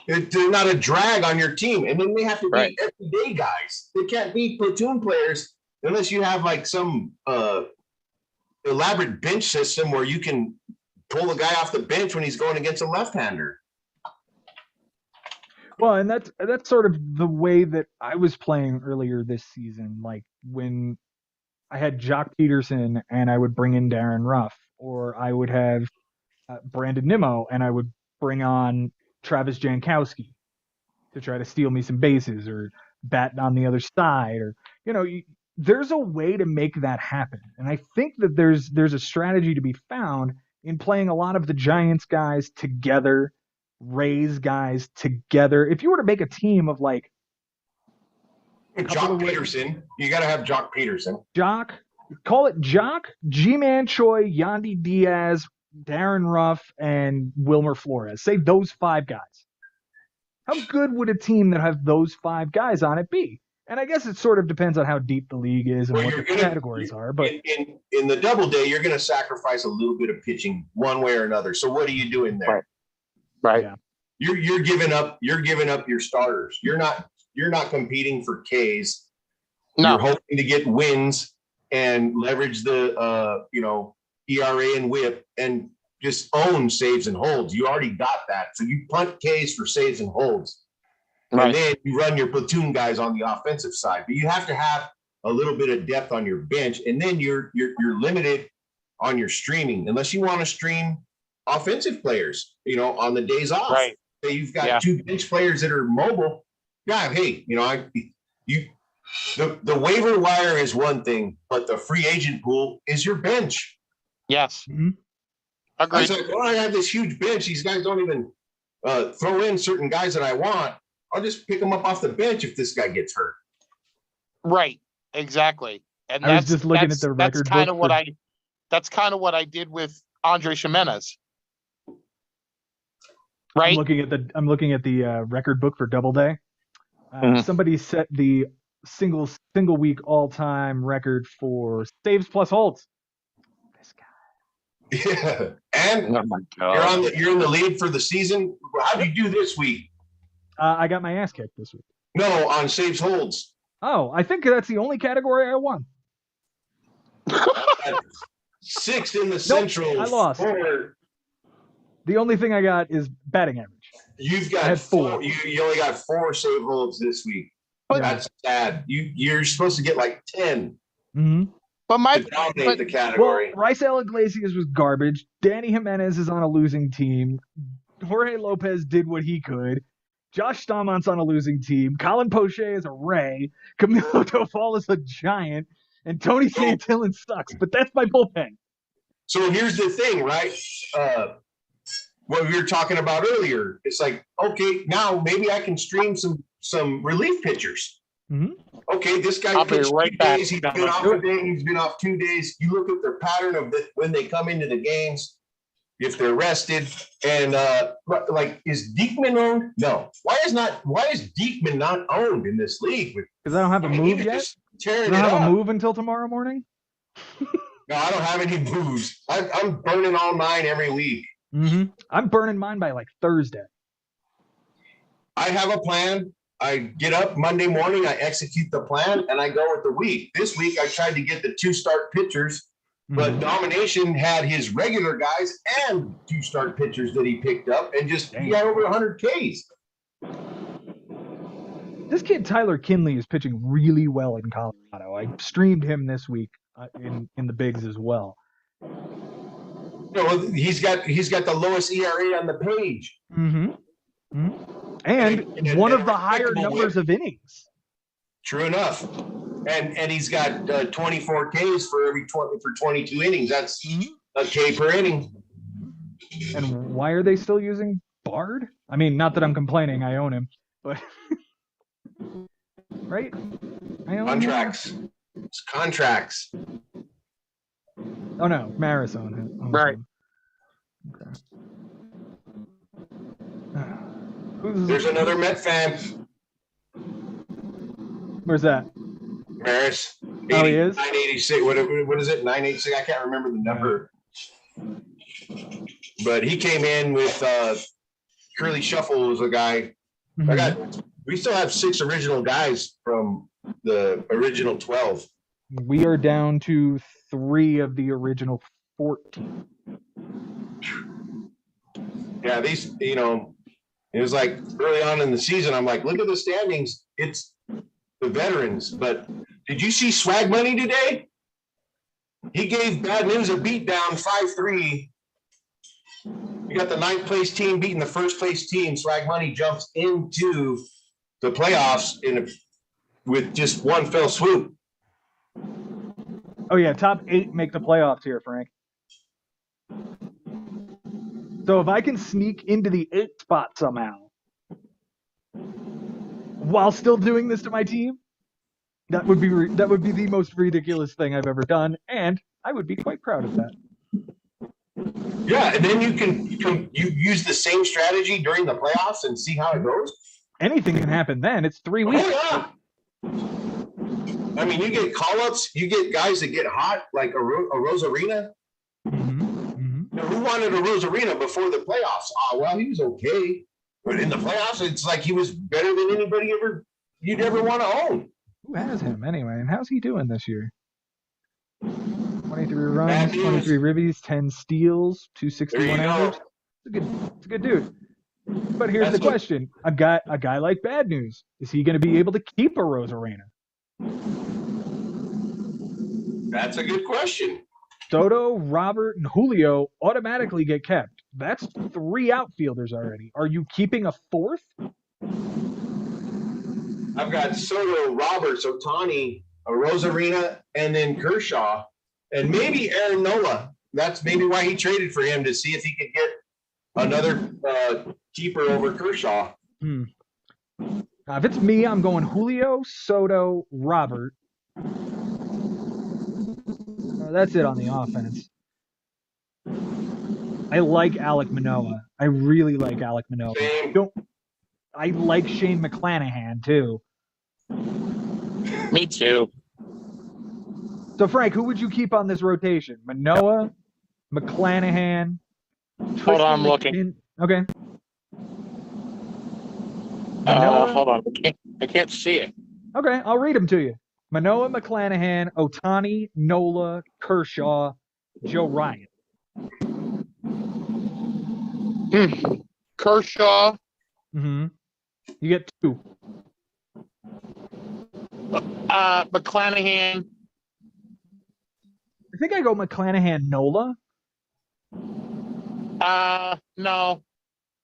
They're not a drag on your team. And then they have to be everyday guys. They can't be platoon players unless you have like some elaborate bench system where you can pull a guy off the bench when he's going against a left-hander. Well, and that's sort of the way that I was playing earlier this season. Like when I had Jock Peterson and I would bring in Darren Ruff, or I would have Brandon Nimmo and I would bring on Travis Jankowski to try to steal me some bases or bat on the other side, or there's a way to make that happen. And I think that there's a strategy to be found in playing a lot of the Giants guys together, Rays guys together. If you were to make a team of like Jock Peterson, you got to have Jock Peterson. Call it Jock, G-Man Choi, Yandy Diaz, Darren Ruff, and Wilmer Flores. Say those 5 guys. How good would a team that has those 5 guys on it be? And I guess it sort of depends on how deep the league is and what the categories are. But in the double day, you're going to sacrifice a little bit of pitching one way or another. So what are you doing there? Right. Yeah. You're giving up your starters. You're not competing for Ks. No. You're hoping to get wins and leverage the ERA and WHIP and just own saves and holds. You already got that. So you punt Ks for saves and holds. Right. And then you run your platoon guys on the offensive side. But you have to have a little bit of depth on your bench. And then you're limited on your streaming unless you want to stream offensive players, on the days off. Right. Say you've got 2 bench players that are mobile. Yeah, hey, the waiver wire is one thing, but the free agent pool is your bench. Yes. Mm-hmm. Agreed. I was like, I have this huge bench. These guys don't even throw in certain guys that I want. I'll just pick them up off the bench if this guy gets hurt. Right. Exactly. And I was just looking at the record. That's kind of what I did with Andre Jimenez. Right. I'm looking at the record book for Doubleday. Somebody set the single week all-time record for saves plus holds. This guy. Yeah. And oh my God. you're in the lead for the season. How did you do this week? I got my ass kicked this week. No, on saves holds. Oh, I think that's the only category I won. 6th in the Central. I lost. 4. The only thing I got is batting average. You've got 4. You only got 4 save holds this week. That's sad. You're supposed to get like 10. Mm-hmm. To dominate the category. Well, Raisel Iglesias was garbage. Danny Jimenez is on a losing team. Jorge Lopez did what he could. Josh Stammont's on a losing team. Colin Poche is a Ray. Camilo Doval is a Giant. And Tony Santillan sucks. But that's my bullpen. So here's the thing, right? what we were talking about earlier. It's like, okay, now maybe I can stream some relief pitchers. Mhm. Okay, this guy I'll be pitched right 2 back, days. He's been gentlemen. off a day. He's been off 2 days. You look at their pattern of when they come into the games, if they're rested, and like, is Diekman owned? No. Why is Diekman not owned in this league? Because I don't have a I mean, move he yet. was just You tearing don't it have a up. move until tomorrow morning. No, I don't have any moves. I'm burning all 9 every week. Mm-hmm. I'm burning mine by like Thursday. I have a plan. I get up Monday morning, I execute the plan, and I go with the week. This week, I tried to get the 2 start pitchers, but Mhm. Domination had his regular guys and 2 start pitchers that he picked up, and he Dang. had over 100 Ks. This kid Tyler Kinley is pitching really well in Colorado. I streamed him this week in the bigs as well. You know, he's got the lowest ERA on the page. Mm-hmm. Mm-hmm. And one of the higher numbers of innings. True enough. And he's got 24 Ks for 22 innings. That's a K per inning. And why are they still using Bard? I mean, not that I'm complaining. I own him, but right? I own Contracts. him. It's contracts. Oh no, Maris owns him. Right. Okay. Who's, There's another Met fan. where's that? Maris. Oh, he is? 986. What is it? 986. I can't remember the number. But he came in with Curly Shuffle was a guy. We still have 6 original guys from the original 12. We are down to 3 of the original 14. Yeah, these, you know, it was like early on in the season, I'm like, look at the standings. It's the veterans. But did you see Swag Money today? He gave Bad News a beat down 5-3. You got the 9th place team beating the 1st place team. Swag Money jumps into the playoffs with just one fell swoop. Oh yeah, top 8 make the playoffs here, Frank. So if I can sneak into the 8th spot somehow, while still doing this to my team, that would be the most ridiculous thing I've ever done, and I would be quite proud of that. Yeah, and then you use the same strategy during the playoffs and see how it goes. Anything can happen then. It's 3 weeks. Oh, yeah. I mean, you get call-ups, you get guys that get hot, like a Rosarina. You know, who wanted a Rosarina before the playoffs? Oh, well, he was okay. But in the playoffs, it's like he was better than anybody you'd ever want to own. Who has him anyway? And how's he doing this year? 23 runs, 23 ribbies, 10 steals, 261 average. It's a good dude. But here's the question: a guy like Bad News, is he going to be able to keep a Rosarena? That's a good question. Soto, Robert, and Julio automatically get kept. That's 3 outfielders already. Are you keeping a 4th? I've got Soto, Roberts, Otani, a Rosarina, and then Kershaw, and maybe Aaron Nola. That's maybe why he traded for him, to see if he could get another keeper over Kershaw. If it's me, I'm going Julio, Soto, Robert. That's it on the offense. I like Alek Manoah. I really like Alek Manoah. I like Shane McClanahan too. Me too. So Frank, who would you keep on this rotation? Manoah, McClanahan. Hold on, I'm looking. Okay. Manoah, Hold on. I can't see it. Okay, I'll read them to you. Manoah, McClanahan, Otani, Nola, Kershaw, Joe Ryan. Kershaw. You get 2. McClanahan. I think I go McClanahan, Nola. No.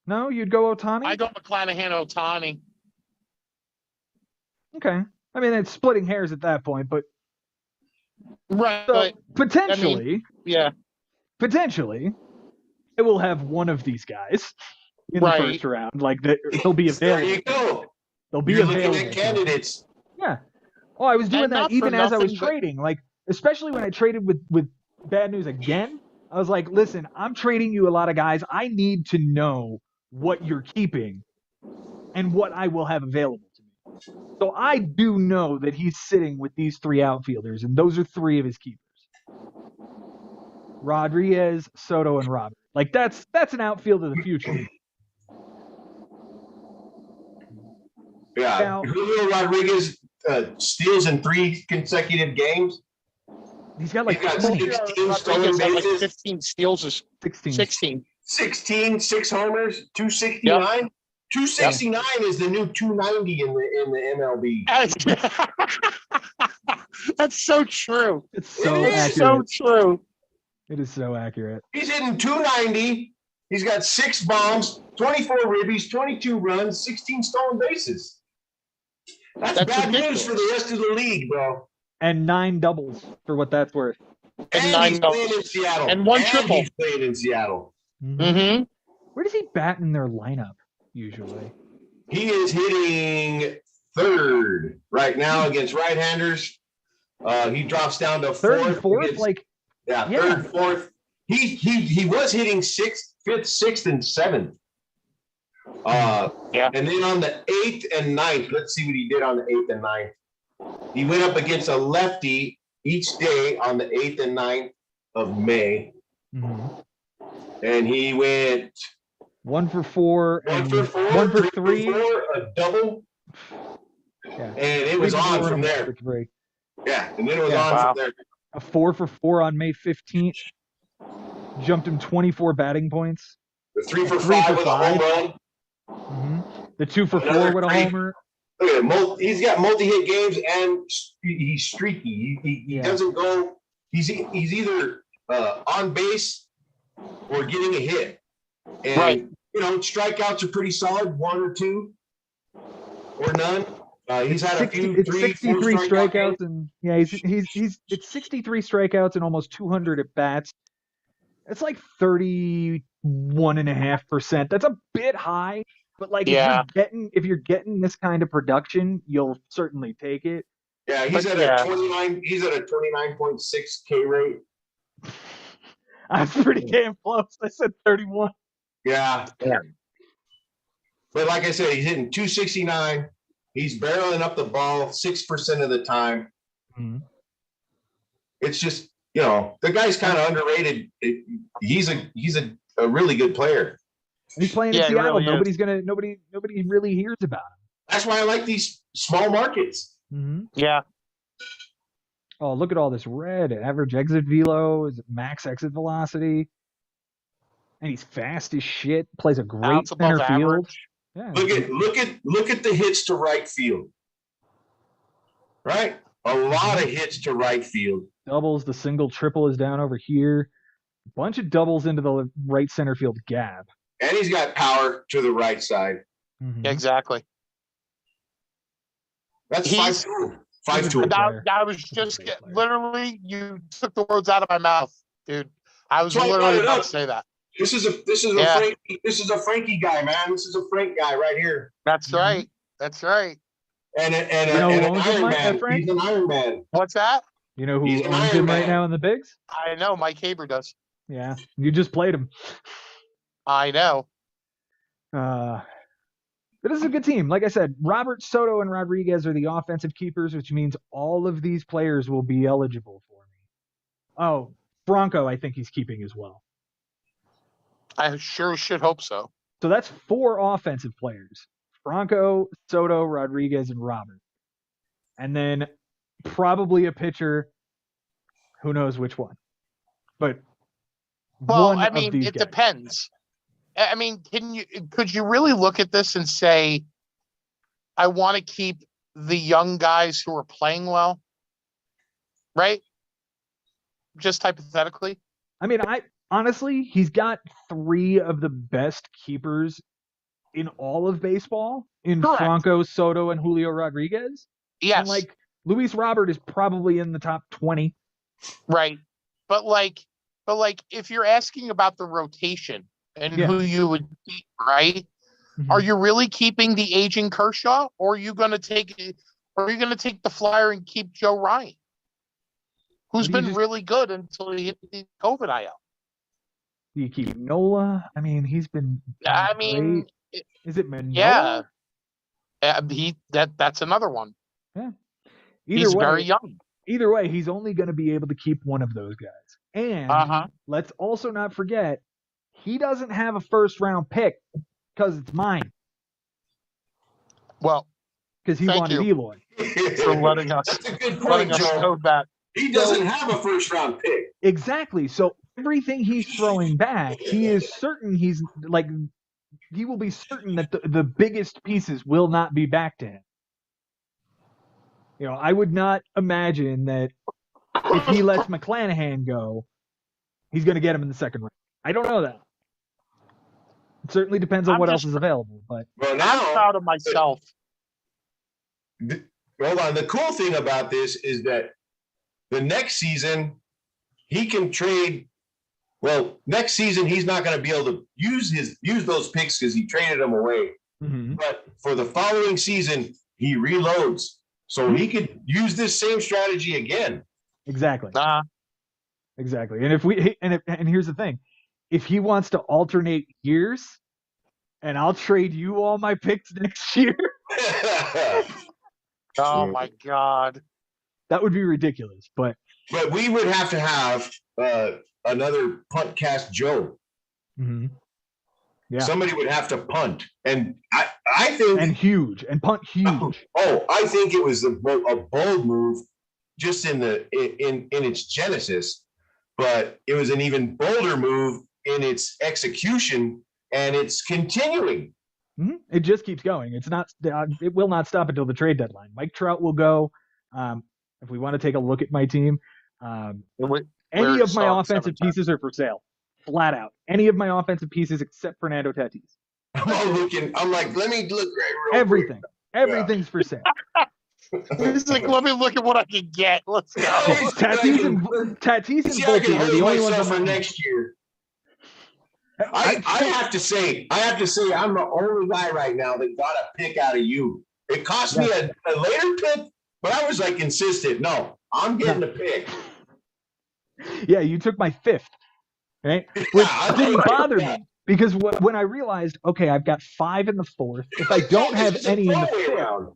No, you'd go Otani? I go McClanahan, Otani. Okay. I mean, it's splitting hairs at that point, but Right. so But potentially, yeah. potentially, I will have one of these guys in the Right. first round. Like they'll be There you available. go. They'll be You're available. looking at candidates. Yeah. Oh, I was doing And that not for even as I was nothing, but- trading. Like, especially when I traded with bad news again. I was like, listen, I'm trading you a lot of guys. I need to know what you're keeping and what I will have available to me. So I do know that he's sitting with these 3 outfielders, and those are 3 of his keepers. Rodriguez, Soto, and Robert. Like that's an outfield of the future. Yeah. Now- Julio Rodriguez steals in 3 consecutive games. He's got like He's got 20, 16 stolen Rodriguez had like bases, 15 steals or 16. 16. 16, 6 homers, 269. 269 is the new 290 in the MLB. That's so true. It's so It is accurate. So true. It is so accurate. He's hitting 290. He's got 6 bombs, 24 ribbies, 22 runs, 16 stolen bases. That's bad ridiculous. news for the rest of the league, bro. And 9 doubles for what that's worth. And 9 he's playing in doubles. Seattle. And 1 triple. He's playing in Seattle. Mm-hmm. Where does he bat in their lineup usually? He is hitting 3rd right now against right-handers. He drops down to 3rd 4th. and 4th? against- Like, yeah, yeah. 3rd, 4th. He was hitting 6th, 5th, 6th, and 7th. Yeah. And then on the 8th and 9th, let's see what he did on the 8th and 9th. He went up against a lefty each day on the 8th and 9th of May. mhm. And he went 1 for 4 1 and for 4, 1 for 3 3. for 4, a double. Yeah. And it was 3 for 4 on and a from 1 there. for 3. Yeah, and then it was Yeah. on Wow. from there. A 4 for 4 on May 15th. Jumped him 24 batting points. The 3 for 3 5 for with a 5. home run. The 2 for 4 Another with a 3. homer. Look at him. He's got multi-hit games and he's streaky. He Yeah. doesn't go. He's either on base or getting a hit. And, Right. you know, strikeouts are pretty solid, 1 or 2 or none. He's had a few, It's 3, 4 63 strikeout games. strikeouts and yeah, he's it's 63 strikeouts and almost 200 at bats. It's like 31.5%. That's a bit high, but like Yeah. if you're getting this kind of production, you'll certainly take it. Yeah, he's But, at yeah. a 29. He's at a 29.6 K rate. I'm pretty damn close. I said 31. Yeah. Yeah. But like I said, he's hitting 269. He's barreling up the ball 6% of the time. Mhm. It's just, you know, the guy's kind of underrated. He's a really good player. He's playing Yeah, in he Seattle. really is. Nobody really hears about That's why I like these small markets. him. Yeah. Oh, look at all this red. Average exit velo is max exit velocity. And he's fast as shit. Plays a great Bounce above center field. average. Yeah. Look at the hits to right field. Right? A lot of hits to right field. Doubles, the single, triple is down over here. Bunch of doubles into the right center field gap. And he's got power to the right side. Mhm. Exactly. That's He's- 5-2. 5-2. Good That, player. that was He's a just great player. literally, you took the words out of my mouth, dude. I was That's why I literally brought it about up. to say that. This is a Yeah. Frankie guy, man. This is a Frank guy right here. That's Mhm. right. That's right. And You know an who owns him, Iron Mike, Man. Frank? He's an Iron Man. What's that? You know who He's an owns Iron him right Man. now in the bigs? I know Mike Haber does. Yeah. You just played him. I know. But this is a good team. Like I said, Robert, Soto, and Rodriguez are the offensive keepers, which means all of these players will be eligible for me. Oh, Bronco, I think he's keeping as well. I sure should hope so. So that's 4 offensive players. Bronco, Soto, Rodriguez, and Robert. And then probably a pitcher. Who knows which one? But Well, one I of mean, these it guys. depends. I mean, could you really look at this and say, I want to keep the young guys who are playing well? Right? Just hypothetically. I mean, honestly, he's got 3 of the best keepers in all of baseball in Correct. Franco, Soto, and Julio Rodriguez. Yes. And Luis Robert is probably in the top 20. Right. But but like if you're asking about the rotation and Yeah. who you would keep, right? Mhm. Are you really keeping the aging Kershaw, or are you going to take the flyer and keep Joe Ryan, who's What do you been just- really good until he hit the COVID IL? Do you keep Nola? I mean, he's been. I mean, great. Is it Manoah? yeah, that's another one. Either He's way, very young. Either way, he's only going to be able to keep one of those guys. And let's also not forget, he doesn't have a first round pick because it's mine. Well, because he thank wanted you. Eloy. For letting us, That's a good letting point, us Joe. know that. He doesn't have a first round pick. Exactly. So everything he's throwing back, he is certain he will be certain that the biggest pieces will not be back to him. You know, I would not imagine that if he lets McClanahan go, he's going to get him in the second round. I don't know that. It certainly depends on what else is available. But Well, I'm now, proud of myself. hold on. The cool thing about this is that the next season he can trade. Well, next season he's not going to be able to use those picks because he traded them away. mm-hmm. But for the following season, he reloads, so he could use this same strategy again. Exactly. Exactly. And and here's the thing, if he wants to alternate years, and I'll trade you all my picks next year. Oh my God. That would be ridiculous, but we would have to have another punt cast Joe. mm-hmm. Yeah. Somebody would have to punt, and I think and punt huge. Oh, I think it was a bold move, just in its genesis, but it was an even bolder move in its execution, and it's continuing. Mm-hmm. It just keeps going. It's not. It will not stop until the trade deadline. Mike Trout will go. If we want to take a look at my team, any of my offensive pieces are for sale, flat out. Any of my offensive pieces except Fernando Tatis. I'm like, let me look real Everything. quick. Everything's for sale. He's like, let me look at what I can get. Let's go. Tatis and Volpe are the only ones for next year. I have to say, I'm the only guy right now that got a pick out of you. It cost me a later pick, but I was like insistent. No, I'm getting a pick. Yeah, you took my fifth, right? Which didn't bother me because when I realized, okay, I've got 5 in the 4th. If I don't have any in the 5th,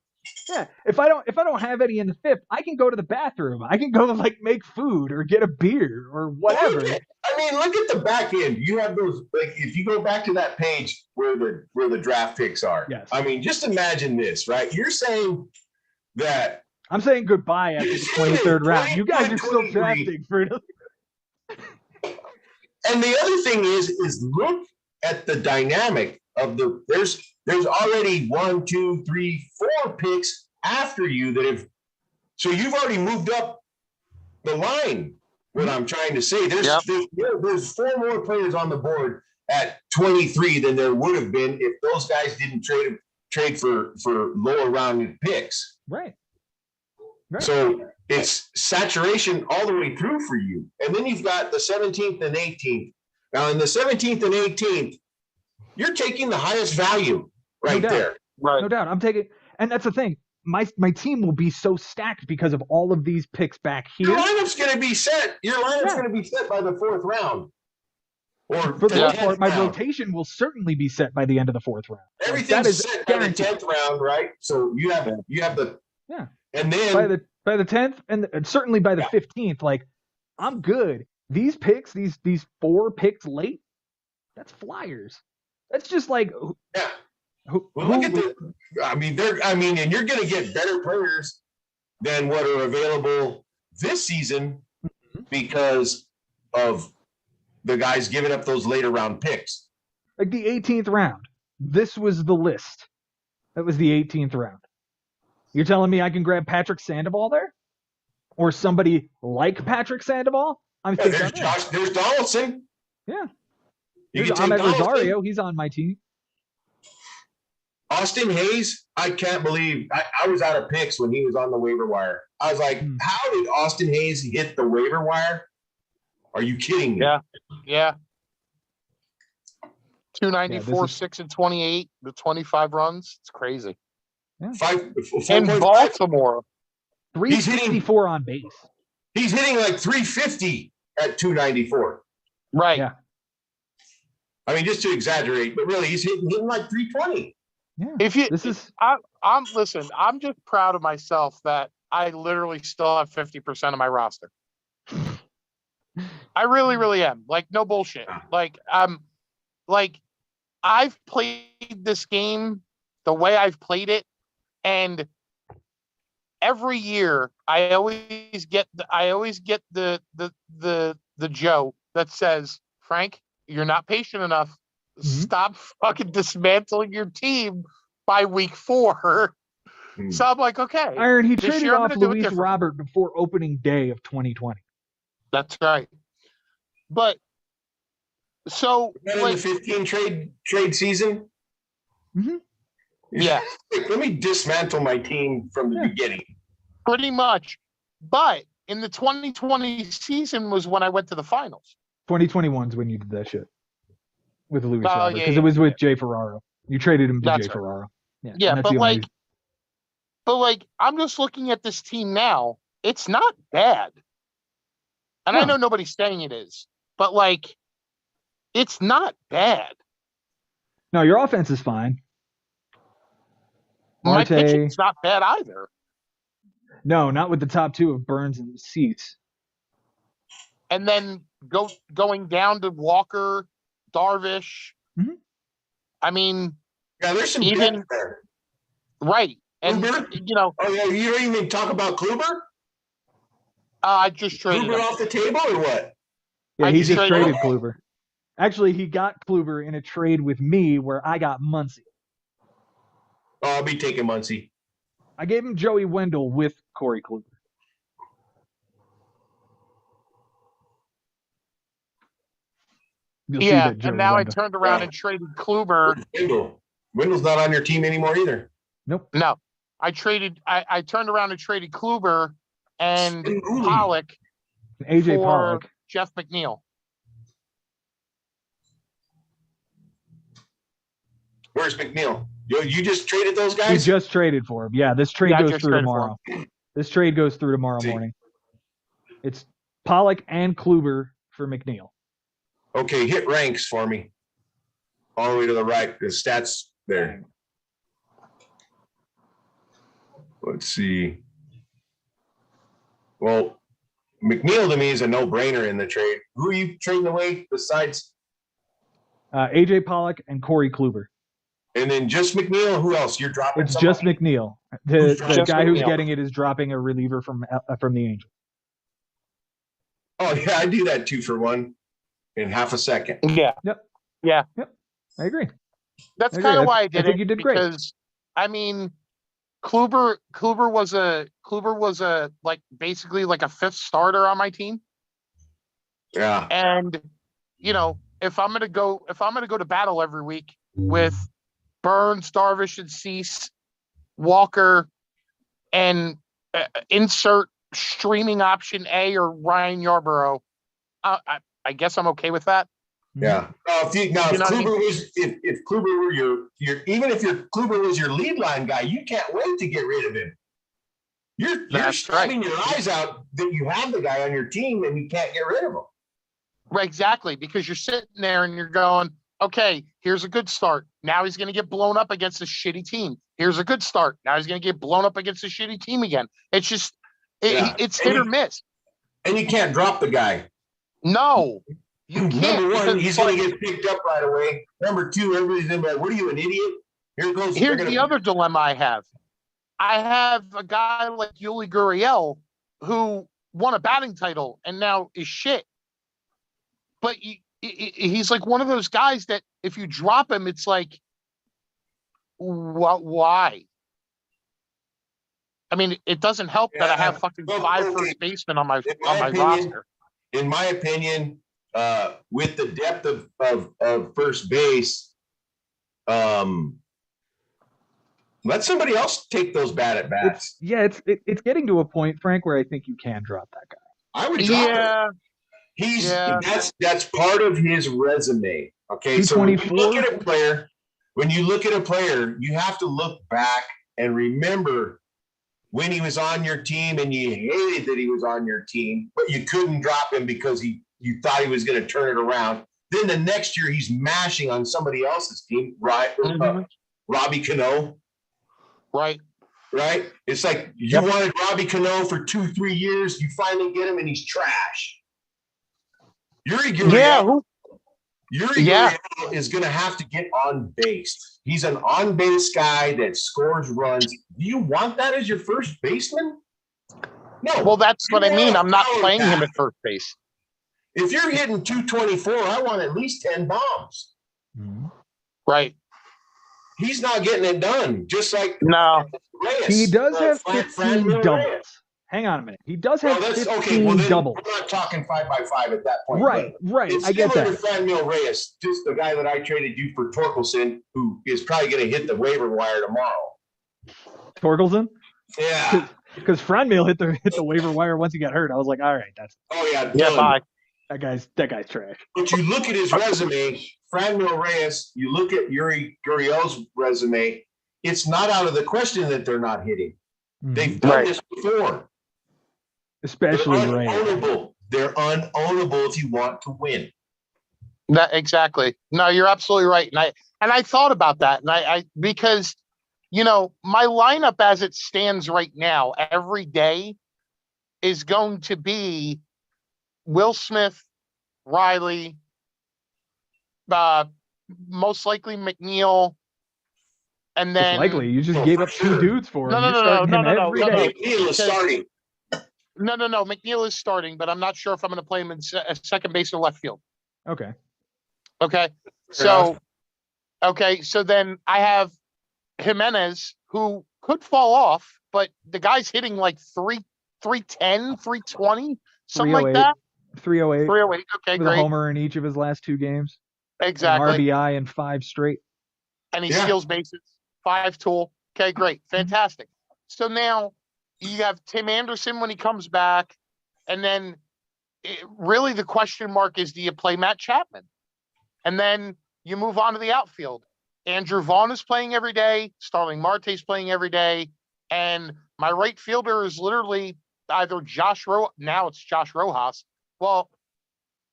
yeah, if I don't have any in the 5th, I can go to the bathroom. I can go make food or get a beer or whatever. I mean, look at the back end. You have those. Like, if you go back to that page where the draft picks are. Yes. I mean, just imagine this, right? You're saying that I'm saying goodbye after the 23rd round. You guys are still drafting for. And the other thing is look at the dynamic of there's already 1, 2, 3, 4 picks after you that have. So you've already moved up the line. What I'm trying to say, there's 4 more players on the board at 23 than there would have been if those guys didn't trade for lower round picks. Right. So it's saturation all the way through for you. And then you've got the 17th and 18th. Now in the 17th and 18th, you're taking the highest value right there. Right. No doubt. I'm taking, and that's the thing. My team will be so stacked because of all of these picks back here. Your lineup's going to be set. Going to be set by the 4th round. Or for the most part, my round. rotation will certainly be set by the end of the 4th round. Everything's set by the 10th round, right? So you have the and then by the 10th and certainly by the 15th, like I'm good. These picks, these 4 picks late, that's flyers. That's just like look at the. And you're going to get better players than what are available this season because of the guys giving up those later round picks. Like the 18th round. This was the list. That was the 18th round. You're telling me I can grab Patrick Sandoval there? Or somebody like Patrick Sandoval? There's Donaldson. Yeah. You I'm at Rosario. He's on my team. Austin Hayes, I can't believe I was out of picks when he was on the waiver wire. I was like, how did Austin Hayes hit the waiver wire? Are you kidding me? Yeah. Yeah. 294, Yeah, this is- 6 and 28, the 25 runs. It's crazy. Five, In 4.5. Baltimore. 364 on base. He's hitting like 350 at 294. Right. Yeah. I mean, just to exaggerate, but really, he's hitting like 320. Yeah. If you, This is listen, I'm just proud of myself that I literally still have 50% of my roster. I really, really am. Like, no bullshit. Like, I've played this game the way I've played it, and every year I always get the Joe that says, Frank, you're not patient enough. Stop fucking dismantling your team by week 4. So I'm like, okay. Iron. He this traded year I'm off gonna do it Luis different. Robert before opening day of 2020. That's right. But so Not in the 15 trade season. Mhm. Yeah. Let me dismantle my team from the beginning. Pretty much. But in the 2020 season was when I went to the finals. 2021 is when you did that shit with Luis Oh, Robert yeah, because it was with Jay Ferraro. You traded him to That's Jay right. Ferraro. Yeah, and that's but the only- like I'm just looking at this team now. It's not bad. And I No. know nobody's saying it is, but like it's not bad. No, your offense is fine. My Marte, pitching's not bad either. no, not with the top two of Burns and Cease. And then going down to Walker, Darvish. Mhm. I mean, Yeah, there's some Even- depth there. right. And Kluber? you know, Oh yeah, you don't even talk about Kluber. I just traded Kluber him. off the table or what? Yeah, I he just just traded traded him. Kluber. Actually, he got Kluber in a trade with me where I got Muncy. Oh, I'll be taking Muncy. I gave him Joey Wendell with Corey Kluber. You'll see Yeah, that Joey and now Wendell. I turned around Yeah. and traded Kluber. Wendell's not on your team anymore either. Nope. No, I turned around and traded Kluber and Ooh. Pollock AJ for Pollock. Jeff McNeil. Where's McNeil? You just traded those He guys? just traded for him. Yeah, this trade Yeah, I goes just through traded for tomorrow. This trade goes through tomorrow See. morning. It's Pollock and Kluber for McNeil. Okay, hit ranks for me. All the way to the right. The stats there. Let's see. Well, McNeil to me is a no-brainer in the trade. Who are you trading away besides? AJ Pollock and Corey Kluber. And then just McNeil. Who else? You're dropping. It's just somebody? McNeil. Who's The just guy who's McNeil? getting it is dropping a reliever from the Angels. Oh yeah, I do that 2 for 1 in half a second. Yeah. Yep. Yeah. I agree. That's I agree. kind of I why I think did it. you did great. Because I mean, Kluber was a like basically like a 5th starter on my team. Yeah. And you know, if I'm gonna go to battle every week with Burns, Darvish, and Cease, Walker, and insert streaming option A or Ryan Yarborough, I guess I'm okay with that. Yeah. If You know what I Kluber was if Kluber were your even if your Kluber was your lead line guy, you can't wait to get rid of him. You're That's stabbing your eyes out that you have the guy on your team and you can't get rid of him. Right, exactly, because you're sitting there and you're going, okay, here's a good start. Now he's going to get blown up against a shitty team. Here's a good start. Now he's going to get blown up against a shitty team again. It's just, it's hit or miss. And you can't drop the guy. No, you can't. Number one, because he's going to get picked up right away. Number two, everybody's going to be like, what are you, an idiot? Here's the other dilemma I have. I have a guy like Yuli Gurriel who won a batting title and now is shit. But he's like one of those guys that if you drop him, it's like, why? I mean, it doesn't help that I have fucking 5 first basemen on my roster. In my opinion, with the depth of first base, let somebody else take those at bats. It's getting to a point, Frank, where I think you can drop that guy. I would drop it. Yeah. That's part of his resume. Okay, so when you look at a player, you have to look back and remember when he was on your team and you hated that he was on your team, but you couldn't drop him because you thought he was going to turn it around. Then the next year he's mashing on somebody else's team, right? Robbie Cano. Right. Right? It's like you wanted Robbie Cano for 2-3 years. You finally get him and he's trash. Yuri Gurriel is going to have to get on base. He's an on-base guy that scores runs. Do you want that as your first baseman? No. Well, that's what I mean. I'm not playing him at first base. If you're hitting 224, I want at least 10 bombs. Right. He's not getting it done. Just like Reyes. He does have 15 doubles. Hang on a minute. He does have 15 doubles. We're not talking 5x5 at that point. Right. I get that. It's similar to Reyes, just the guy that I traded you for Torkelson, who is probably going to hit the waiver wire tomorrow. Torkelson? Yeah. Because Franmil hit the waiver wire once he got hurt. I was like, all right, that's. Oh yeah. Bye. That guy's trash. But you look at his resume, Franmil Reyes. You look at Yuri Gurriel's resume. It's not out of the question that they're not hitting. They've done this before. Especially Reyes. They're unownable if you want to win. Exactly. No, you're absolutely right. And I thought about that. And I because my lineup as it stands right now, every day is going to be Will Smith, Riley, most likely McNeil, and then likely you just gave up 2 dudes for him. No. McNeil is starting. No. McNeil is starting, but I'm not sure if I'm going to play him in second base or left field. Okay. So then I have Jimenez, who could fall off, but the guy's hitting like 310, 320, something like that. 308. 308. Okay, with great. A homer in each of his last 2 games. Exactly. An RBI in 5 straight. And he steals bases. 5 tool. Okay, great. Fantastic. So now you have Tim Anderson when he comes back. And then really the question mark is, do you play Matt Chapman? And then you move on to the outfield. Andrew Vaughn is playing every day. Starling Marte's playing every day. And my right fielder is literally either now it's Josh Rojas. Well,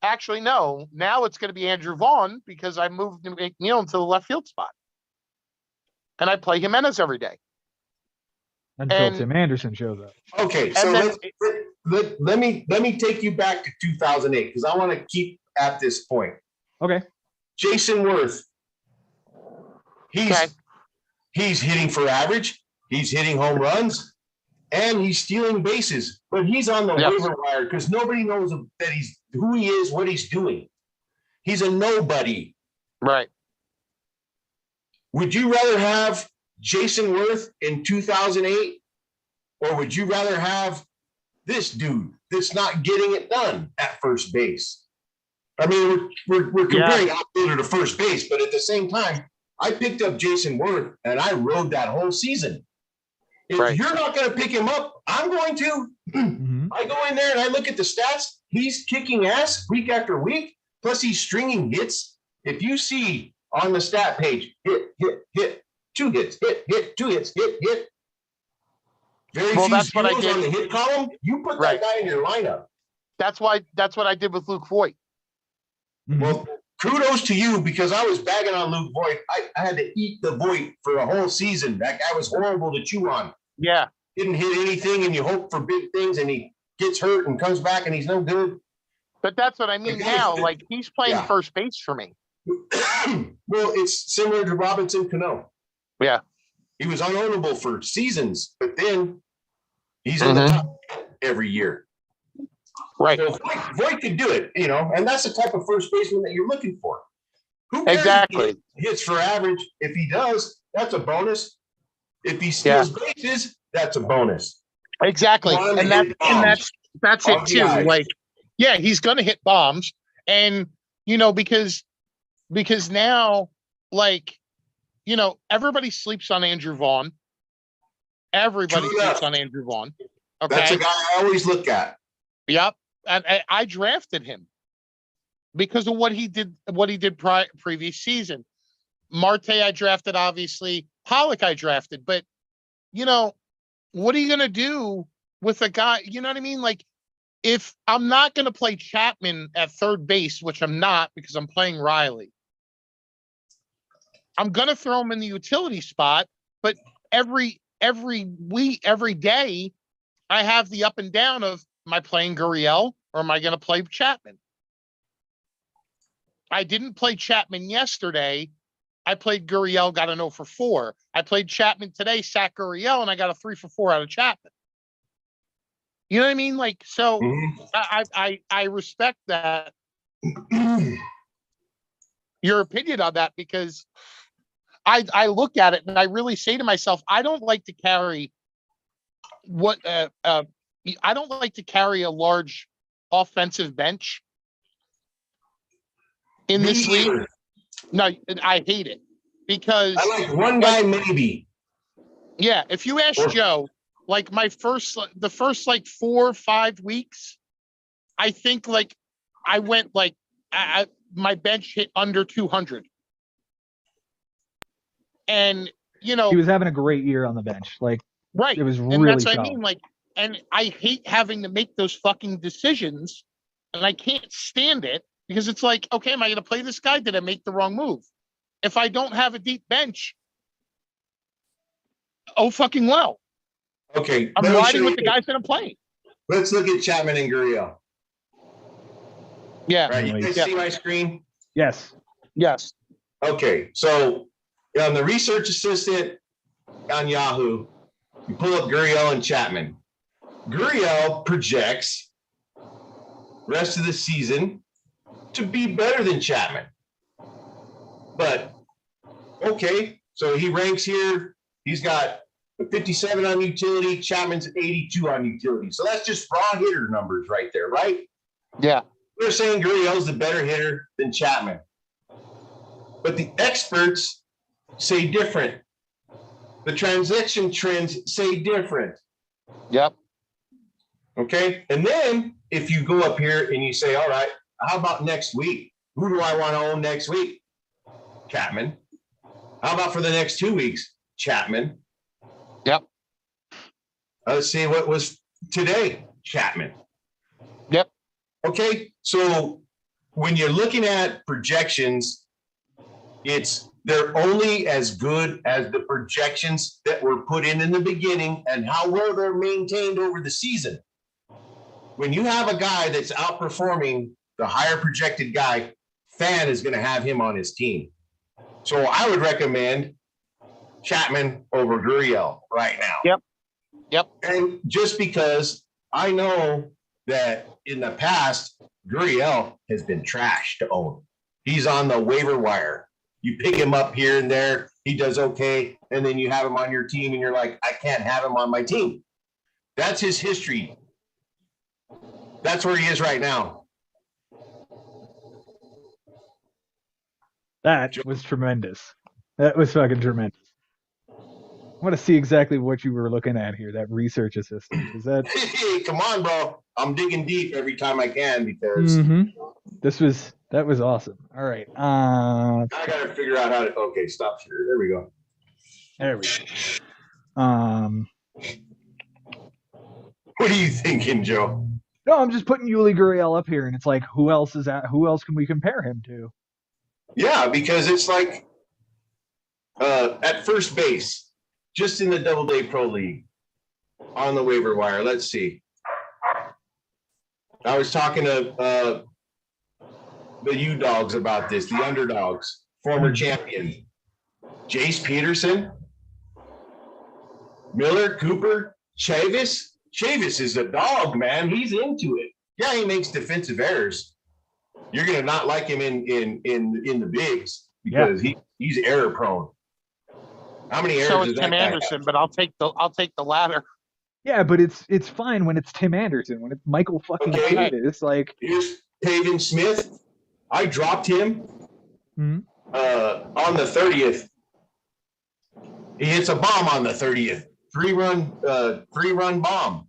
actually, no. Now it's going to be Andrew Vaughn because I moved McNeil into the left field spot. And I play Jimenez every day. Until Tim Anderson shows up. Okay, so let me take you back to 2008 because I want to keep at this point. Okay. Jason Worth. He's hitting for average. He's hitting home runs. And he's stealing bases, but he's on the waiver wire because nobody knows that who he is, what he's doing. He's a nobody. Right. Would you rather have Jason Worth in 2008, or would you rather have this dude that's not getting it done at first base? I mean, we're comparing outfielder to first base, but at the same time, I picked up Jason Worth and I rode that whole season. If you're not going to pick him up, I'm going to. I go in there and I look at the stats. He's kicking ass week after week. Plus, he's stringing hits. If you see on the stat page, hit, 2 hits, hit, 2 hits, hit. Very few that's what I did on the hit column. You put that guy in your lineup. That's what I did with Luke Voigt. Well, kudos to you because I was bagging on Luke Voigt. I had to eat the Voigt for a whole season. That guy was horrible to chew on. Yeah. Didn't hit anything, and you hope for big things, and he gets hurt and comes back, and he's no good. But that's what I mean now. Like, he's playing first base for me. Well, it's similar to Robinson Cano. Yeah. He was unownable for seasons, but then he's in the top every year. Right. So Voigt could do it, and that's the type of first baseman that you're looking for. Who cares exactly. If he hits for average? If he does, that's a bonus. If he steals bases, that's a bonus. Exactly. And that's it too. Like, he's going to hit bombs. And, because now, like, everybody sleeps on Andrew Vaughn. Everybody sleeps on Andrew Vaughn. Okay. That's a guy I always look at. Yep. And I drafted him. because of what he did previous season. Marte I drafted, obviously. Pollock I drafted, but you know, what are you gonna do with a guy? You know what I mean? Like, if I'm not gonna play Chapman at third base, which I'm not because I'm playing Riley, I'm gonna throw him in the utility spot. But every week, every day, I have the up and down of, am I playing Gurriel or am I gonna play Chapman? I didn't play Chapman yesterday. I played Gurriel, got an 0 for 4. I played Chapman today, sacked Gurriel, and I got a 3 for 4 out of Chapman. You know what I mean? Like, so I respect that, your opinion on that, because I look at it and I really say to myself, I don't like to carry I don't like to carry a large offensive bench in this league. No, I hate it because I like one guy maybe. Yeah, if you ask Joe, like the first like 4 or 5 weeks, I think like I went like my bench hit under 200, and you know He was having a great year on the bench. Like, right, it was and really that's what solid. I mean. Like, and I hate having to make those fucking decisions, and I can't stand it because it's like, okay, am I going to play this guy? Did I make the wrong move? If I don't have a deep bench, oh fucking well. Okay, I'm riding with the guys that I'm playing. Let's look at Chapman and Gurriel. Yeah. Right, you guys see my screen? Yes. Yes. Okay, so on the research assistant on Yahoo, you pull up Gurriel and Chapman. Gurriel projects rest of the season to be better than Chapman. But okay, so he ranks here. He's got a 57 on utility. Chapman's 82 on utility. So that's just raw hitter numbers right there, right? Yeah. We're saying Gurriel's the better hitter than Chapman. But the experts say different. The transaction trends say different. Yep. Okay. And then if you go up here and you say, all right, how about next week? Who do I want to own next week? Chapman. How about for the next 2 weeks? Chapman. Yep. Let's see what was today. Chapman. Yep. Okay. So when you're looking at projections, they're only as good as the projections that were put in the beginning and how well they're maintained over the season. When you have a guy that's outperforming the higher projected guy, Fan is going to have him on his team. So I would recommend Chapman over Gurriel right now. Yep. Yep. And just because I know that in the past, Gurriel has been trash to own. He's on the waiver wire. You pick him up here and there, he does okay, and then you have him on your team and you're like, I can't have him on my team. That's his history. That's where he is right now. That was tremendous. That was fucking tremendous. I want to see exactly what you were looking at here, that research assistant. Is that Hey, come on, bro. I'm digging deep every time I can because that was awesome. All right. I gotta figure out how to okay, stop share. There we go. There we go. What are you thinking, Joe? No, I'm just putting Yuli Gurriel up here, and it's like, who else can we compare him to? Yeah, because it's like at first base, just in the Double A Pro League, on the waiver wire. Let's see. I was talking to the U-Dogs about this, the underdogs, former champion. Jace Peterson, Miller, Cooper, Chavis. Chavis is a dog, man. He's into it. Yeah, he makes defensive errors. You're gonna not like him in the bigs because he's error prone. How many errors? So is Tim Anderson, but I'll take the latter. Yeah, but it's fine when it's Tim Anderson. When it's Michael fucking Davis, like here's Pavin Smith. I dropped him on the 30th. He hits a bomb on the 30th. Three-run bomb.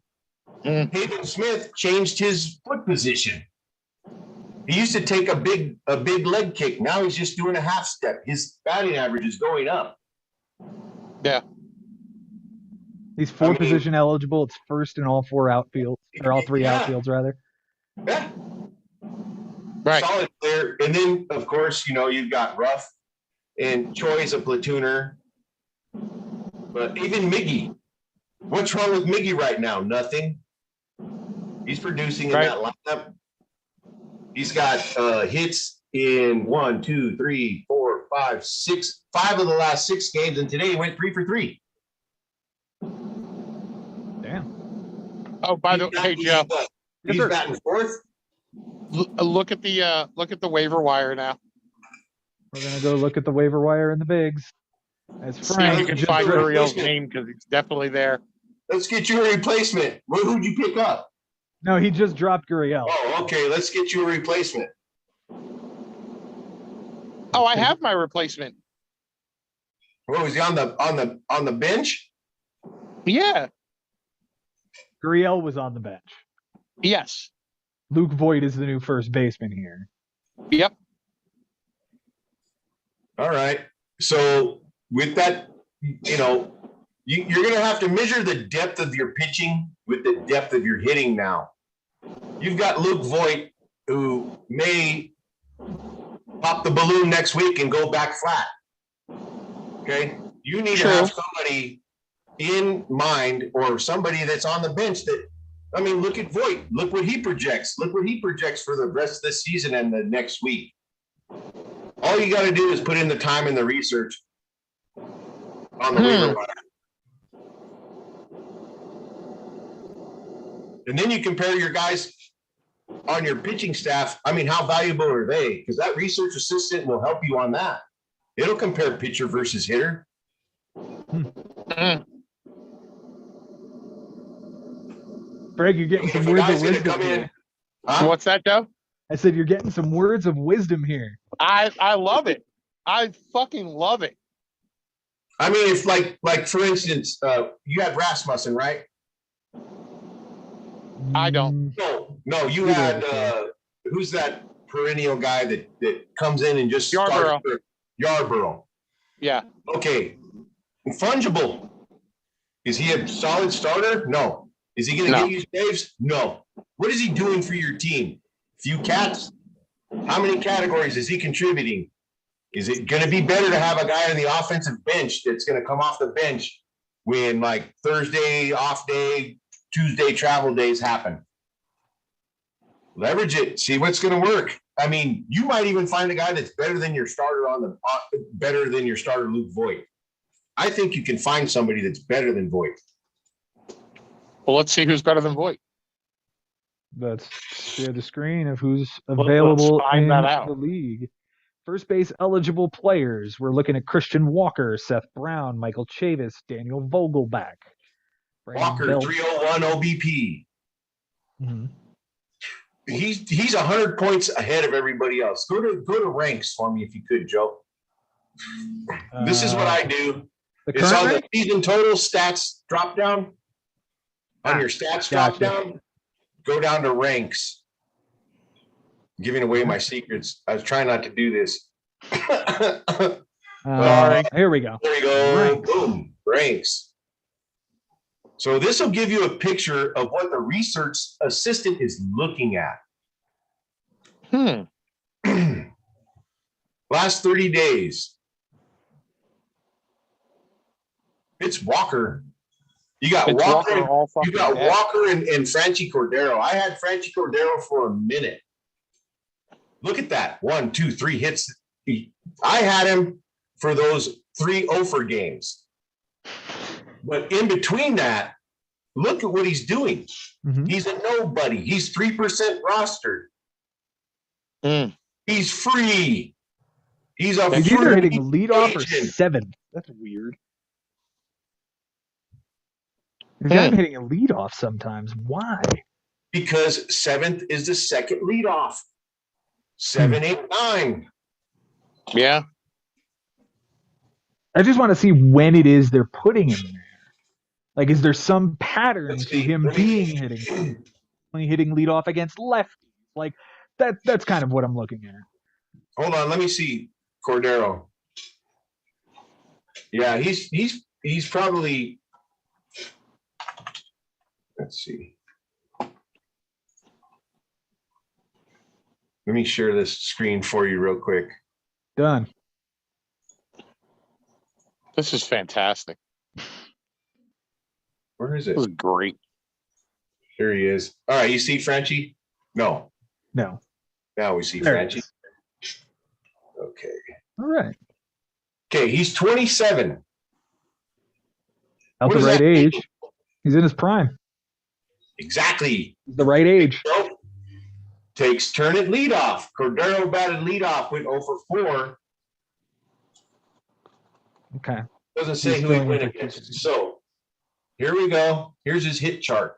Pavin Smith changed his foot position. He used to take a big leg kick. Now he's just doing a half step. His batting average is going up. Yeah. He's position eligible. It's first in all four outfields, or all three outfields rather. Yeah. Right. Solid player. And then, of course, you've got Ruff and Choi's a platooner. But even Miggy. What's wrong with Miggy right now? Nothing. He's producing in that lineup. He's got hits in 1, 2, 3, 4, 5, 6, 5 of the last 6 games, and today he went 3 for 3. Damn. Oh, by the way, Joe, he's batting fourth. Look at the waiver wire now. We're gonna go look at the waiver wire in the bigs. As Frank, you can find your Uriel's name because he's definitely there. Let's get you a replacement. Who'd you pick up? No, he just dropped Gurriel. Oh, okay. Let's get you a replacement. Oh, I have my replacement. What was he on the bench? Yeah. Gurriel was on the bench. Yes. Luke Voigt is the new first baseman here. Yep. All right. So with that, you're going to have to measure the depth of your pitching with the depth of your hitting now. You've got Luke Voigt, who may pop the balloon next week and go back flat. Okay? You need to have somebody in mind or somebody that's on the bench that, look at Voigt. Look what he projects. Look what he projects for the rest of the season and the next week. All you got to do is put in the time and the research on the waiver wire. And then you compare your guys on your pitching staff. How valuable are they? Because that research assistant will help you on that. It'll compare pitcher versus hitter. Greg, you're getting some words of wisdom here. What's that, Joe? I said you're getting some words of wisdom here. I love it. I fucking love it. If like for instance, you had Rasmussen, right? I don't. No, you had who's that perennial guy that comes in and just Yarborough. Yarborough. Yeah. Okay. Fungible. Is he a solid starter? No. Is he going to get you saves? No. What is he doing for your team? Few cats? How many categories is he contributing? Is it going to be better to have a guy on the offensive bench that's going to come off the bench when Thursday off day, Tuesday travel days happen? Leverage it. See what's going to work. You might even find a guy that's better than your starter Luke Voigt. I think you can find somebody that's better than Voigt. Well, let's see who's better than Voigt. Let's share the screen of who's available in the league. First base eligible players. We're looking at Christian Walker, Seth Brown, Michael Chavis, Daniel Vogelbach. Walker, 301 OBP. Mm-hmm. He's 100 points ahead of everybody else. Go to ranks for me if you could, Joe. This is what I do. It's on the season total stats drop down. On your stats drop down, go down to ranks. I'm giving away my secrets. I was trying not to do this. Here we go. There we go. Ranks. Boom. Ranks. So this will give you a picture of what the research assistant is looking at. Last 30 days. It's Walker. You got Walker. You got Walker and Franchi Cordero. I had Franchi Cordero for a minute. Look at that. 1, 2, 3 hits. I had him for those 3 offer games. But in between that, look at what he's doing. Mm-hmm. He's a nobody. He's 3% rostered. He's free. He's either hitting leadoff or 7th. That's weird. I'm hitting a leadoff sometimes. Why? Because 7th is the second leadoff. 7, 8, 9. Yeah. I just want to see when it is they're putting him there. Is there some pattern to him being hitting leadoff against lefties? That's kind of what I'm looking at. Hold on, let me see Cordero. Yeah, he's probably. Let's see. Let me share this screen for you real quick. Done. This is fantastic. Where is it? This is great. Here he is. All right, you see Frenchie? No. No. Now we see There it Frenchie. is. Okay. All right. Okay, he's 27. About What the does right that mean? age. He's in his prime. Exactly. The right age. Nope. Takes turn at leadoff. Cordero batted leadoff, went 0 for 4. Okay. Doesn't say He's who he filling went in for against. Casey. So here we go. Here's his hit chart.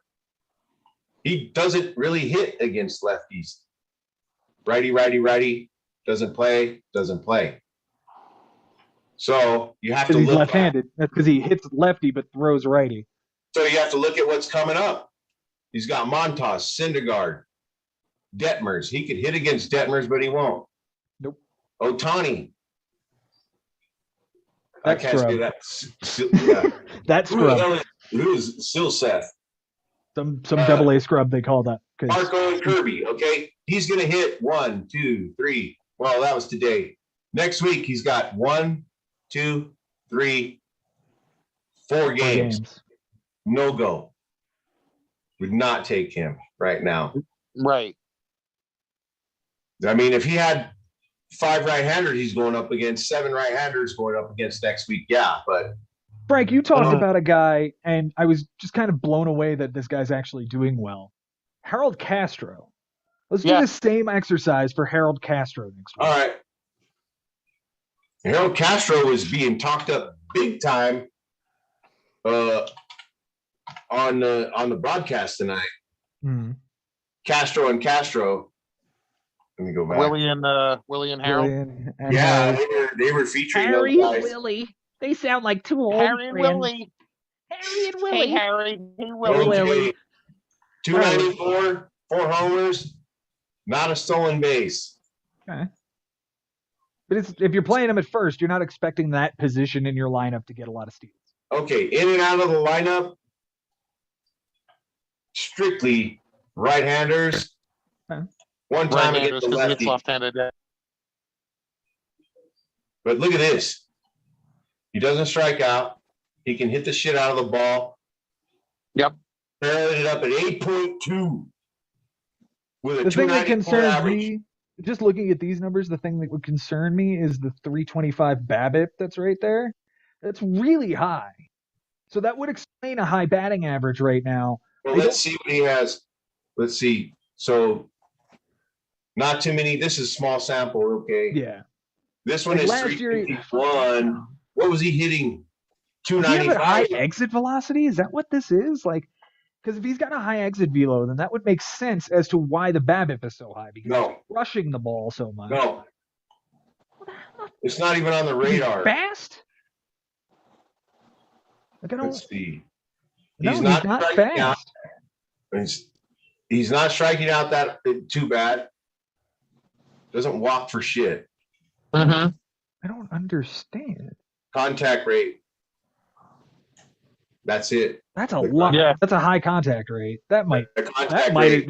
He doesn't really hit against lefties. Righty, righty, righty. Doesn't play. So you have to Because he's look left-handed. That's because he hits lefty but throws righty. So you have to look at what's coming up. He's got Montas, Syndergaard, Detmers. He could hit against Detmers, but he won't. Nope. Otani. I That can't scrub. say that. Yeah. That Who the scrub. hell is, who is still Seth? Some double A scrub they call that. 'Cause Marco and Kirby. Okay. He's going to hit 1, 2, 3. Well, that was today. Next week, he's got 1, 2, 3, 4 games. No go. Would not take him right now. Right. I mean, if he had 5 right-handers he's going up against, 7 right-handers going up against next week, yeah, but Frank, you talked about a guy, and I was just kind of blown away that this guy's actually doing well. Harold Castro. Let's do the same exercise for Harold Castro next week. all right. Harold Castro was being talked up big time on the broadcast tonight. Castro and Castro. Let me go back. Willie and Harold. Yeah, they were featuring Harry those and guys. Willie. They sound like two old Harry and friends. Willie. Harry and Hey, Willie. Harry. Hey, Willie. Hey, Willie. Okay. 294, 4 homers, not a stolen base. Okay. But if you're playing him at first, you're not expecting that position in your lineup to get a lot of steals. Okay, in and out of the lineup, strictly right-handers. Okay. One time Right-handers, against the 'cause he gets lefty. left-handed. But look at this. He doesn't strike out. He can hit the shit out of the ball. Yep. Barreling it up at 8.2 with a The thing that 294 concerns average. me, just looking at these numbers, the thing that would concern me is the 325 BABIP that's right there. That's really high. So that would explain a high batting average right now. Well, let's see what he has. Let's see. So not too many. This is small sample, okay? Yeah. This one Like is last year- 351. What was he hitting? Does he have a high 295. exit velocity? Is that what this is? Like, because if he's got a high exit velo, then that would make sense as to why the BABIP is so high, because No. he's rushing the ball so much. No. It's not even on the He's radar. fast? Like, I don't, Let's see. no, He's he's not not striking out. fast. He's not striking out that too bad. Doesn't walk for shit. Mm-hmm. I don't understand. Contact rate. That's it. That's a The lot. Yeah. That's a high contact rate. That might The contact might rate.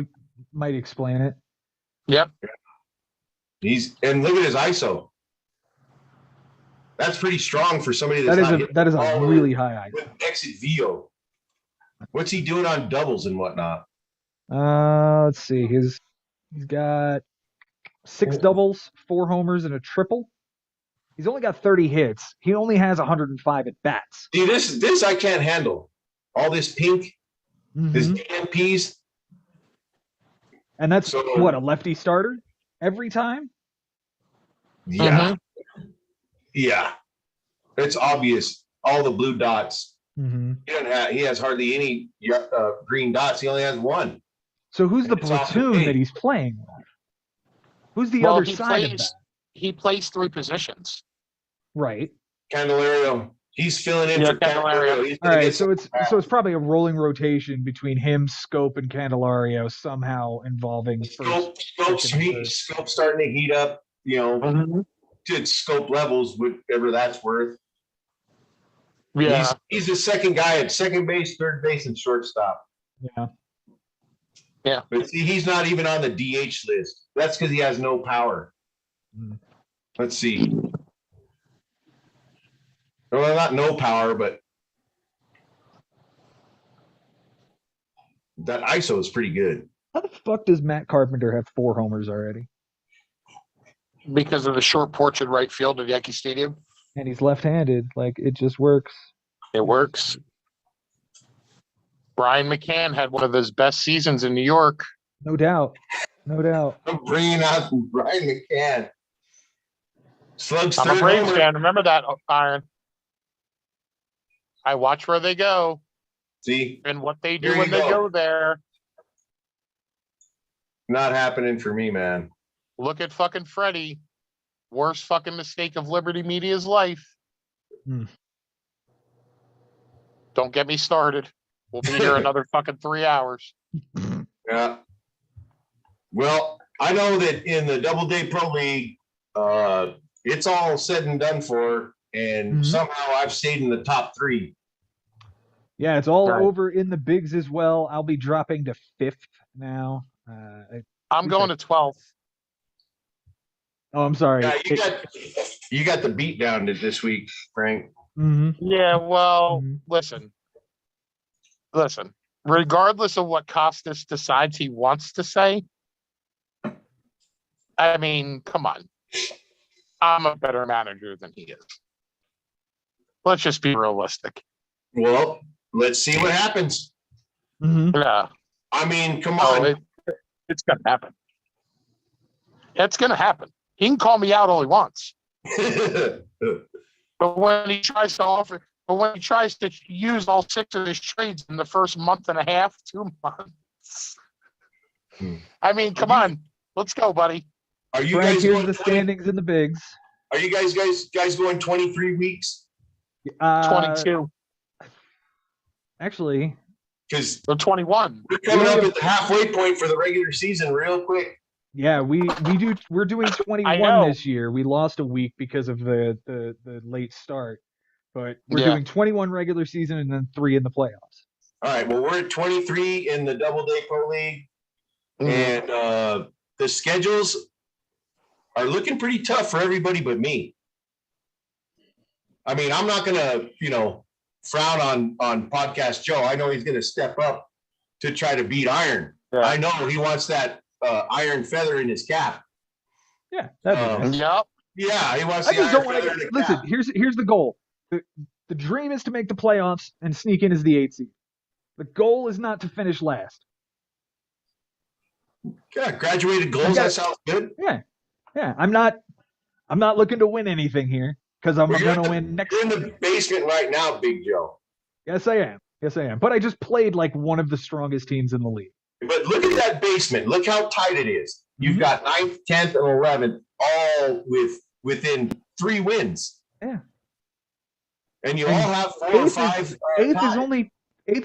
might explain it. Yep. And look at his ISO. That's pretty strong for somebody that's not hitting That is the a ball really high with exit VO. What's he doing on doubles and whatnot? Let's see. He's got 6 doubles, 4 homers, and a triple. He's only got 30 hits. He only has 105 at bats. See, this I can't handle. All this pink, this DMPs. And that's So- what, a lefty starter every time? Yeah. Yeah. It's obvious. All the blue dots. He has hardly any green dots. He only has 1. So who's the It's off the platoon page. that he's playing with? Who's the Well, other he side of plays- that? He plays 3 positions. Right. Candelario. He's filling in Yeah, for Candelario. He's All gonna right, get so it's probably a rolling rotation between him, Scope, and Candelario somehow involving first, second, and third. Scope starting to heat up, you know, Mhm. to Scope levels, whatever that's worth. Yeah. He's the second guy at second base, third base, and shortstop. Yeah. Yeah. But see, he's not even on the DH list. That's because he has no power. Mm. Let's see. Well, not no power, but that ISO is pretty good. How the fuck does Matt Carpenter have 4 homers already? Because of the short porch at right field of Yankee Stadium. And he's left-handed. Like, it just works. It works. Brian McCann had one of his best seasons in New York. No doubt. No doubt. I'm bringing out Brian McCann. Slugs I'm a third Braves homer. fan. Remember that, Iron. I watch where they go See, and what they do Here when you they go. go there. not happening for me, man. Look at fucking Freddie. Worst fucking mistake of Liberty Media's life. Hmm. Don't get me started. We'll be here another fucking 3 hours. Yeah. Well, I know that in the Doubleday Pro League, it's all said and done for, and Mhm. somehow I've stayed in the top 3. Yeah, it's all Right. over in the bigs as well. I'll be dropping to 5th now. I'm going to 12th. Oh, I'm sorry. Yeah, you got the beat down this week, Frank. Mhm. Yeah, well, Mhm. listen. Regardless of what Costas decides he wants to say, I mean, come on. I'm a better manager than he is. Let's just be realistic. Well, let's see what happens. Mhm. Yeah. I mean, come Oh, on. it's gonna happen. It's gonna happen. He can call me out all he wants. But when he tries to use all 6 of his trades in the first month and a half, 2 months. I mean, come on. Let's go, buddy. Are you Frank, guys here's going the 20 standings in the bigs. Are you guys going 23 weeks? 22 Actually, Because or 21. we're coming up at the halfway point for the regular season real quick. yeah, we're doing 21 know. this year. We lost a week because of the late start, but we're Yeah. doing 21 regular season and then 3 in the playoffs. All right. Well, we're at 23 in the Doubleday Pro League, and the schedules are looking pretty tough for everybody but me. I mean, I'm not gonna, frown on Podcast Joe. I know he's gonna step up to try to beat Iron. Yeah. I know he wants that iron feather in his cap. Yeah, that'd be nice. Yep. Yeah, he wants I the just iron don't want feather in to the listen. cap. Here's the goal. The dream is to make the playoffs and sneak in as the 8th seed. The goal is not to finish last. Yeah, graduated goals. That sounds good. Yeah. I'm not looking to win anything here because I'm Well, you're going to in win next. You're in the basement right now, Big Joe. Yes, I am. But I just played like one of the strongest teams in the league. But look at that basement. Look how tight it is. You've Mhm. got 9th, 10th, and 11th all within 3 wins. Yeah. And you And all have 4 or 5. Eighth ties.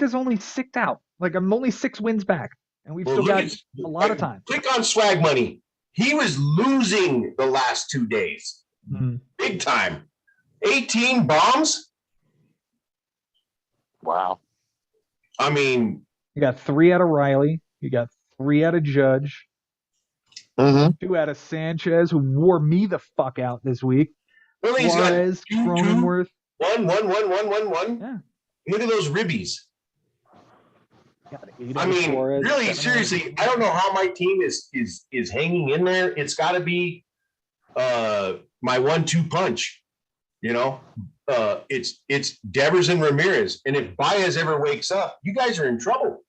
is only 6 out. Like I'm only 6 wins back, and we've Well, still look got at- a lot of time. Click on Swag Money. He was losing the last 2 days. Mhm. Big time. 18 bombs? Wow. I mean, You got 3 out of Riley. You got 3 out of Judge. Mm-hmm. 2 out of Sanchez, who wore me the fuck out this week. well, he's got Suarez, 2, Cronenworth. 1, 1, 1, 1, 1, 1. Yeah. Look at those ribbies. Got 8 I out of mean, Suarez, really, 7 out of- seriously, I don't know how my team is hanging in there. It's got to be my 1-2 punch. It's Devers and Ramirez, and if Baez ever wakes up, you guys are in trouble.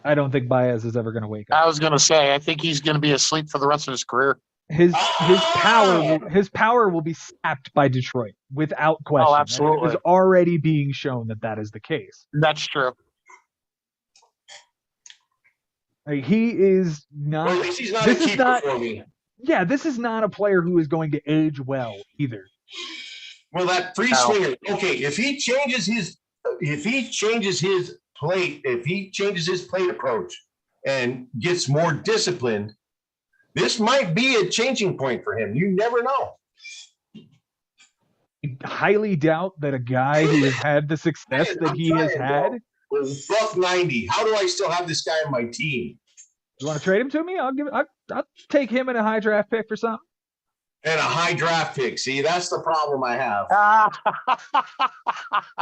I don't think Baez is ever going to wake up. I was gonna say, I think he's gonna be asleep for the rest of his career. His power will be sapped by Detroit without question. And absolutely. It is already being shown that is the case. That's true. Like, he is not. Or at least he's not This a is keeper not- for me. Yeah, this is not a player who is going to age well either. Well, that free No. swinger. Okay, if he changes his plate approach and gets more disciplined, this might be a changing point for him. You never know. I highly doubt that a guy who has had the success that he has had. $1.90. How do I still have this guy on my team? You want to trade him to me? I'll take him in a high draft pick for something. And a high draft pick. See, that's the problem I have. How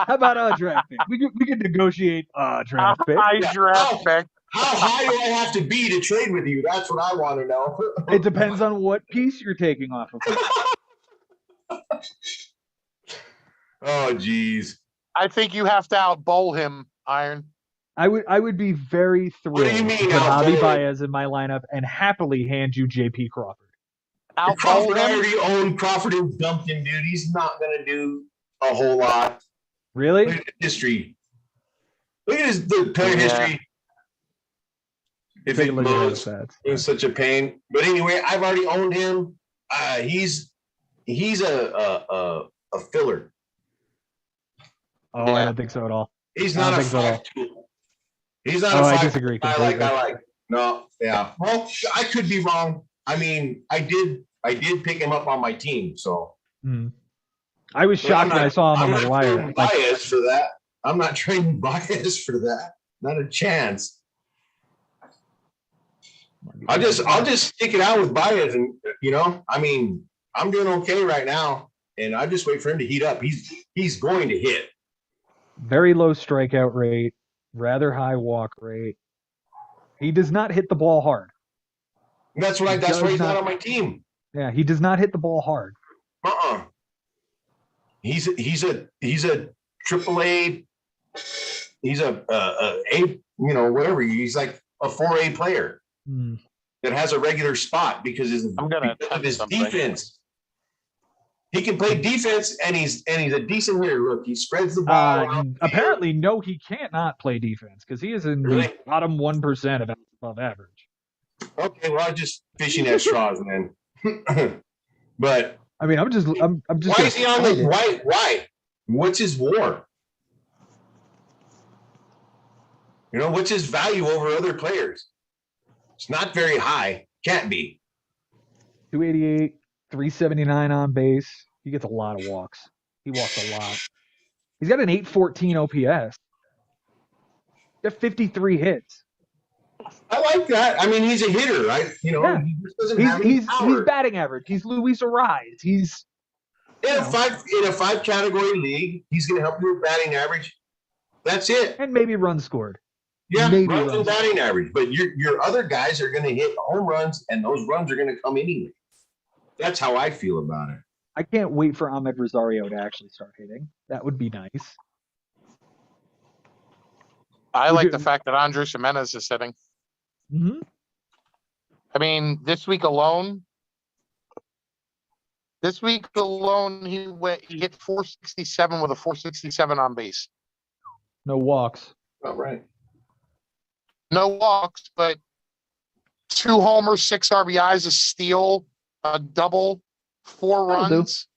about a draft pick? We could negotiate a draft pick. High draft pick. How high do I have to be to trade with you? That's what I want to know. It depends on what piece you're taking off of him. Oh, geez. I think you have to outbowl him, Iron. I would be very thrilled do you mean, to put Javi outbowl? Baez in my lineup and happily hand you JP Crawford. Outbowl Crawford, I him. already own Crawford and dumped him, dude. He's not going to do a whole lot. Really? Look at his history. Look at the player Yeah. history. If Take it a look at those moves, stats. it was such a pain. But anyway, I've already owned him. He's a filler. Oh, I don't think so at all. He's I don't not a think so at all. 5-tool. He's not Oh, a I 5 disagree I completely. like. No, yeah. Well, I could be wrong. I mean, I did pick him up on my team, so. I was But shocked when I saw him on the I'm not wire. trading Baez for that. I'm not trading Baez for that. Not a chance. I'll just stick it out with Baez, and I mean, I'm doing okay right now, and I just wait for him to heat up. He's going to hit. Very low strikeout rate, rather high walk rate. He does not hit the ball hard. That's why he's not on my team. Yeah, he does not hit the ball hard. He's a triple A. He's a whatever. He's like a 4A player that has a regular spot because of his defense. He can play defense, and he's a decent hitter. Look, he spreads the ball around. Apparently, no, he can't not play defense because he is in the bottom 1% of above average. Okay, well, I'm just fishing at straws, man. But I mean, I'm just. why is he on the why? What's his WAR? What's his value over other players? It's not very high. Can't be. 288, 379 on base. He gets a lot of walks. He walks a lot. He's got an 814 OPS. He's got 53 hits. I like that. I mean, he's a hitter, right? He just doesn't have any power. He's batting average. He's Luis Ariz. He's in a five category league. He's going to help you with batting average. That's it. And maybe runs scored. Yeah, maybe runs and batting average. But your other guys are going to hit home runs, and those runs are going to come anyway. That's how I feel about it. I can't wait for Ahmed Rosario to actually start hitting. That would be nice. I like the fact that Andres Jimenez is hitting. Mm-hmm. I mean, this week alone, he hit 467 with a 467 on base. No walks. All right. No walks, but 2 homers, 6 RBIs, a steal, a double, 4 runs,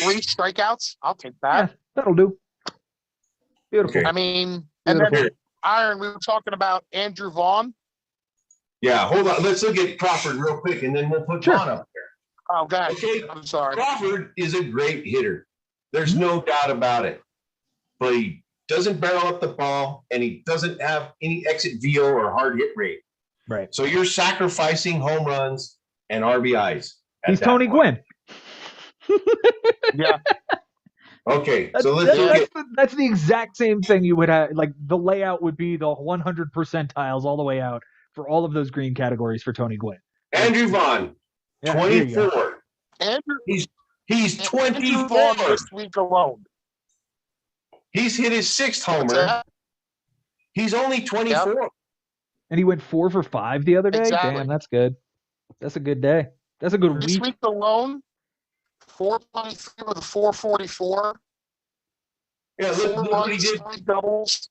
3 strikeouts. I'll take that. Yeah, that'll do. Beautiful. Okay. I mean, and then Iron, we were talking about Andrew Vaughn. Yeah, hold on. Let's look at Crawford real quick, and then we'll put Vaughn up there. Oh, God. Okay. I'm sorry. Crawford is a great hitter. There's no doubt about it. But he doesn't barrel up the ball, and he doesn't have any exit VO or hard hit rate. Right. So you're sacrificing home runs and RBIs. He's Tony Gwynn. Yeah. Okay, so let's look at that's the exact same thing you would have. Like the layout would be the 100 percentiles all the way out for all of those green categories for Tony Gwynn. Andrew Vaughn, Yeah, 24. Andrew, He's Andrew 24. Vaughn this week alone. He's hit his 6th What's homer. that? He's only 24. And he went 4 for 5 the other day. Exactly. Damn, that's good. That's a good day. That's a good This week. week alone, 423 with a 444. Yeah, 4 look what he runs, did. 3 doubles.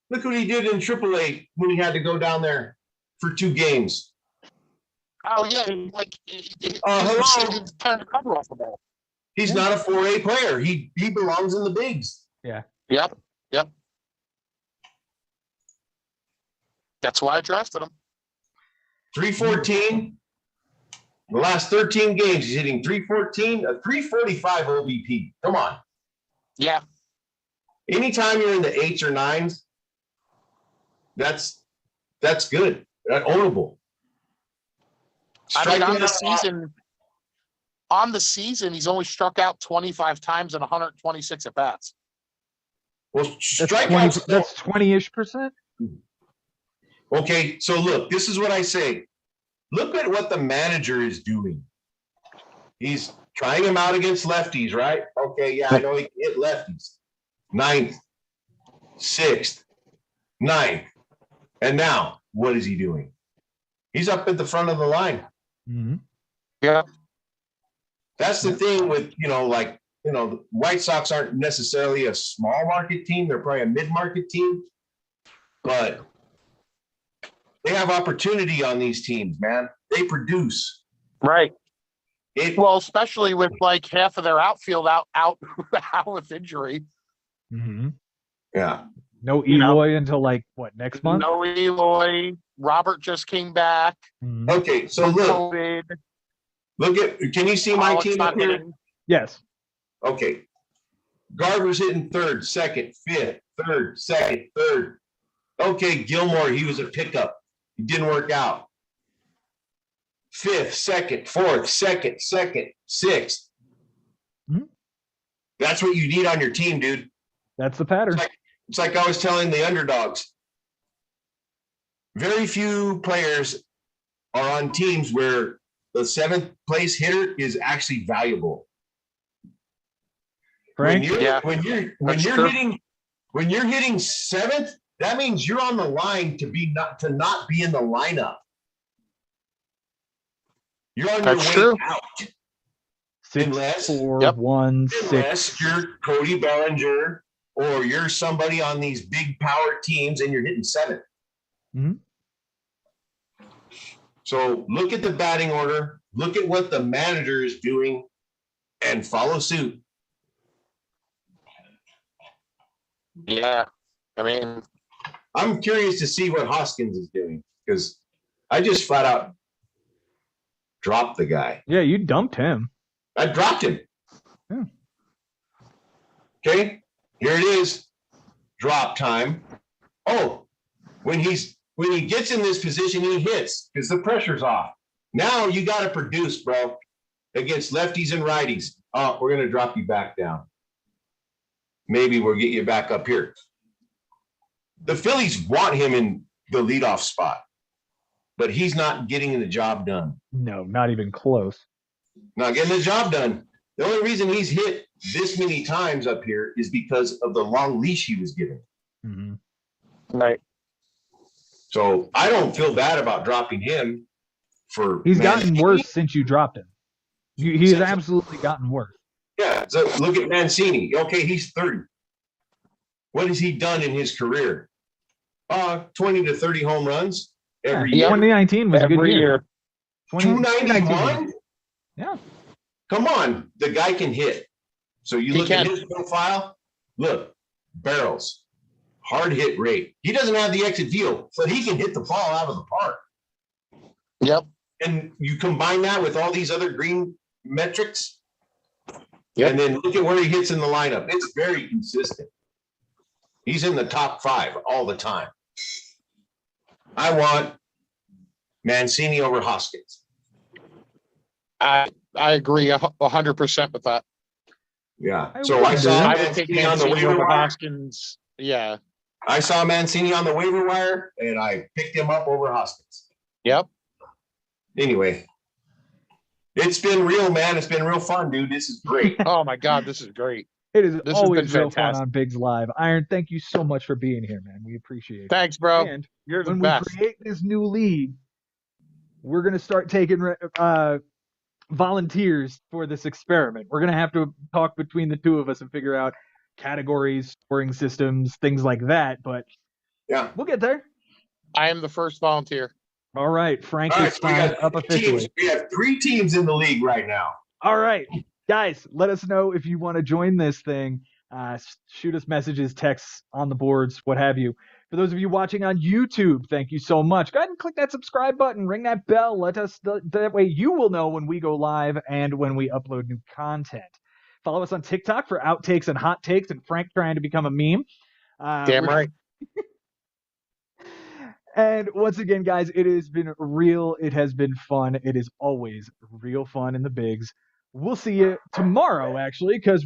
Look what he did in AAA when he had to go down there for 2 games. Oh yeah, like hello. trying to cover off the ball. He's not a 4A player. He belongs in the bigs. Yep. That's why I drafted him. 314. The last 13 games, he's hitting 314, a 345 OBP. Come on. Yeah. Anytime you're in the 8s or 9s, that's good. That's ownable. I mean, Striking out on the season, he's only struck out 25 times in 126 at bats. well, That's strikeouts. 20. That's 20-ish%. Okay, so look, this is what I say. Look at what the manager is doing. He's trying him out against lefties, right? Okay, yeah, I know he can hit lefties. 9th, 6th, 9th. And now, what is he doing? He's up at the front of the line. Mm-hmm. Yeah. That's the thing with, the White Sox aren't necessarily a small market team. They're probably a mid-market team. But they have opportunity on these teams, man. They produce. Right. It Well, especially with like half of their outfield out with injury. Mm-hmm. yeah. No You know. Eloy until like what, next month? No Eloy. Robert just came back. Mhm. Okay, so from look COVID. can you see my Pollock's team not up here? hitting. Yes. Okay. Garver's hitting 3rd, 2nd, 5th, 3rd, 2nd, 3rd. Okay, Gilmore, he was a pickup. He didn't work out. 5th, 2nd, 4th, 2nd, 6th. Mhm. That's what you need on your team, dude. That's the pattern. It's like I was telling the underdogs. Very few players are on teams where the 7th place hitter is actually valuable. Frank? When you're hitting 7th, that means you're on the line to not be in the lineup. You're on your That's way true. out. 6, Unless- 4, Yep. 1, 6. Unless you're Cody Bellinger or you're somebody on these big power teams and you're hitting 7th. Mhm. So look at the batting order, look at what the manager is doing, and follow suit. Yeah. I mean, I'm curious to see what Hoskins is doing because I just flat out dropped the guy. Yeah, you dumped him. I dropped him. Hmm. Okay, here it is. Drop time. Oh, when he gets in this position, he hits because the pressure's off. Now you got to produce, bro, against lefties and righties. Oh, we're gonna drop you back down. Maybe we'll get you back up here. The Phillies want him in the leadoff spot, but he's not getting the job done. No, not even close. Not getting the job done. The only reason he's hit this many times up here is because of the long leash he was given. Mhm. right. So I don't feel bad about dropping him for. He's gotten Mancini. worse since you dropped him. He's Since- absolutely gotten worse. Yeah. So look at Mancini. Okay, he's 30. What has he done in his career? 20 to 30 home runs every Yeah, year. 2019 was a good Every year. year. 291? Yeah. Come on, the guy can hit. So you He look at can. his profile, look, barrels, hard hit rate. He doesn't have the exit deal, but he can hit the ball out of the park. Yep. And you combine that with all these other green metrics, Yep. and then look at where he hits in the lineup. It's very consistent. He's in the top 5 all the time. I want Mancini over Hoskins. I agree 100% with that. Yeah. I So would I do. saw I would take Mancini on the Mancini waiver over wire. Hoskins. Yeah. I saw Mancini on the waiver wire, and I picked him up over Hoskins. Yep. Anyway, it's been real, man. It's been real fun, dude. This is great. Oh my God, this is great. It is This has always been real fun fantastic. on Bigs Live. Iron, thank you so much for being here, man. We appreciate it. Thanks, bro. And You're the when we best. create this new league, we're going to start taking volunteers for this experiment. We're going to have to talk between the two of us and figure out categories, scoring systems, things like that. But Yeah. we'll get there. I am the first volunteer. All right. Frank All right, is so we signed got up 3 teams. officially. We have 3 teams in the league right now. All right. Guys, let us know if you want to join this thing. Shoot us messages, texts on the boards, what have you. For those of you watching on YouTube, thank you so much. Go ahead and click that subscribe button, ring that bell. That way you will know when we go live and when we upload new content. Follow us on TikTok for outtakes and hot takes and Frank trying to become a meme. Damn right. And once again, guys, it has been real. It has been fun. It is always real fun in the bigs. We'll see you tomorrow, actually, because